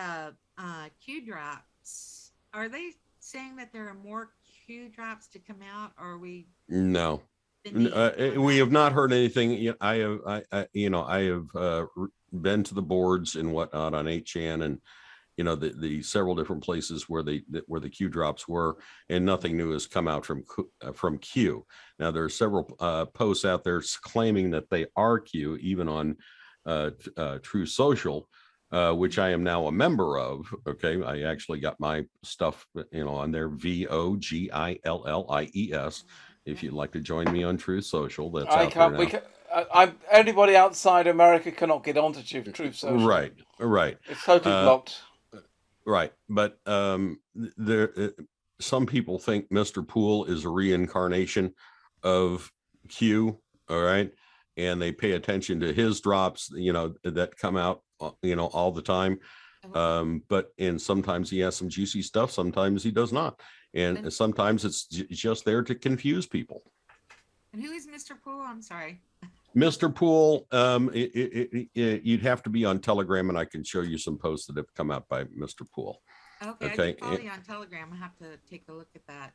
Q drops, are they saying that there are more Q drops to come out, or are we? No, we have not heard anything. I have been to the boards and whatnot on 8chan and the several different places where the Q drops were, and nothing new has come out from Q. Now there are several posts out there claiming that they are Q, even on True Social, which I am now a member of. Okay, I actually got my stuff on there, VOGILLIES. If you'd like to join me on True Social, that's out there now. Anybody outside America cannot get onto True Social. Right. It's totally blocked. Right, but some people think Mr. Poole is a reincarnation of Q. All right, and they pay attention to his drops, that come out, all the time. But sometimes he has some juicy stuff, sometimes he does not, and sometimes it's just there to confuse people. And who is Mr. Poole? I'm sorry. Mr. Poole, you'd have to be on Telegram, and I can show you some posts that have come out by Mr. Poole. Okay. I did follow you on Telegram. I have to take a look at that.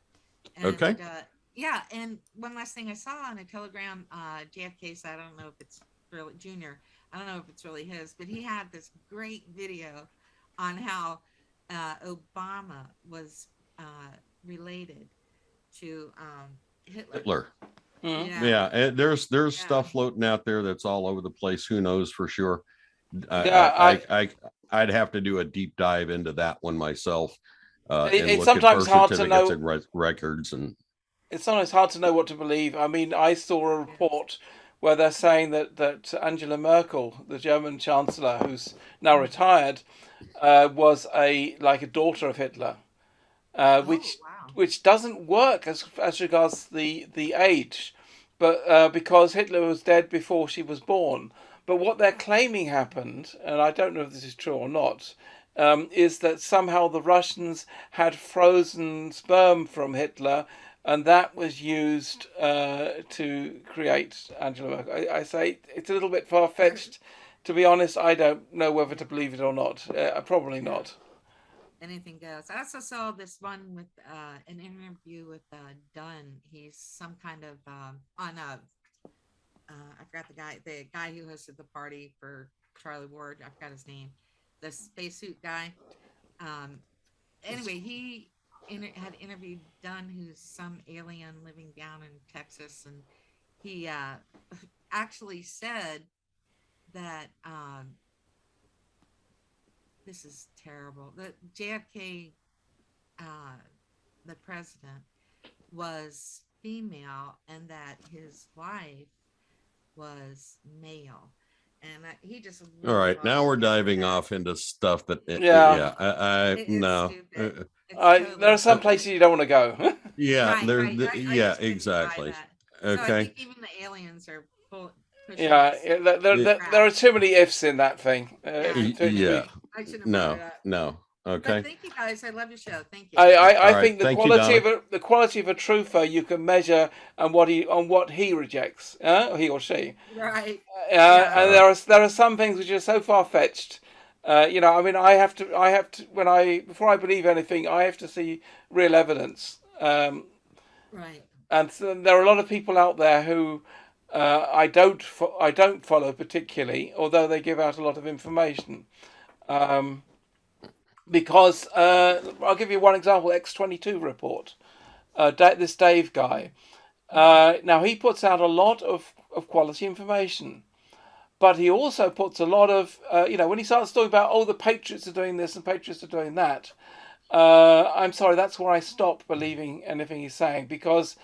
And, okay. Yeah, and one last thing I saw on a Telegram, JFK, I don't know if it's really Junior. I don't know if it's really his, but he had this great video on how Obama was related to Hitler. Mm-hmm. Yeah, and there's stuff floating out there that's all over the place. Who knows for sure? I'd have to do a deep dive into that one myself. It's sometimes hard to know records, and it's sometimes hard to know what to believe. I mean, I saw a report where they're saying that Angela Merkel, the German Chancellor, who's now retired, was a daughter of Hitler, which doesn't work as regards the age, but because Hitler was dead before she was born. But what they're claiming happened, and I don't know if this is true or not, is that somehow the Russians had frozen sperm from Hitler, and that was used to create Angela Merkel. I say it's a little bit far-fetched. To be honest, I don't know whether to believe it or not. Probably not. Anything goes. I also saw this one with an interview with Dunn. He's some kind of on a I forgot the guy who hosted the party for Charlie Ward. I forgot his name. The spacesuit guy. Anyway, he had interviewed Dunn, who's some alien living down in Texas, and he actually said that this is terrible. That JFK, the president, was female, and that his wife was male. And he just all right. Now we're diving off into stuff that no. There are some places you don't want to go. Yeah, right, exactly. So okay. I think even the aliens are pushing. There are too many ifs in that thing. No. Okay. But thank you guys. I love your show. Thank you. I think the quality of a truther you can measure on what he rejects, he or she. Right. And there are some things which are so far fetched. I mean, I have to before I believe anything, I have to see real evidence. Right. And so there are a lot of people out there who I don't follow particularly, although they give out a lot of information. Because I'll give you one example, X22 report. This Dave guy. Now he puts out a lot of quality information, but he also puts a lot of when he starts talking about the Patriots are doing this and Patriots are doing that. I'm sorry, that's where I stop believing anything he's saying, because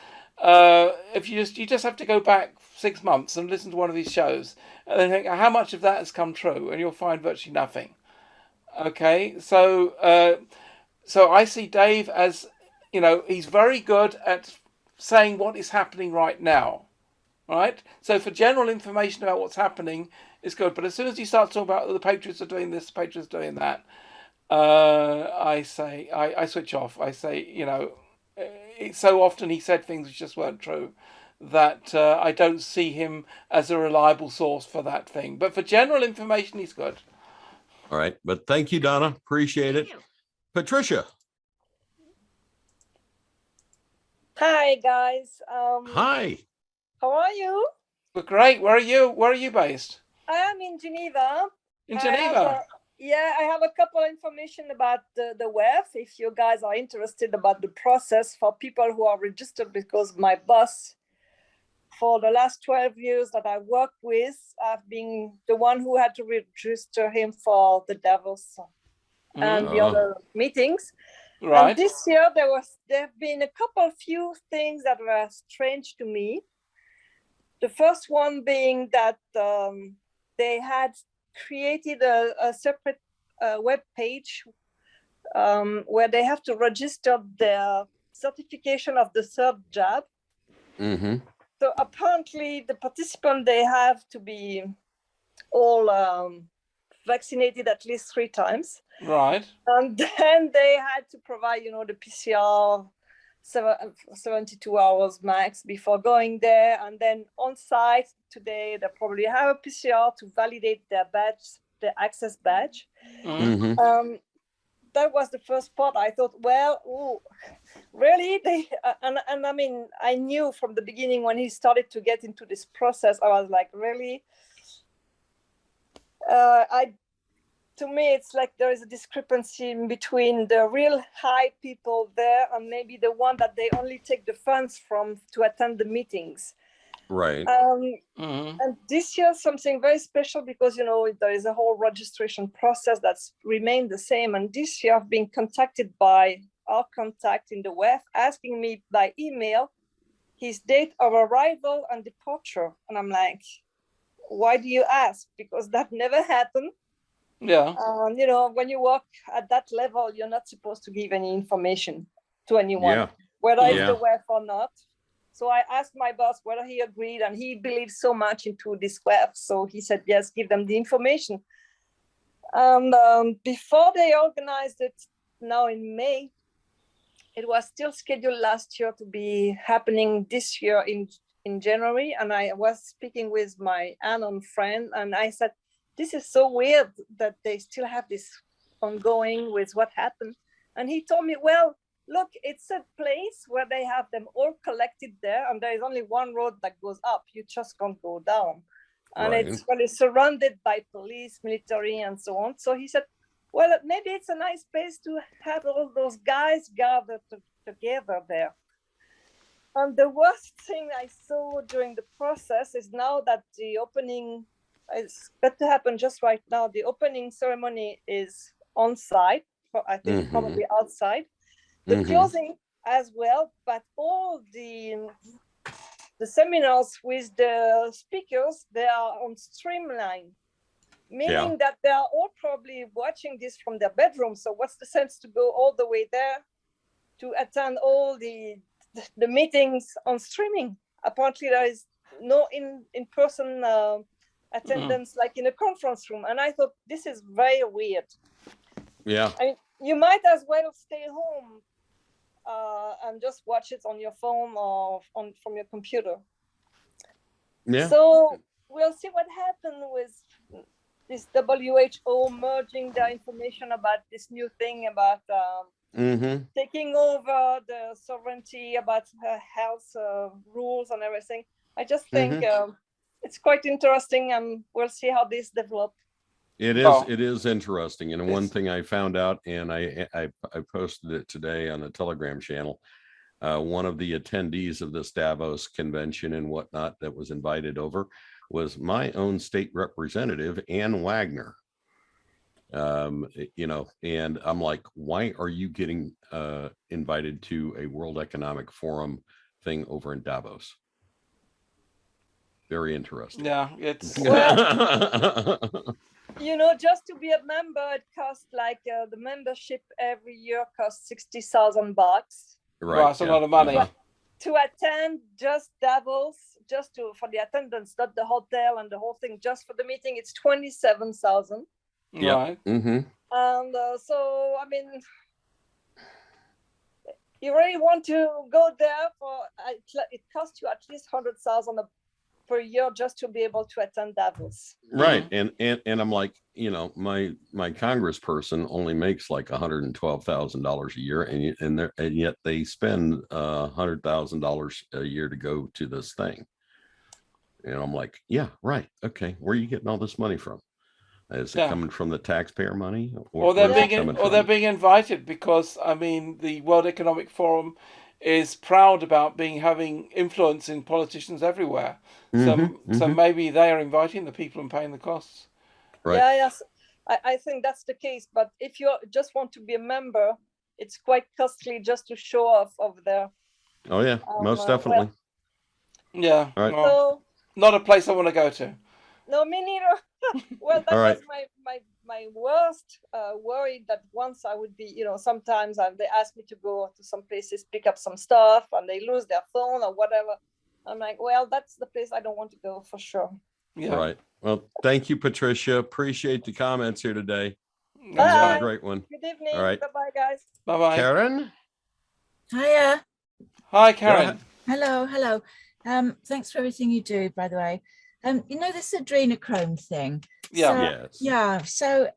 if you just have to go back 6 months and listen to one of these shows and then think how much of that has come true, and you'll find virtually nothing. Okay, so I see Dave as, he's very good at saying what is happening right now. Right? So for general information about what's happening, it's good. But as soon as you start talking about the Patriots are doing this, the Patriots are doing that, I switch off. I say, so often he said things which just weren't true that I don't see him as a reliable source for that thing. But for general information, he's good. All right. But thank you, Donna. Appreciate it. Patricia. Hi, guys. Hi. How are you? We're great. Where are you? Where are you based? I am in Geneva. In Geneva? I have a couple of information about the WEF, if you guys are interested about the process for people who are registered, because my boss, for the last 12 years that I worked with, I've been the one who had to register him for the Davos and the other meetings. Right. And this year there have been a few things that were strange to me. The first one being that they had created a separate web page where they have to register their certification of the third jab. Mm-hmm. So apparently the participants, they have to be all vaccinated at least 3 times. Right. And then they had to provide, the PCR 72 hours max before going there. And then on site today, they probably have a PCR to validate their badge, their access badge. Mm-hmm. That was the first part. I thought, well, really? And I mean, I knew from the beginning when he started to get into this process, I was like, really? To me, it's like there is a discrepancy between the real high people there and maybe the one that they only take the funds from to attend the meetings. Right. And this year, something very special because, there is a whole registration process that's remained the same. And this year, I've been contacted by our contact in the WEF asking me by email his date of arrival and departure. And I'm like, why do you ask? Because that never happened. Yeah. When you work at that level, you're not supposed to give any information to anyone, whether it's the WEF or not. So I asked my boss whether he agreed, and he believes so much into this WEF. So he said, yes, give them the information. And before they organized it now in May, it was still scheduled last year to be happening this year in January. And I was speaking with my Anon friend, and I said, this is so weird that they still have this ongoing with what happened. And he told me, well, look, it's a place where they have them all collected there, and there is only one road that goes up. You just can't go down. And it's surrounded by police, military, and so on. So he said, well, maybe it's a nice place to have all those guys gathered together there. And the worst thing I saw during the process is now that the opening is got to happen just right now. The opening ceremony is on site, I think probably outside. The closing as well, but all the seminars with the speakers, they are on streamline, meaning that they are all probably watching this from their bedroom. So what's the sense to go all the way there to attend all the meetings on streaming? Apparently there is no in-person attendance like in a conference room. And I thought this is very weird. Yeah. I mean, you might as well stay home and just watch it on your phone or from your computer. Yeah. So we'll see what happens with this WHO merging their information about this new thing about taking over the sovereignty, about health rules and everything. I just think it's quite interesting, and we'll see how this develops. It is interesting. And one thing I found out, and I posted it today on the Telegram channel, one of the attendees of this Davos convention and whatnot that was invited over was my own state representative, Ann Wagner. And I'm like, why are you getting invited to a World Economic Forum thing over in Davos? Very interesting. Yeah, it's just to be a member, it costs like the membership every year costs $60,000. Right, that's a lot of money. to attend just Davos, just for the attendance, not the hotel and the whole thing, just for the meeting, it's 27,000. Yeah. Right. Mm-hmm. And so, I mean, you really want to go there for it costs you at least 100,000 per year just to be able to attend Davos. Right. And I'm like, my congressperson only makes like $112,000 a year, and yet they spend $100,000 a year to go to this thing. And I'm like, yeah, right. Okay. Where are you getting all this money from? Is it coming from the taxpayer money, or they're being invited? Because I mean, the World Economic Forum is proud about having influence in politicians everywhere. So maybe they are inviting the people and paying the costs. Right. Yeah, yes, I think that's the case. But if you just want to be a member, it's quite costly just to show off over there. Oh yeah, most definitely. Yeah. All right. So, not a place I want to go to. No, me neither. Well, that was my worst worry, that once I would be, sometimes they ask me to go to some places, pick up some stuff, and they lose their phone or whatever. I'm like, well, that's the place I don't want to go for sure. Yeah. Right. Well, thank you, Patricia. Appreciate the comments here today. That's a great one. Good evening. All right. Bye-bye, guys. Bye-bye. Karen? Hiya. Hi, Karen. Hello. Thanks for everything you do, by the way. This adrenochrome thing. Yeah. Yeah. So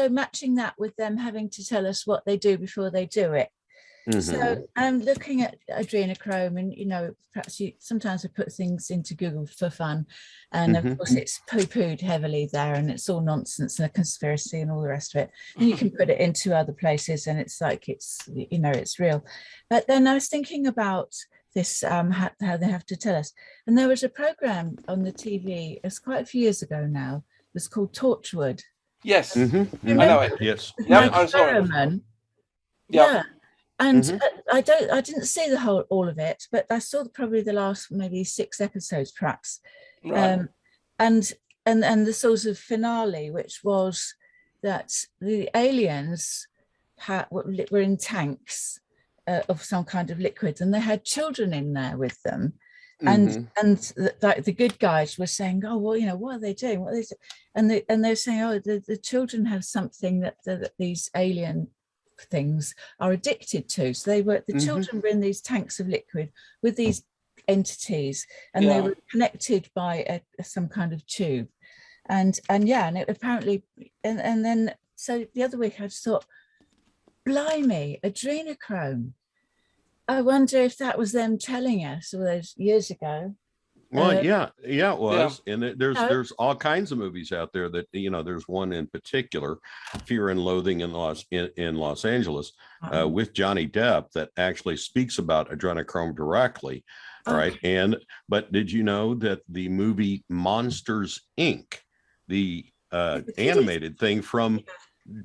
matching that with them having to tell us what they do before they do it. Mm-hmm. So I'm looking at adrenochrome, and perhaps sometimes I put things into Google for fun, and of course it's poo-pooed heavily there, and it's all nonsense and a conspiracy and all the rest of it. And you can put it into other places, and it's like it's real. But then I was thinking about this, how they have to tell us. And there was a program on the TV, it's quite a few years ago now, it was called Torchwood. Yes. Mm-hmm. I know it. Yes. Yeah, I saw it. Yeah. And I didn't see all of it, but I saw probably the last maybe 6 episodes perhaps. Right. And the sort of finale, which was that the aliens were in tanks of some kind of liquid, and they had children in there with them, and the good guys were saying, oh well, what are they doing, and they're saying, oh, the children have something that these alien things are addicted to. So the children were in these tanks of liquid with these entities, and they were connected by some kind of tube, and it apparently, and then so the other week I just thought, blimey, adrenochrome. I wonder if that was them telling us all those years ago. Well, yeah, it was. Yeah. And there's all kinds of movies out there that, there's one in particular, Fear and Loathing in Los Angeles, with Johnny Depp, that actually speaks about adrenochrome directly. All right. But did you know that the movie Monsters, Inc., the animated thing from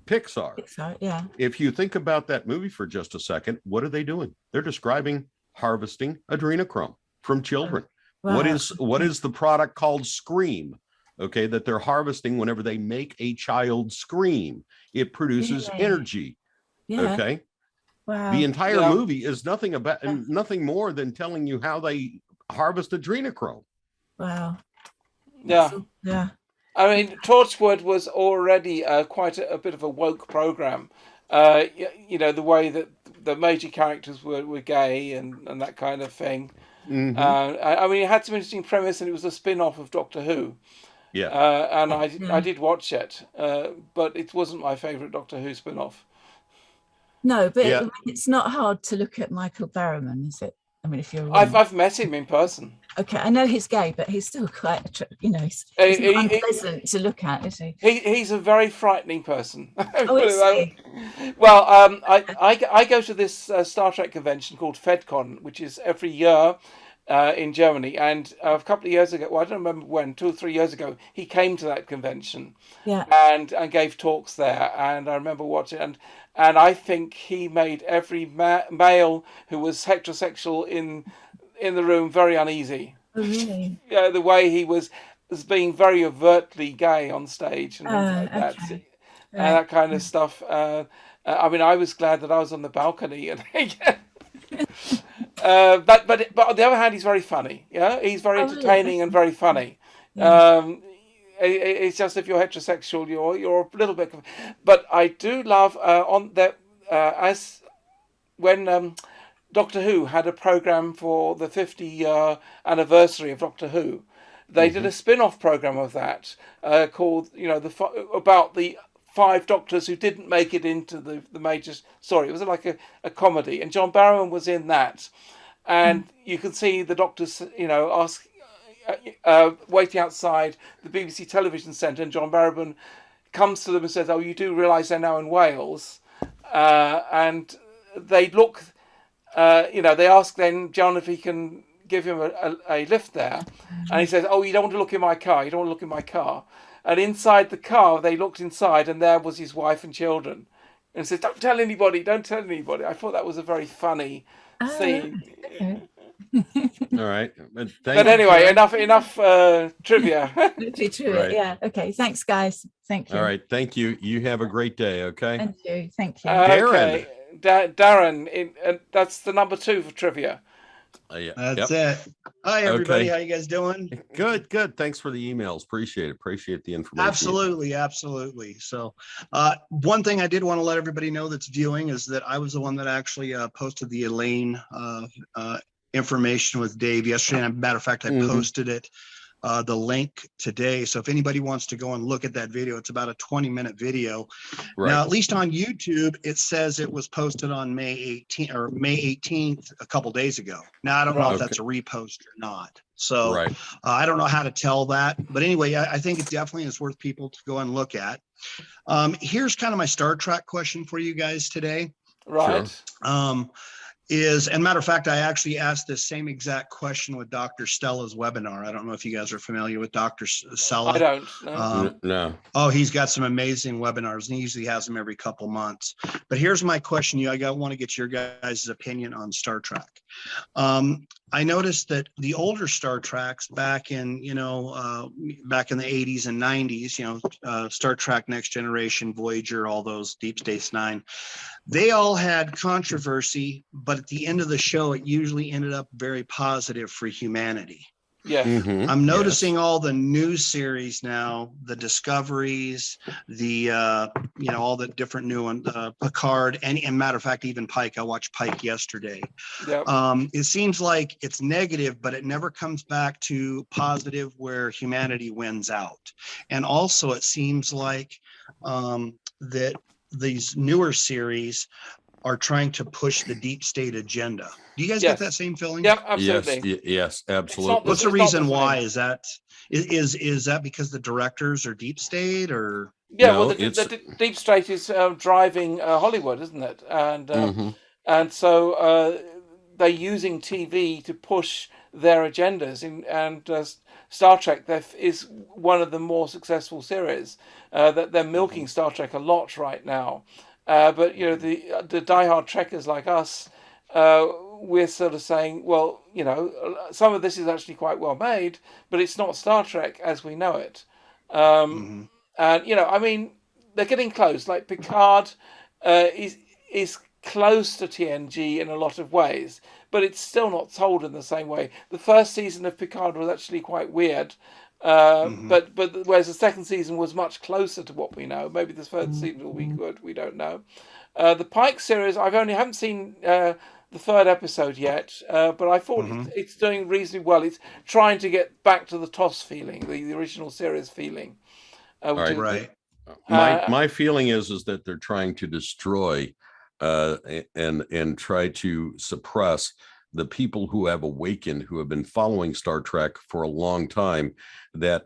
Pixar, yeah. If you think about that movie for just a second, what are they doing? They're describing harvesting adrenochrome from children. Wow. What is the product called? Scream, okay, that they're harvesting whenever they make a child scream. It produces energy. Yeah. Okay. Wow. The entire movie is nothing more than telling you how they harvest adrenochrome. Wow. Yeah. Yeah. I mean, Torchwood was already quite a bit of a woke program. The way that the major characters were gay and that kind of thing. Mm-hmm. I mean, it had some interesting premise, and it was a spin-off of Doctor Who. Yeah. And I did watch it, but it wasn't my favourite Doctor Who spin-off. No, but it's not hard to look at Michael Barrowman, is it? I mean, if you're I've met him in person. Okay, I know he's gay, but he's still quite, he's unpleasant to look at, is he? He's a very frightening person. Oh, is he? Well, I go to this Star Trek convention called FedCon, which is every year in Germany. And a couple of years ago, well, I don't remember when, 2 or 3 years ago, he came to that convention and gave talks there. And I remember watching, and I think he made every male who was heterosexual in the room very uneasy. Oh, really? Yeah, the way he was being very overtly gay on stage and things like that. Okay. And that kind of stuff. I mean, I was glad that I was on the balcony. And but on the other hand, he's very funny. Yeah, he's very entertaining and very funny. It's just if you're heterosexual, you're a little bit. But I do love on that as when Doctor Who had a program for the 50 anniversary of Doctor Who. They did a spin-off program of that called, about the 5 doctors who didn't make it into the major story. It was like a comedy, and John Barrowman was in that. And you can see the doctors, waiting outside the BBC television centre, and John Barrowman comes to them and says, "Oh, you do realise they're now in Wales?" And they look, they ask then John if he can give him a lift there, and he says, "Oh, you don't want to look in my car. You don't want to look in my car." And inside the car, they looked inside, and there was his wife and children, and said, "Don't tell anybody. Don't tell anybody." I thought that was a very funny scene. Okay. All right. But anyway, enough trivia. Right. Yeah. Okay. Thanks, guys. Thank you. All right. Thank you. You have a great day. Okay. Thank you. Thank you. Darren. Darren, that's the number 2 for trivia. Yeah. That's it. Hi, everybody. How you guys doing? Good. Thanks for the emails. Appreciate the information. Absolutely. So one thing I did want to let everybody know that's viewing is that I was the one that actually posted the Elaine information with Dave yesterday. And matter of fact, I posted it, the link today. So if anybody wants to go and look at that video, it's about a 20-minute video. Right. Now, at least on YouTube, it says it was posted on May 18th, a couple days ago. Now, I don't know if that's a repost or not. So I don't know how to tell that. But anyway, I think it definitely is worth people to go and look at. Here's kind of my Star Trek question for you guys today. Right. Sure. And matter of fact, I actually asked this same exact question with Dr. Stella's webinar. I don't know if you guys are familiar with Dr. Stella. I don't. No. No. Oh, he's got some amazing webinars, and he usually has them every couple months. But here's my question. I want to get your guys' opinion on Star Trek. I noticed that the older Star Treks back in the 80s and 90s, Star Trek Next Generation, Voyager, all those, Deep Space Nine, they all had controversy, but at the end of the show, it usually ended up very positive for humanity. Yeah. I'm noticing all the new series now, the Discoveries, the all the different new ones, Picard, and matter of fact, even Pike. I watched Pike yesterday. Yep. It seems like it's negative, but it never comes back to positive where humanity wins out. And also, it seems like that these newer series are trying to push the deep state agenda. Do you guys get that same feeling? Yeah, absolutely. Yes, absolutely. What's the reason why? Is that because the directors are deep state, or? Yeah, well, the deep state is driving Hollywood, isn't it? And so they're using TV to push their agendas. And Star Trek is one of the more successful series. That they're milking Star Trek a lot right now. But the diehard Trekkers like us, we're sort of saying, well, some of this is actually quite well made, but it's not Star Trek as we know it. And I mean, they're getting close. Like Picard is close to TNG in a lot of ways, but it's still not told in the same way. The first season of Picard was actually quite weird. But whereas the second season was much closer to what we know. Maybe the third season will be good. We don't know. The Pike series, haven't seen the third episode yet, but I thought it's doing reasonably well. It's trying to get back to the TOS feeling, the original series feeling. Right. My feeling is that they're trying to destroy and try to suppress the people who have awakened, who have been following Star Trek for a long time, that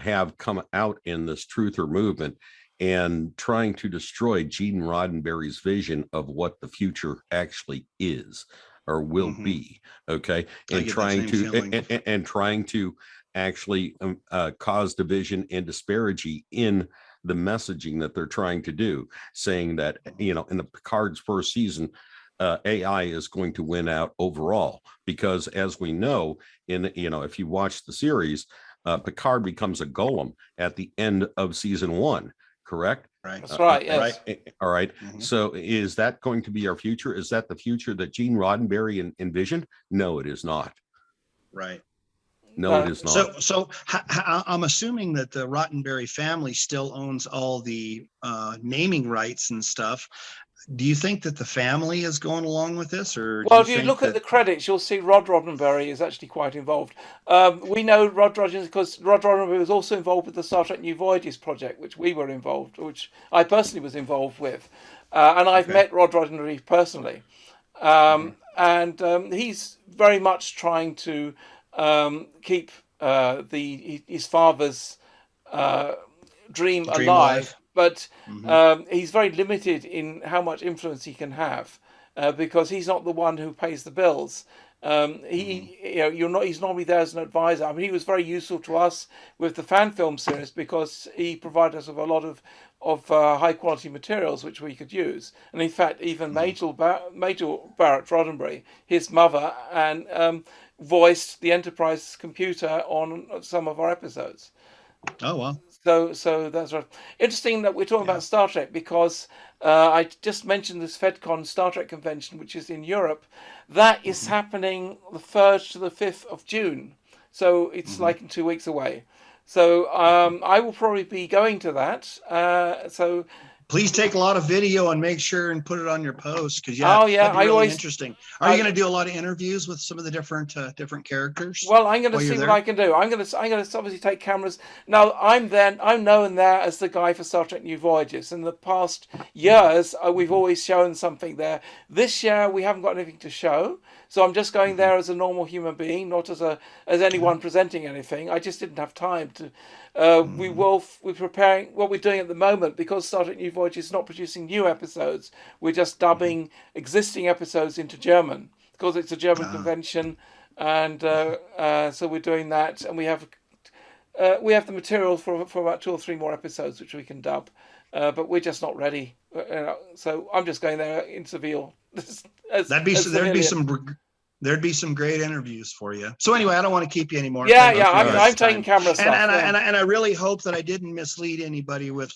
have come out in this truther movement and trying to destroy Gene Roddenberry's vision of what the future actually is or will be. Okay, and trying to actually cause division and disparity in the messaging that they're trying to do, saying that in the Picard's first season, AI is going to win out overall, because as we know, if you watch the series, Picard becomes a golem at the end of season 1. correct? Right. That's right. Yes. All right. So is that going to be our future? Is that the future that Gene Roddenberry envisioned? No, it is not. Right. No, it is not. So I'm assuming that the Roddenberry family still owns all the naming rights and stuff. Do you think that the family is going along with this, or Well, do if you think look that... at the credits, you'll see Rod Roddenberry is actually quite involved. We know Rod Roddenberry because Rod Roddenberry was also involved with the Star Trek New Voyages project, which we were involved, which I personally was involved with, and I've met Rod Roddenberry personally, and he's very much trying to keep his father's dream alive. But he's very limited in how much influence he can have because he's not the one who pays the bills. He's normally there as an advisor. I mean, he was very useful to us with the fan film series because he provided us with a lot of high quality materials which we could use. And in fact, even Major Barrett Roddenberry, his mother, and voiced the Enterprise computer on some of our episodes. Oh, wow. So that's right. Interesting that we're talking about Star Trek because I just mentioned this FedCon Star Trek convention, which is in Europe. That is happening the 3rd to the 5th of June. So it's like in 2 weeks away. So I will probably be going to that. So please take a lot of video and make sure and put it on your post because that'd be really interesting. Are you going to do a lot of interviews with some of the different characters? Well, I'm going to see what I can do. I'm going to obviously take cameras. Now I'm known there as the guy for Star Trek New Voyages. In the past years, we've always shown something there. This year we haven't got anything to show, so I'm just going there as a normal human being, not as anyone presenting anything. I just didn't have time to. We're preparing what we're doing at the moment because Star Trek New Voyages is not producing new episodes. We're just dubbing existing episodes into German because it's a German convention, and so we're doing that. And we have the material for about 2 or 3 more episodes which we can dub, but we're just not ready. So I'm just going there in Seville. There'd be some great interviews for you. So anyway, I don't want to keep you anymore. I'm taking camera stuff. And I really hope that I didn't mislead anybody with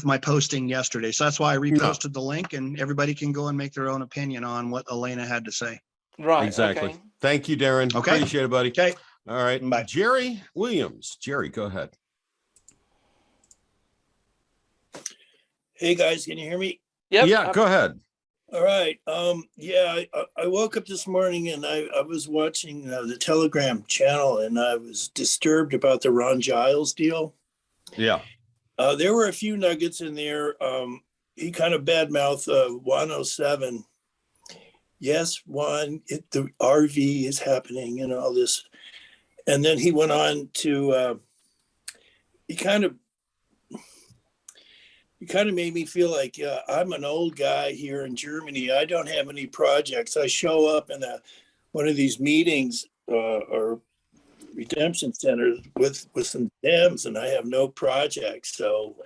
my posting yesterday. So that's why I reposted the link, and everybody can go and make their own opinion on what Elena had to say. Right. Exactly. Okay. Thank you, Darren. Okay. Appreciate it, buddy. Okay. All right. Bye. Jerry Williams. Jerry, go ahead. Hey guys, can you hear me? Yep. Yeah, go ahead. All right. I woke up this morning and I was watching the Telegram channel and I was disturbed about the Ron Giles deal. Yeah. There were a few nuggets in there. He kind of badmouthed 107. Yes, the RV is happening and all this. And then he went on to, he kind of made me feel like I'm an old guy here in Germany. I don't have any projects. I show up in one of these meetings or redemption centers with some Dems, and I have no projects. So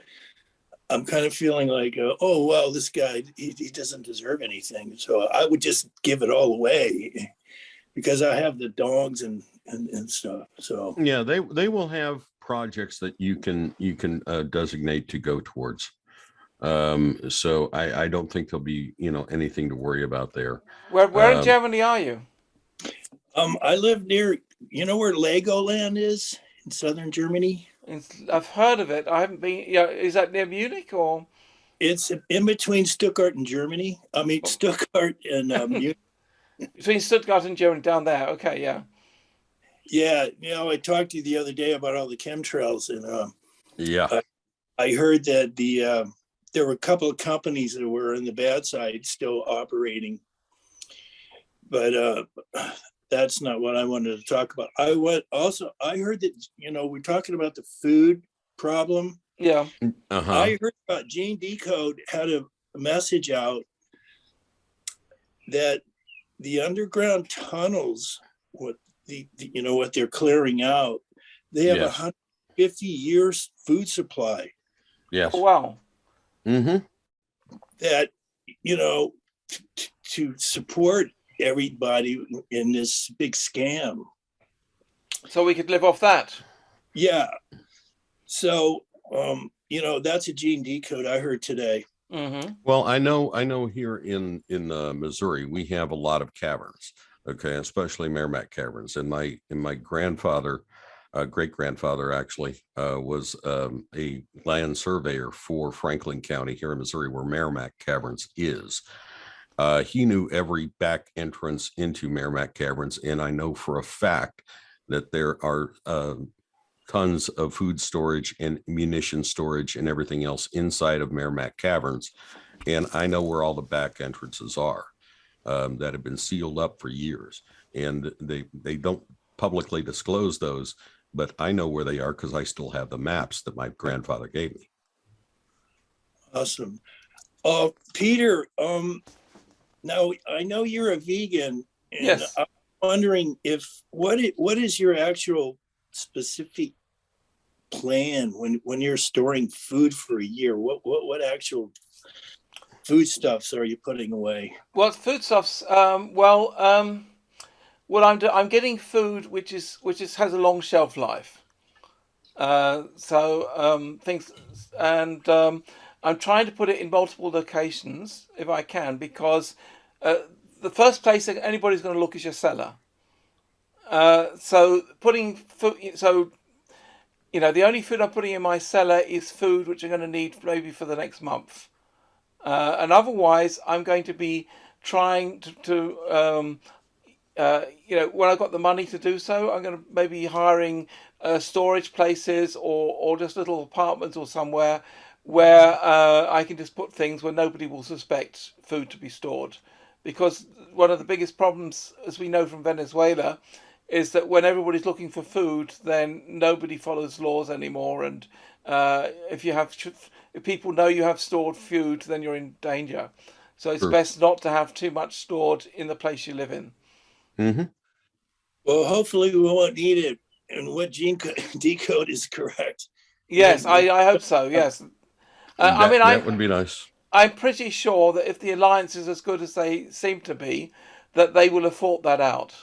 I'm kind of feeling like, oh, well, this guy, he doesn't deserve anything. So I would just give it all away because I have the dogs and stuff. So yeah, they will have projects that you can designate to go towards. So I don't think there'll be anything to worry about there. Where in Germany are you? I live near, where Legoland is in southern Germany? I've heard of it. I haven't been. Yeah, is that near Munich or? It's in between Stuttgart and Germany. I mean Stuttgart and Munich. Between Stuttgart and Germany, down there. Okay, yeah. Yeah, I talked to you the other day about all the chemtrails, and yeah, I heard that there were a couple of companies that were on the bad side still operating, but that's not what I wanted to talk about. I heard that we're talking about the food problem. Yeah. I heard about Gene Decode had a message out that the underground tunnels, what they're clearing out, they have 150 years food supply. Yes. Oh, wow. Mm-hmm. That to support everybody in this big scam. So we could live off that. Yeah. So that's a gene decode I heard today. Mm-hmm. Well, I know here in Missouri, we have a lot of caverns, okay, especially Merrimack caverns. And my grandfather, great grandfather actually, was a land surveyor for Franklin County here in Missouri, where Merrimack Caverns is. He knew every back entrance into Merrimack Caverns, and I know for a fact that there are tons of food storage and munition storage and everything else inside of Merrimack Caverns. And I know where all the back entrances are that have been sealed up for years. And they don't publicly disclose those, but I know where they are because I still have the maps that my grandfather gave me. Awesome. Peter, now I know you're a vegan, and yes. I'm wondering what is your actual specific plan when you're storing food for a year? What actual foodstuffs are you putting away? Well, foodstuffs. I'm getting food which has a long shelf life. Things, and I'm trying to put it in multiple locations if I can, because the first place that anybody's going to look is your cellar. So putting food, the only food I'm putting in my cellar is food which I'm going to need maybe for the next month. And otherwise, I'm going to be trying to when I've got the money to do so, I'm going to maybe hiring storage places or just little apartments or somewhere where I can just put things where nobody will suspect food to be stored. Because one of the biggest problems, as we know from Venezuela, is that when everybody's looking for food, then nobody follows laws anymore. And if people know you have stored food, then you're in danger. So it's best not to have too much stored in the place you live in. Mm-hmm. Well, hopefully we won't need it, and what gene decode is correct. Yes, I hope so. Yes, that would be nice. I'm pretty sure that if the alliance is as good as they seem to be, that they will have thought that out.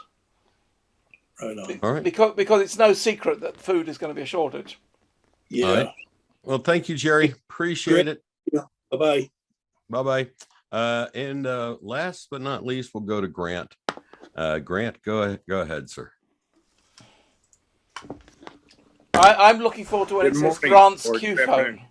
Right on. All right. Because it's no secret that food is going to be a shortage. Yeah. All right. Well, thank you, Jerry. Appreciate it. Yeah. Bye-bye. Bye-bye. And last but not least, we'll go to Grant. Grant, go ahead, sir. I'm looking forward to when it says Grant's Q phone.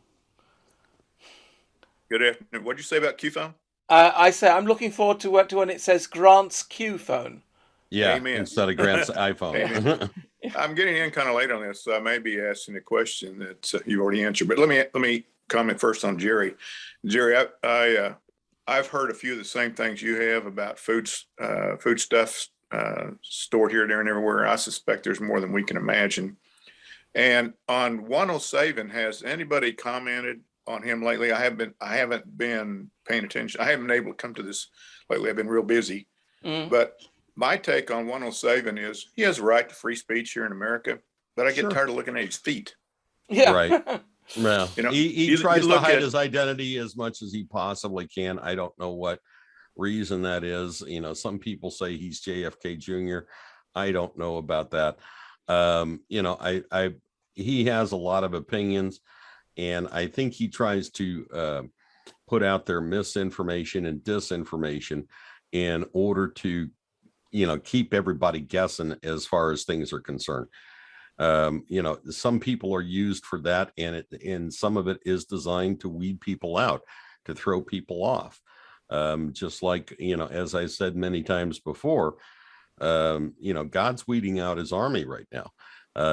Good afternoon. What did you say about Q phone? I say I'm looking forward to when it says Grant's Q phone. Yeah, Amen. instead of Grant's iPhone. I'm getting in kind of late on this, so I may be asking a question that you already answered. But let me comment first on Jerry. Jerry, I've heard a few of the same things you have about foodstuffs stored here, there, and everywhere. I suspect there's more than we can imagine. And on 107, has anybody commented on him lately? I haven't been paying attention. I haven't been able to come to this lately. I've been real busy. But my take on 107 is he has a right to free speech here in America, but I get tired of looking at his feet. Yeah. Right. Well, he tries to hide his identity as much as he possibly can. I don't know what reason that is. Some people say he's JFK Jr. I don't know about that. He has a lot of opinions, and I think he tries to put out their misinformation and disinformation in order to, keep everybody guessing as far as things are concerned. Some people are used for that, and some of it is designed to weed people out, to throw people off. Just like, as I said many times before, God's weeding out his army right now,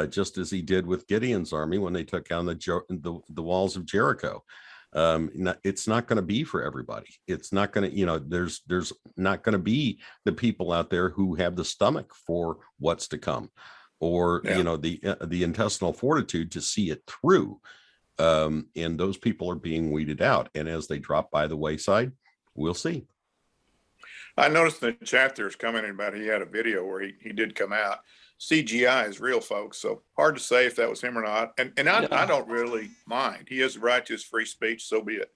just as he did with Gideon's army when they took down the walls of Jericho. It's not going to be for everybody. It's not going to, there's not going to be the people out there who have the stomach for what's to come, or, the intestinal fortitude to see it through. And those people are being weeded out. And as they drop by the wayside, we'll see. I noticed the chat there's commenting about he had a video where he did come out. CGI is real, folks. So hard to say if that was him or not. And I don't really mind. He has the right to his free speech. So be it.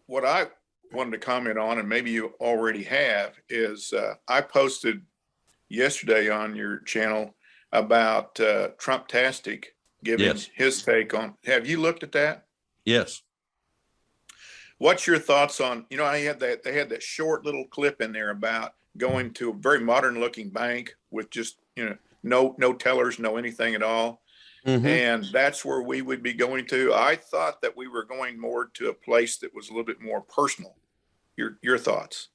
What I wanted to comment on, and maybe you already have, is I posted yesterday on your channel about Trump-tastic giving his take on. Have you looked at that? Yes. What's your thoughts on, they had that short little clip in there about going to a very modern looking bank with just, no tellers, no anything at all. Mm-hmm. And that's where we would be going to. I thought that we were going more to a place that was a little bit more personal. Your thoughts?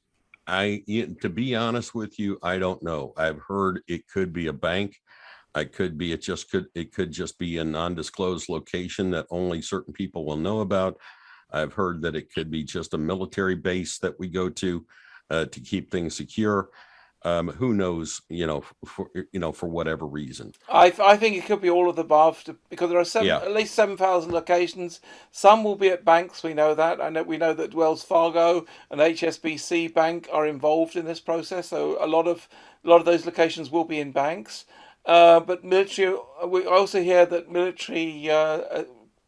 To be honest with you, I don't know. I've heard it could be a bank. It could just be a non-disclosed location that only certain people will know about. I've heard that it could be just a military base that we go to keep things secure. Who knows, for whatever reason. I think it could be all of the above because there are at least 7,000 locations. Some will be at banks. We know that. We know that Wells Fargo and HSBC Bank are involved in this process. So a lot of those locations will be in banks. But military, we also hear that military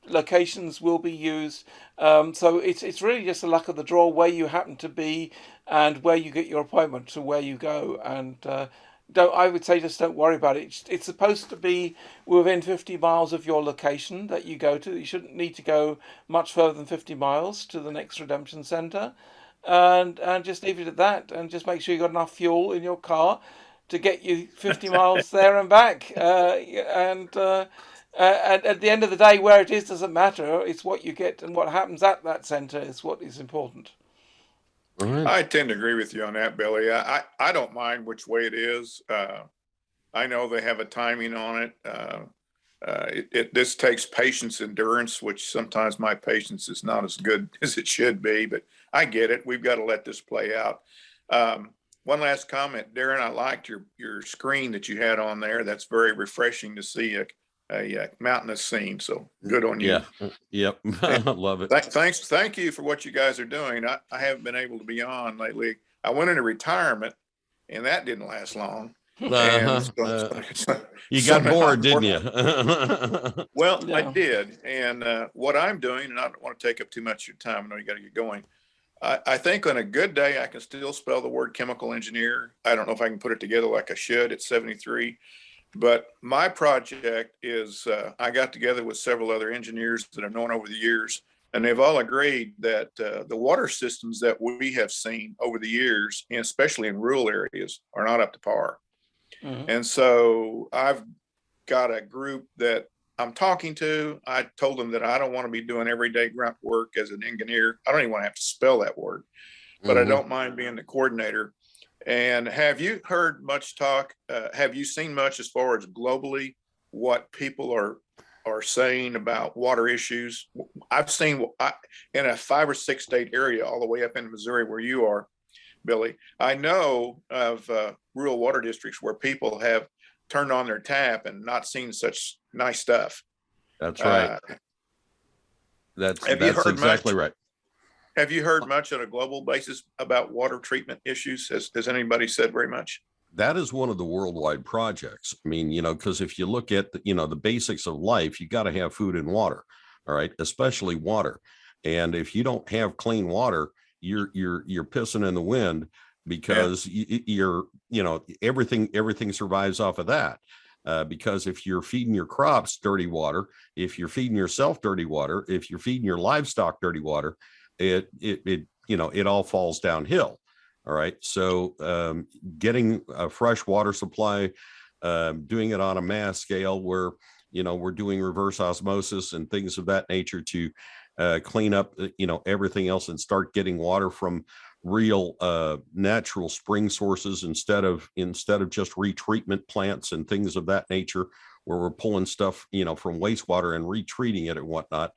locations will be used. So it's really just the luck of the draw where you happen to be and where you get your appointment to where you go. And I would say just don't worry about it. It's supposed to be within 50 miles of your location that you go to. You shouldn't need to go much further than 50 miles to the next redemption center. And just leave it at that and just make sure you got enough fuel in your car to get you 50 miles there and back. And at the end of the day, where it is doesn't matter. It's what you get and what happens at that center is what is important. Right. I tend to agree with you on that, Billy. I don't mind which way it is. I know they have a timing on it. This takes patience, endurance, which sometimes my patience is not as good as it should be, but I get it. We've got to let this play out. One last comment, Darren, I liked your screen that you had on there. That's very refreshing to see a mountainous scene. So good on you. Yeah. Yep. I love it. Thank you for what you guys are doing. I haven't been able to be on lately. I went into retirement and that didn't last long. You got bored, didn't you? Well, yeah. I did. And what I'm doing, and I don't want to take up too much of your time. I know you got to get going. I think on a good day, I can still spell the word chemical engineer. I don't know if I can put it together like I should at 73. But my project is, I got together with several other engineers that I've known over the years, and they've all agreed that the water systems that we have seen over the years, and especially in rural areas, are not up to par. Mm-hmm. And so I've got a group that I'm talking to. I told them that I don't want to be doing everyday grunt work as an engineer. I don't even want to have to spell that word, but I don't mind being the coordinator. And have you heard much talk? Have you seen much as far as globally what people are saying about water issues? I've seen in a 5 or 6 state area all the way up in Missouri where you are, Billy. I know of rural water districts where people have turned on their tap and not seen such nice stuff. That's right. That's exactly right. Have you heard much on a global basis about water treatment issues? Has anybody said very much? That is one of the worldwide projects. I mean, because if you look at the basics of life, you got to have food and water. All right, especially water. And if you don't have clean water, you're pissing in the wind because everything survives off of that. Because if you're feeding your crops dirty water, if you're feeding yourself dirty water, if you're feeding your livestock dirty water, it all falls downhill. All right. So getting a fresh water supply, doing it on a mass scale where, we're doing reverse osmosis and things of that nature to clean up, everything else and start getting water from real natural spring sources instead of just retreatment plants and things of that nature where we're pulling stuff, from wastewater and retreating it and whatnot.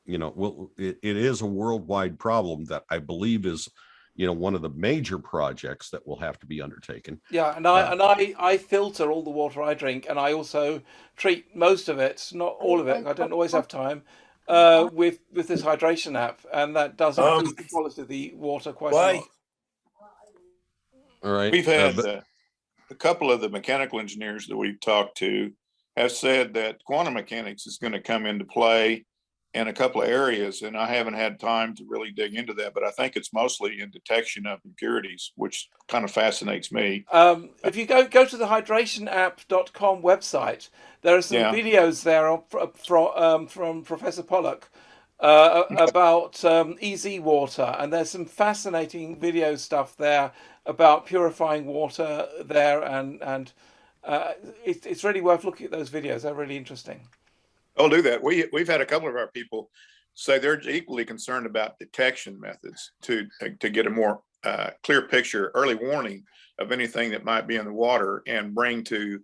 It is a worldwide problem that I believe is, one of the major projects that will have to be undertaken. Yeah, and I filter all the water I drink, and I also treat most of it, not all of it. I don't always have time with this hydration app, and that does improve the quality of the water quite a lot. All right, we've had a couple of the mechanical engineers that we've talked to have said that quantum mechanics is going to come into play. in a couple of areas, and I haven't had time to really dig into that, but I think it's mostly in detection of impurities, which kind of fascinates me. If you go to the hydrationapp.com website, there are some videos there from Professor Pollock about easy water, and there's some fascinating video stuff there about purifying water there, and it's really worth looking at those videos. They're really interesting. I'll do that. We've had a couple of our people say they're equally concerned about detection methods to get a more clear picture, early warning of anything that might be in the water, and bring to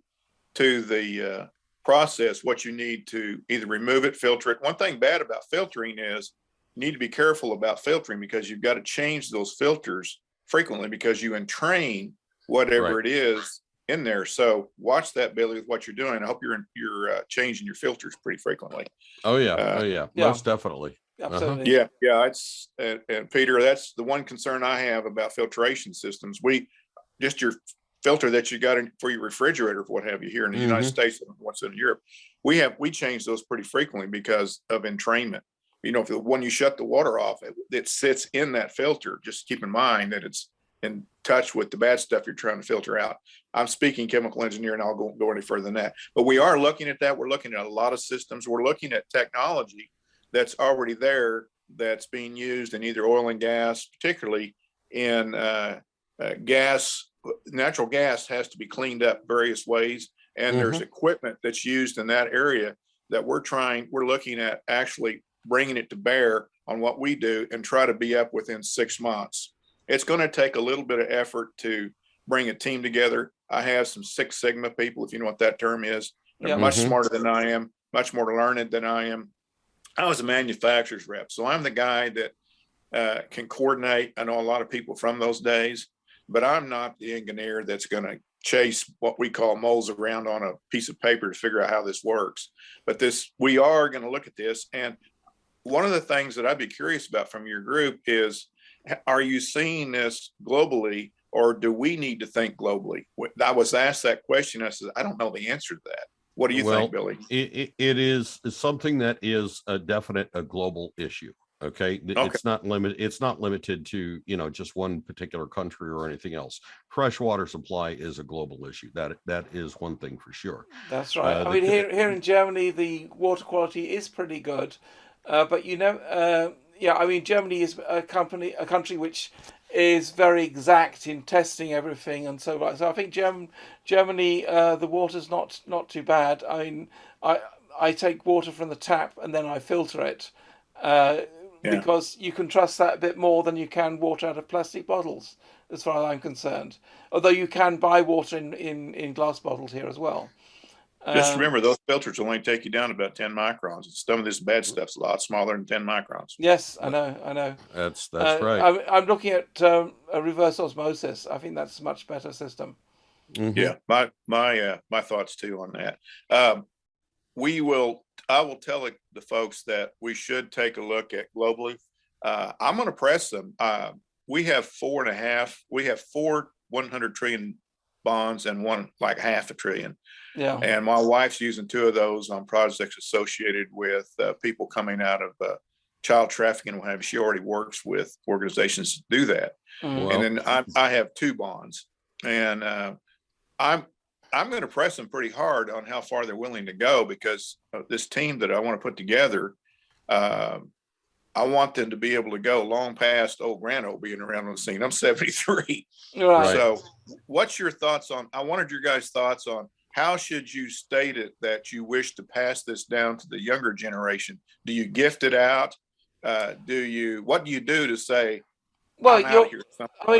the process what you need to either remove it, filter it. One thing bad about filtering is you need to be careful about filtering, because you've got to change those filters frequently, because you entrain whatever it is in there. So watch that, Billy, with what you're doing. I hope you're changing your filters pretty frequently. Oh yeah, most definitely. Absolutely. Yeah. It's and Peter, that's the one concern I have about filtration systems. Just your filter that you got for your refrigerator, for what have you, here in the United States and what's in Europe, we change those pretty frequently because of entrainment. You know, when you shut the water off, it sits in that filter. Just keep in mind that it's in touch with the bad stuff you're trying to filter out. I'm speaking chemical engineer, and I'll go any further than that. But we are looking at that. We're looking at a lot of systems. We're looking at technology that's already there, that's being used in either oil and gas, particularly in gas. Natural gas has to be cleaned up various ways, and there's equipment that's used in that area that we're looking at actually bringing it to bear on what we do and try to be up within 6 months. It's going to take a little bit of effort to bring a team together. I have some Six Sigma people, if you know what that term is. They're much smarter than I am, much more learned than I am. I was a manufacturer's rep, so I'm the guy that can coordinate. I know a lot of people from those days, but I'm not the engineer that's going to chase what we call moles around on a piece of paper to figure out how this works. But we are going to look at this. And one of the things that I'd be curious about from your group is, are you seeing this globally, or do we need to think globally? I was asked that question. I said, I don't know the answer to that. What do you think, Billy? It is something that is a global issue. Okay. It's not limited to, just one particular country or anything else. Freshwater supply is a global issue. That is one thing for sure. That's right. I mean, here in Germany, the water quality is pretty good. But I mean, Germany is a country which is very exact in testing everything and so on. So I think Germany, the water's not too bad. I mean, I take water from the tap and then I filter it because you can trust that a bit more than you can water out of plastic bottles, as far as I'm concerned. Although you can buy water in glass bottles here as well. Just remember, those filters only take you down about 10 microns. Some of this bad stuff's a lot smaller than 10 microns. Yes, I know. That's right. I'm looking at a reverse osmosis. I think that's a much better system. Yeah, my thoughts too on that. I will tell the folks that we should take a look at globally. I'm going to press them. We have 4 100 trillion bonds and one like $500 billion. Yeah. And my wife's using 2 of those on projects associated with people coming out of child trafficking and what have you. She already works with organizations to do that. And then I have 2 bonds, and I'm going to press them pretty hard on how far they're willing to go, because this team that I want to put together, I want them to be able to go long past old Grano being around on the scene. I'm 73. Right. So what's your thoughts on, I wanted your guys' thoughts on how should you state it that you wish to pass this down to the younger generation? Do you gift it out? What do you do to say, well,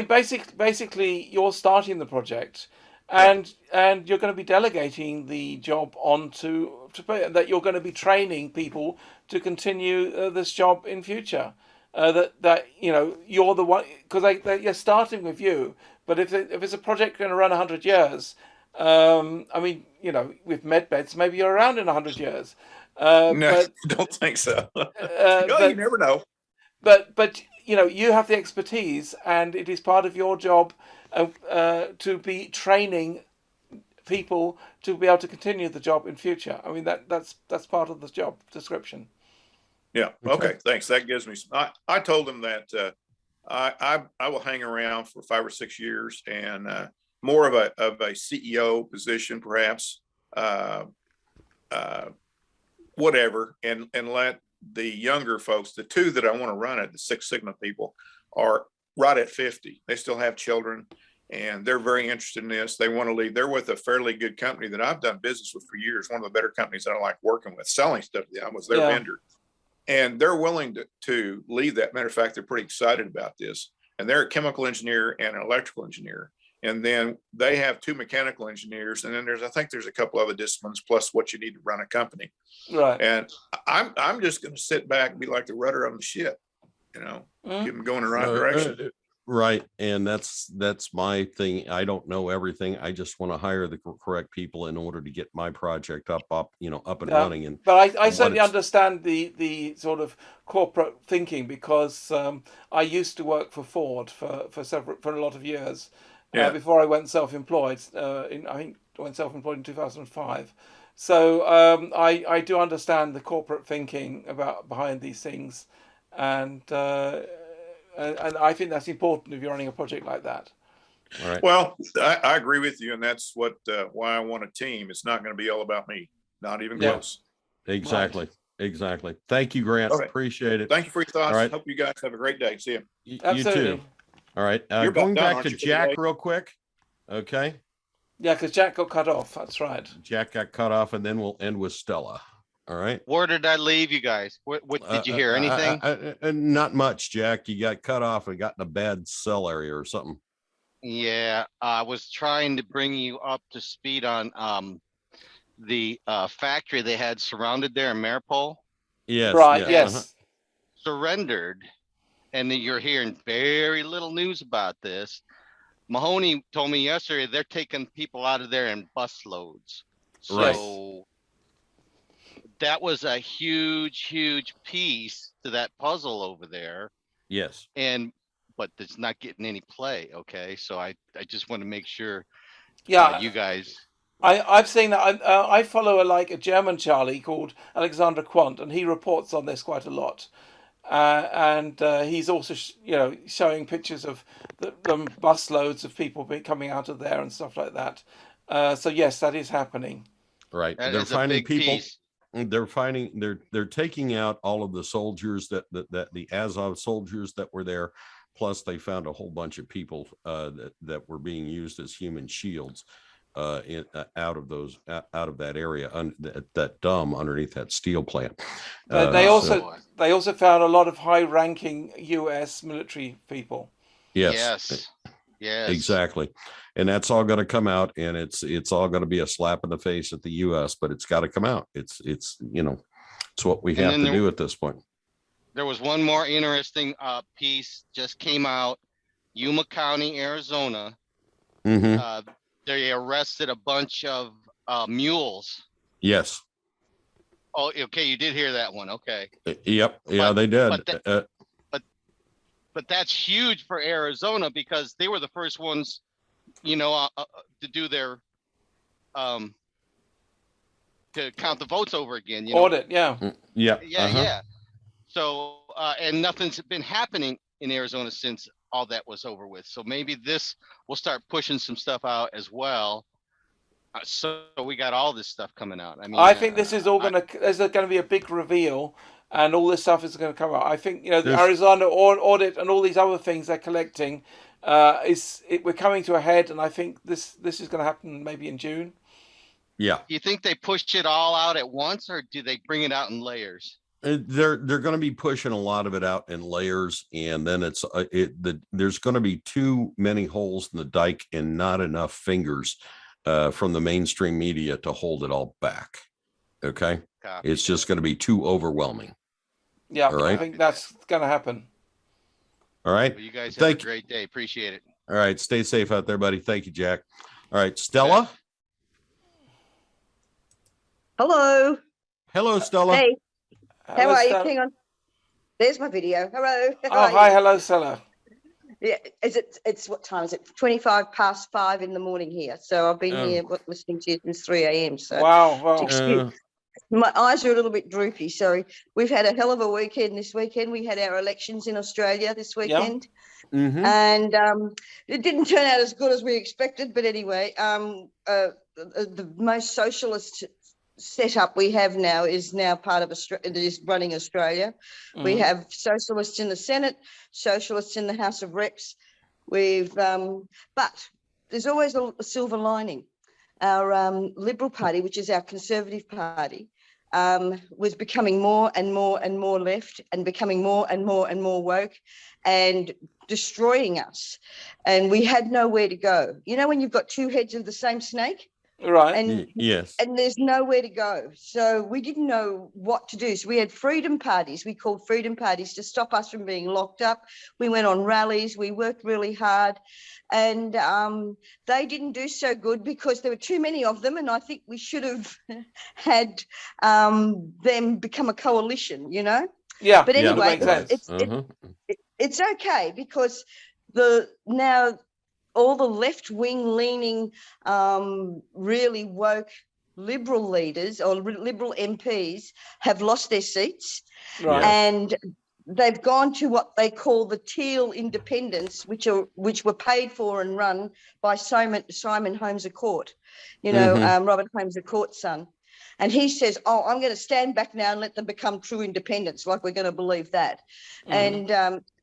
basically you're starting the project, and you're going to be delegating the job on to that you're going to be training people to continue this job in future. That you're the one, because you're starting with you. But if it's a project going to run 100 years, I mean, with med beds, maybe you're around in 100 years. No, I don't think so. You never know. But you have the expertise, and it is part of your job to be training people to be able to continue the job in future. I mean, that's part of the job description. Yeah. Okay. Thanks. That gives me some, I told him that I will hang around for 5 or 6 years and more of a CEO position, perhaps, whatever, and let the younger folks, the two that I want to run it, the Six Sigma people, are right at 50. They still have children and they're very interested in this. They want to leave. They're with a fairly good company that I've done business with for years. One of the better companies that I like working with, selling stuff to them. I was their vendor. And they're willing to leave that. Matter of fact, they're pretty excited about this. And they're a chemical engineer and an electrical engineer. And then they have 2 mechanical engineers. And then I think there's a couple other disciplines plus what you need to run a company. Right. And I'm just going to sit back and be like the rudder on the ship, keep them going in the right direction. Right. And that's my thing. I don't know everything. I just want to hire the correct people in order to get my project up and running. And but I certainly understand the sort of corporate thinking, because I used to work for Ford for a lot of years before I went self-employed. I think I went self-employed in 2005. So I do understand the corporate thinking behind these things, and I think that's important if you're running a project like that. All right. Well, I agree with you, and that's why I want a team. It's not going to be all about me, not even close. Exactly. Right. Exactly. Thank you, Grant. Right. Appreciate it. Thank you for your thoughts. All right. Hope you guys have a great day. See you. You too. All right. Going back to Jack real quick. Okay. Yeah, because Jack got cut off. That's right. Jack got cut off, and then we'll end with Stella. All right. Where did I leave you guys? What did you hear? Anything? Not much, Jack. You got cut off and got in a bad cell area or something. Yeah, I was trying to bring you up to speed on the factory they had surrounded there in Maripol. Yes. Right. Yes. Surrendered, and then you're hearing very little news about this. Mahoney told me yesterday they're taking people out of there in bus loads. So that was a huge piece to that puzzle over there. Yes. But it's not getting any play. Okay. So I just want to make sure you guys. I've seen that. I follow a German Charlie called Alexander Quant, and he reports on this quite a lot. And he's also, showing pictures of the bus loads of people coming out of there and stuff like that. So yes, that is happening. Right. They're finding people. Piece. They're taking out all of the soldiers that the Azov soldiers that were there. Plus, they found a whole bunch of people that were being used as human shields out of that area, that dome underneath that steel plant. They also found a lot of high-ranking U.S. military people. Yes. Exactly. And that's all going to come out, and it's all going to be a slap in the face at the U.S., but it's got to come out. It's what we have to do at this point. There was one more interesting piece just came out. Yuma County, Arizona. Mm-hmm. They arrested a bunch of mules. Yes. Oh, okay. You did hear that one. Okay. Yep. Yeah, they did. But that's huge for Arizona because they were the first ones, to do their to count the votes over again. Audit. Yeah. Yeah. Yeah. So and nothing's been happening in Arizona since all that was over with. So maybe this will start pushing some stuff out as well. So we got all this stuff coming out. I think this is all there's going to be a big reveal, and all this stuff is going to come out. I think the Arizona audit and all these other things they're collecting we're coming to a head, and I think this is going to happen maybe in June. Yeah. Do you think they push it all out at once, or do they bring it out in layers? They're going to be pushing a lot of it out in layers, and then there's going to be too many holes in the dike and not enough fingers from the mainstream media to hold it all back. Okay. Copy. It's just going to be too overwhelming. Yeah. All right? I think that's going to happen. All right. Well, you guys have a great day. Appreciate it. All right. Stay safe out there, buddy. Thank you, Jack. All right. Stella. Hello. Hello, Stella. Hey. How are you? Stella. Hang on. There's my video. Hello. Hi. Hello, Stella. Yeah. It's what time is it? 25 in the morning here. So I've been here listening to you since 3 a.m. So wow. My eyes are a little bit droopy. Sorry. We've had a hell of a weekend this weekend. We had our elections in Australia this weekend. And it didn't turn out as good as we expected. But anyway, the most socialist setup we have now is now part of Australia, is running Australia. We have socialists in the Senate, socialists in the House of Reps. But there's always a silver lining. Our Liberal Party, which is our Conservative Party, was becoming more and more and more left and becoming more and more woke and destroying us. And we had nowhere to go. You know, when you've got two heads of the same snake? Right. And yes. And there's nowhere to go. So we didn't know what to do. So we had freedom parties. We called freedom parties to stop us from being locked up. We went on rallies. We worked really hard. And they didn't do so good because there were too many of them. And I think we should have had them become a coalition, you know? Yeah. But anyway, right. it's okay because now all the left-wing leaning, really woke Liberal leaders or Liberal MPs have lost their seats. Right. And they've gone to what they call the teal independents, which were paid for and run by Simon Holmes à Court, you know, Robert Holmes à Court's son. And he says, oh, I'm going to stand back now and let them become true independents, like we're going to believe that.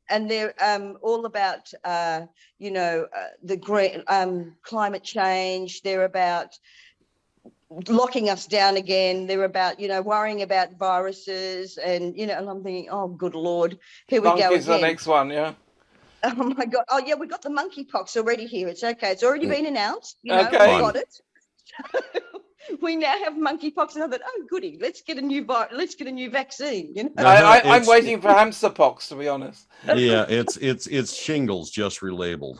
And they're all about, you know, the green, climate change. They're about locking us down again. They're about, you know, worrying about viruses. And, you know, and I'm thinking, oh, good Lord, here we go again. Monkey's the next one, yeah. Oh, my God. Oh, yeah, we got the monkeypox already here. It's okay. It's already been announced. You know, okay. we got it. We now have monkeypox, and I thought, oh goody, let's get a new vaccine. You know, I'm waiting for hamster pox, to be honest. Yeah, it's shingles just relabeled.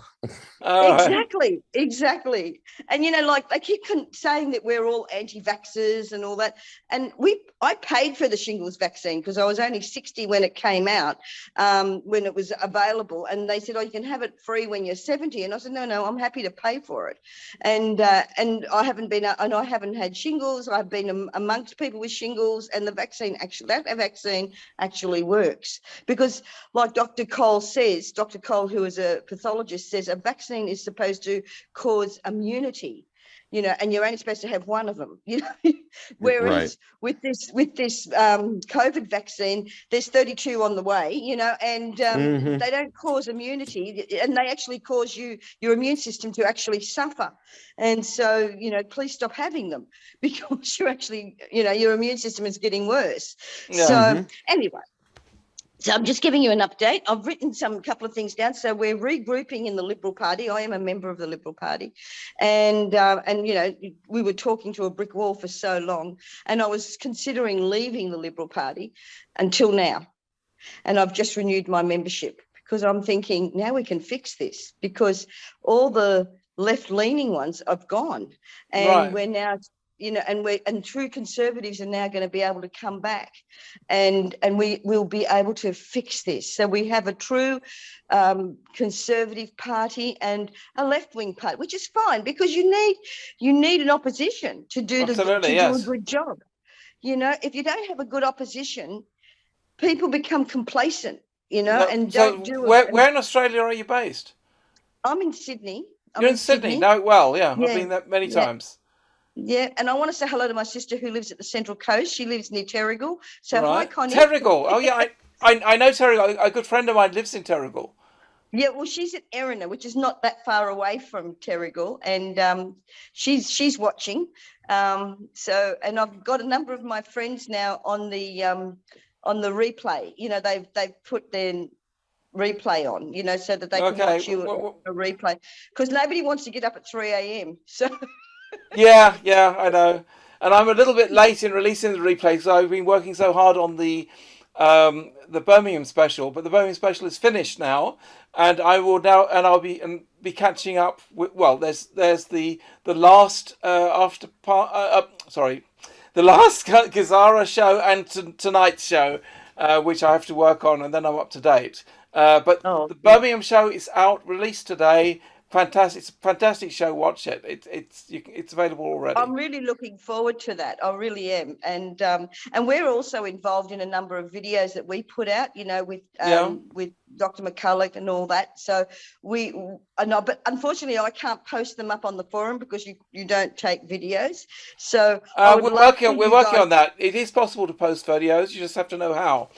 Exactly. And you know, like they keep saying that we're all anti-vaxxers and all that. And I paid for the shingles vaccine because I was only 60 when it came out, when it was available. And they said, oh, you can have it free when you're 70. And I said, no, I'm happy to pay for it. And I haven't had shingles. I've been amongst people with shingles, and that vaccine actually works because, like Dr. Cole, who is a pathologist, says a vaccine is supposed to cause immunity, you know, and you're only supposed to have one of them, you know. Whereas with this COVID vaccine, there's 32 on the way, you know, and they don't cause immunity, and they actually cause your immune system to actually suffer. And so, you know, please stop having them because you're actually, you know, your immune system is getting worse. Yeah. So anyway. So I'm just giving you an update. I've written a couple of things down. So we're regrouping in the Liberal Party. I am a member of the Liberal Party. And you know, we were talking to a brick wall for so long, and I was considering leaving the Liberal Party until now. And I've just renewed my membership because I'm thinking now we can fix this because all the left-leaning ones have gone. And we're now, you know, and true conservatives are now going to be able to come back, and we will be able to fix this. So we have a true conservative party and a left-wing party, which is fine because you need an opposition to do do a good job. You know, if you don't have a good opposition, people become complacent. You know, and don't do it. Where in Australia are you based? I'm in Sydney. You're in Sydney? No, well, yeah. I've been there many times. Yeah, and I want to say hello to my sister who lives at the Central Coast. She lives near Terrigal. So hi, Connie. Terrigal. Oh, yeah, I know Terrigal. A good friend of mine lives in Terrigal. Yeah, well, she's at Erina, which is not that far away from Terrigal, and she's watching. So, and I've got a number of my friends now on the replay. You know, they've put their replay on, you know, so that they can watch you a replay because nobody wants to get up at 3 a.m. So. Yeah, I know. And I'm a little bit late in releasing the replay because I've been working so hard on the Birmingham special, but the Birmingham special is finished now, and I will now, and I'll be catching up with, well, there's the last the last GESARA show and tonight's show, which I have to work on, and then I'm up to date. But the Birmingham show is out, released today. fantastic. It's a fantastic show. Watch it. It's available already. I'm really looking forward to that. I really am. And we're also involved in a number of videos that we put out, with Dr. McCulloch and all that. So but unfortunately I can't post them up on the forum because you don't take videos. So we're working on that. It is possible to post videos. You just have to know how.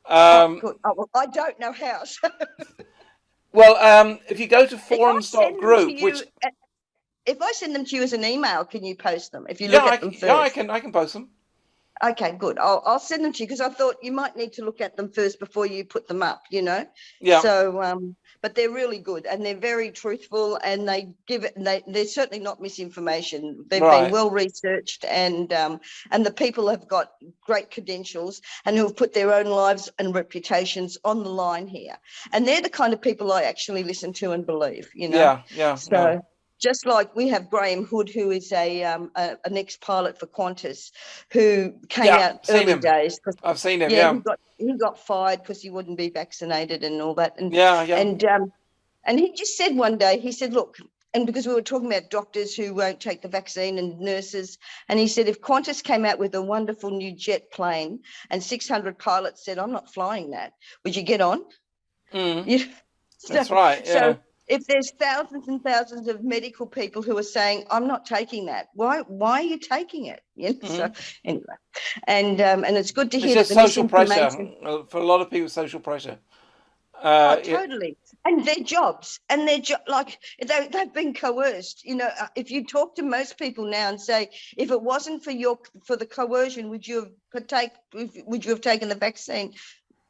Good. Well, I don't know how. So. Well, if you go to forums.group, if I send them to you as an email, can you post them? If you look at them first. Yeah, I can post them. Okay, good. I'll send them to you because I thought you might need to look at them first before you put them up, Yeah. So, but they're really good and they're very truthful and they give it. They're certainly not misinformation. They've been well researched and the people have got great credentials and who have put their own lives and reputations on the line here. And they're the kind of people I actually listen to and believe. Yeah. So. Yeah. Just like we have Graham Hood, who is an ex-pilot for Qantas, who came out early days. I've seen him. Yeah, he got fired because he wouldn't be vaccinated and all that. And and he just said one day, he said, look, and because we were talking about doctors who won't take the vaccine and nurses, and he said, if Qantas came out with a wonderful new jet plane and 600 pilots said, I'm not flying that, would you get on? That's right. Yeah. So if there's thousands and thousands of medical people who are saying, I'm not taking that, why are you taking it? So anyway, and it's good to hear that the social pressure for a lot of people. Social pressure. Totally. And their jobs like they've been coerced. If you talk to most people now and say, if it wasn't for the coercion, would you have taken the vaccine?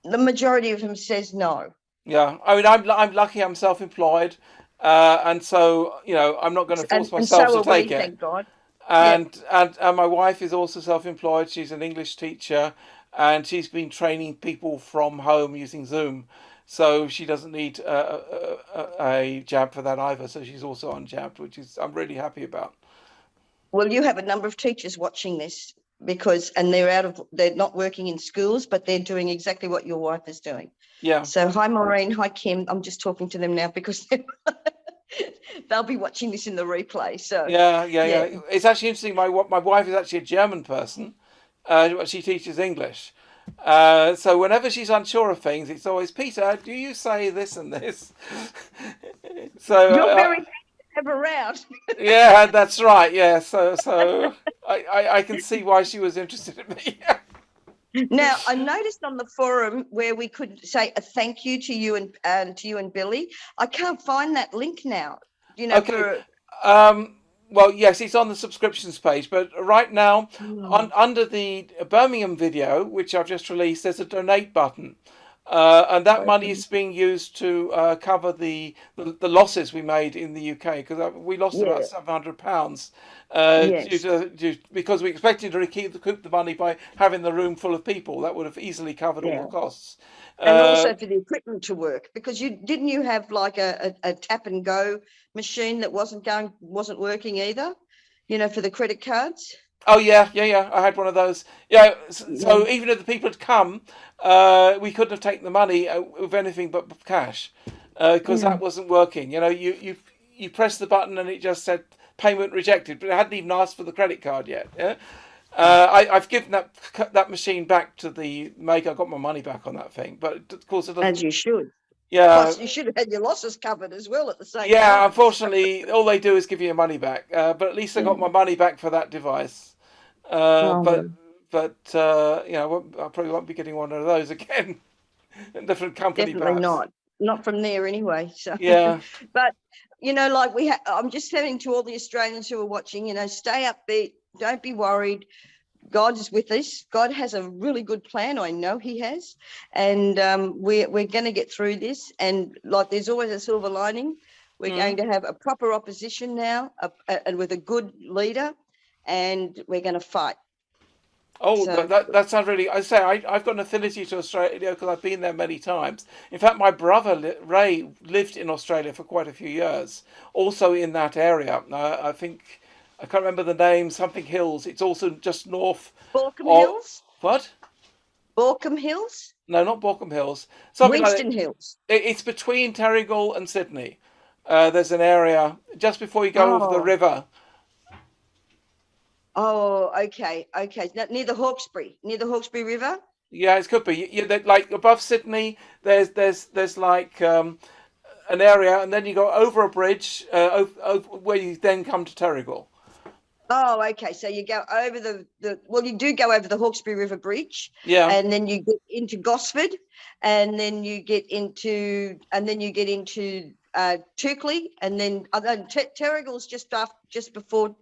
The majority of them says no. Yeah, I mean, I'm lucky. I'm self-employed, and so I'm not going to force myself to take it. Thank God. And my wife is also self-employed. She's an English teacher, and she's been training people from home using Zoom, so she doesn't need a jab for that either. So she's also unjabbed, which I'm really happy about. Well, you have a number of teachers watching this they're not working in schools, but they're doing exactly what your wife is doing. Yeah. So hi, Maureen. Hi, Kim. I'm just talking to them now because they'll be watching this in the replay. So yeah. It's actually interesting. My wife is actually a German person. She teaches English. So whenever she's unsure of things, it's always, Peter, do you say this and this? So you're very around. Yeah, that's right. Yeah. So I can see why she was interested in me. Now, I noticed on the forum where we could say a thank you to you and Billy. I can't find that link now. Okay. Well, yes, it's on the subscriptions page, but right now, under the Birmingham video, which I've just released, there's a donate button. And that money is being used to cover the losses we made in the UK, because we lost about £700 because we expected to recoup the money by having the room full of people. That would have easily covered all the costs. And also for the equipment to work, because didn't you have like a tap and go machine that wasn't working either, for the credit cards? Oh yeah. I had one of those. Yeah. So even if the people had come, we couldn't have taken the money with anything but cash, because that wasn't working. You press the button and it just said payment rejected, but it hadn't even asked for the credit card yet. Yeah. I've given that machine back to the maker. I got my money back on that thing, but of course it doesn't. As you should. Yeah. Plus, you should have had your losses covered as well at the same time. Yeah. Unfortunately, all they do is give you your money back. But at least I got my money back for that device. But I probably won't be getting one of those again. A different company, definitely perhaps. not from there anyway. So yeah. But I'm just saying to all the Australians who are watching, stay upbeat, don't be worried. God is with us. God has a really good plan. I know He has, and we're going to get through this. And there's always a silver lining. We're going to have a proper opposition now, and with a good leader. And we're going to fight. Oh, so, that sounds really. I say I've got an affinity to Australia because I've been there many times. In fact, my brother Ray lived in Australia for quite a few years, also in that area. I think I can't remember the name. Something Hills. It's also just north. Borkum Hills. What? Borkum Hills. No, not Borkum Hills. Winston Hills. It's between Terrigal and Sydney. there's an area just before you go over the river. Oh, okay. Near the Hawkesbury River. Yeah, it could be. Like above Sydney, there's like an area, and then you go over a bridge over, where you then come to Terrigal. Oh, okay. So you go over you do go over the Hawkesbury River Bridge. Yeah. And then you get into Gosford, and then you get into Turkley, and then Terrigal's just before.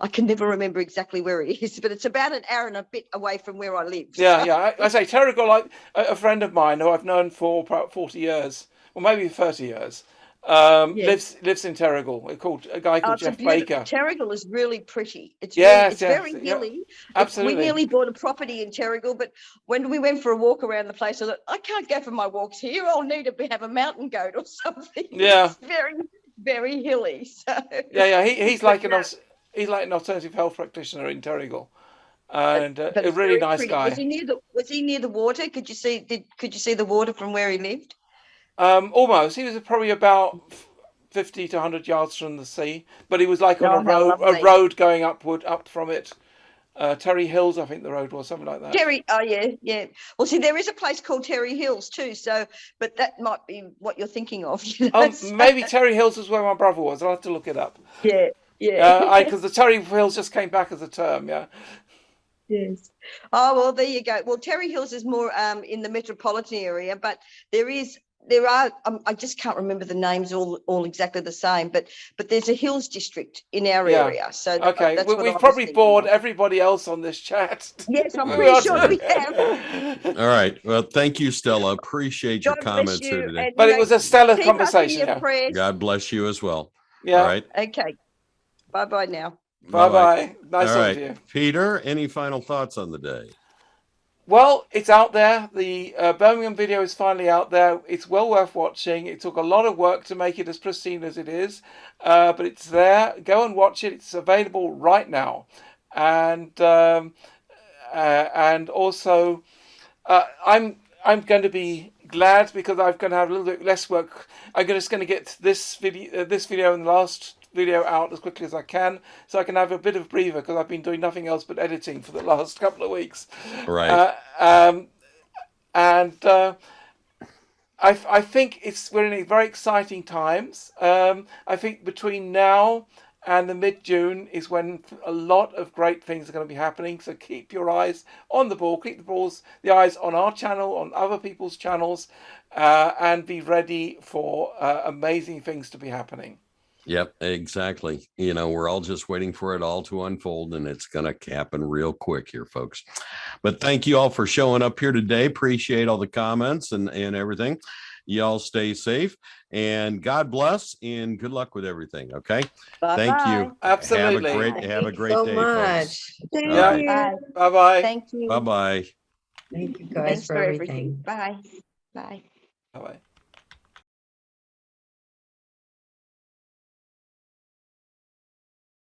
I can never remember exactly where it is, but it's about an hour and a bit away from where I live. Yeah, yeah. I say Terrigal, like a friend of mine who I've known for about 40 years, or maybe 30 years, lives in Terrigal. A guy called Jeff Baker. Terrigal is really pretty. It's very hilly. Absolutely. We nearly bought a property in Terrigal, but when we went for a walk around the place, I thought, I can't go for my walks here. I'll need to have a mountain goat or something. Yeah. It's very, very hilly. So. Yeah. He's like an alternative health practitioner in Terrigal, and a really nice guy. Was he near the water? Could you see the water from where he lived? Almost. He was probably about 50 to 100 yards from the sea, but he was like on a road going up from it. Terry Hills, I think the road was, something like that. Yeah. Well, see, there is a place called Terry Hills too. So, but that might be what you're thinking of. Maybe Terry Hills was where my brother was. I'll have to look it up. Yeah. Because the Terry Hills just came back as a term. Yeah. Yes. Oh well, there you go. Well, Terry Hills is more in the metropolitan area, but there are I just can't remember the names all exactly the same, but there's a hills district in our area. So okay, that's we've probably bored everybody else on this chat. Yes, I'm pretty sure we have. All right. Well, thank you, Stella. Appreciate your comments here today. But it was a stellar conversation. God bless you as well. Yeah. All right. Okay. Bye now. Bye. Nice talking to you. Peter, any final thoughts on the day? Well, it's out there. The Birmingham video is finally out there. It's well worth watching. It took a lot of work to make it as pristine as it is, but it's there. Go and watch it. It's available right now, and also I'm going to be glad because I'm going to have a little bit less work. I'm just going to get this video and the last video out as quickly as I can, so I can have a bit of a breather because I've been doing nothing else but editing for the last couple of weeks. Right. I think we're in very exciting times. I think between now and the mid-June is when a lot of great things are going to be happening. So keep your eyes on the ball. Keep the eyes on our channel, on other people's channels, and be ready for amazing things to be happening. Yep, exactly. We're all just waiting for it all to unfold, and it's going to happen real quick here, folks. But thank you all for showing up here today. Appreciate all the comments and everything. Y'all stay safe, and God bless, and good luck with everything. Okay. Bye-bye. Thank you. Absolutely. Have a great day, folks. Thank you. Bye-bye. Thank you. Bye-bye. Thank you guys for everything. Bye. Bye-bye.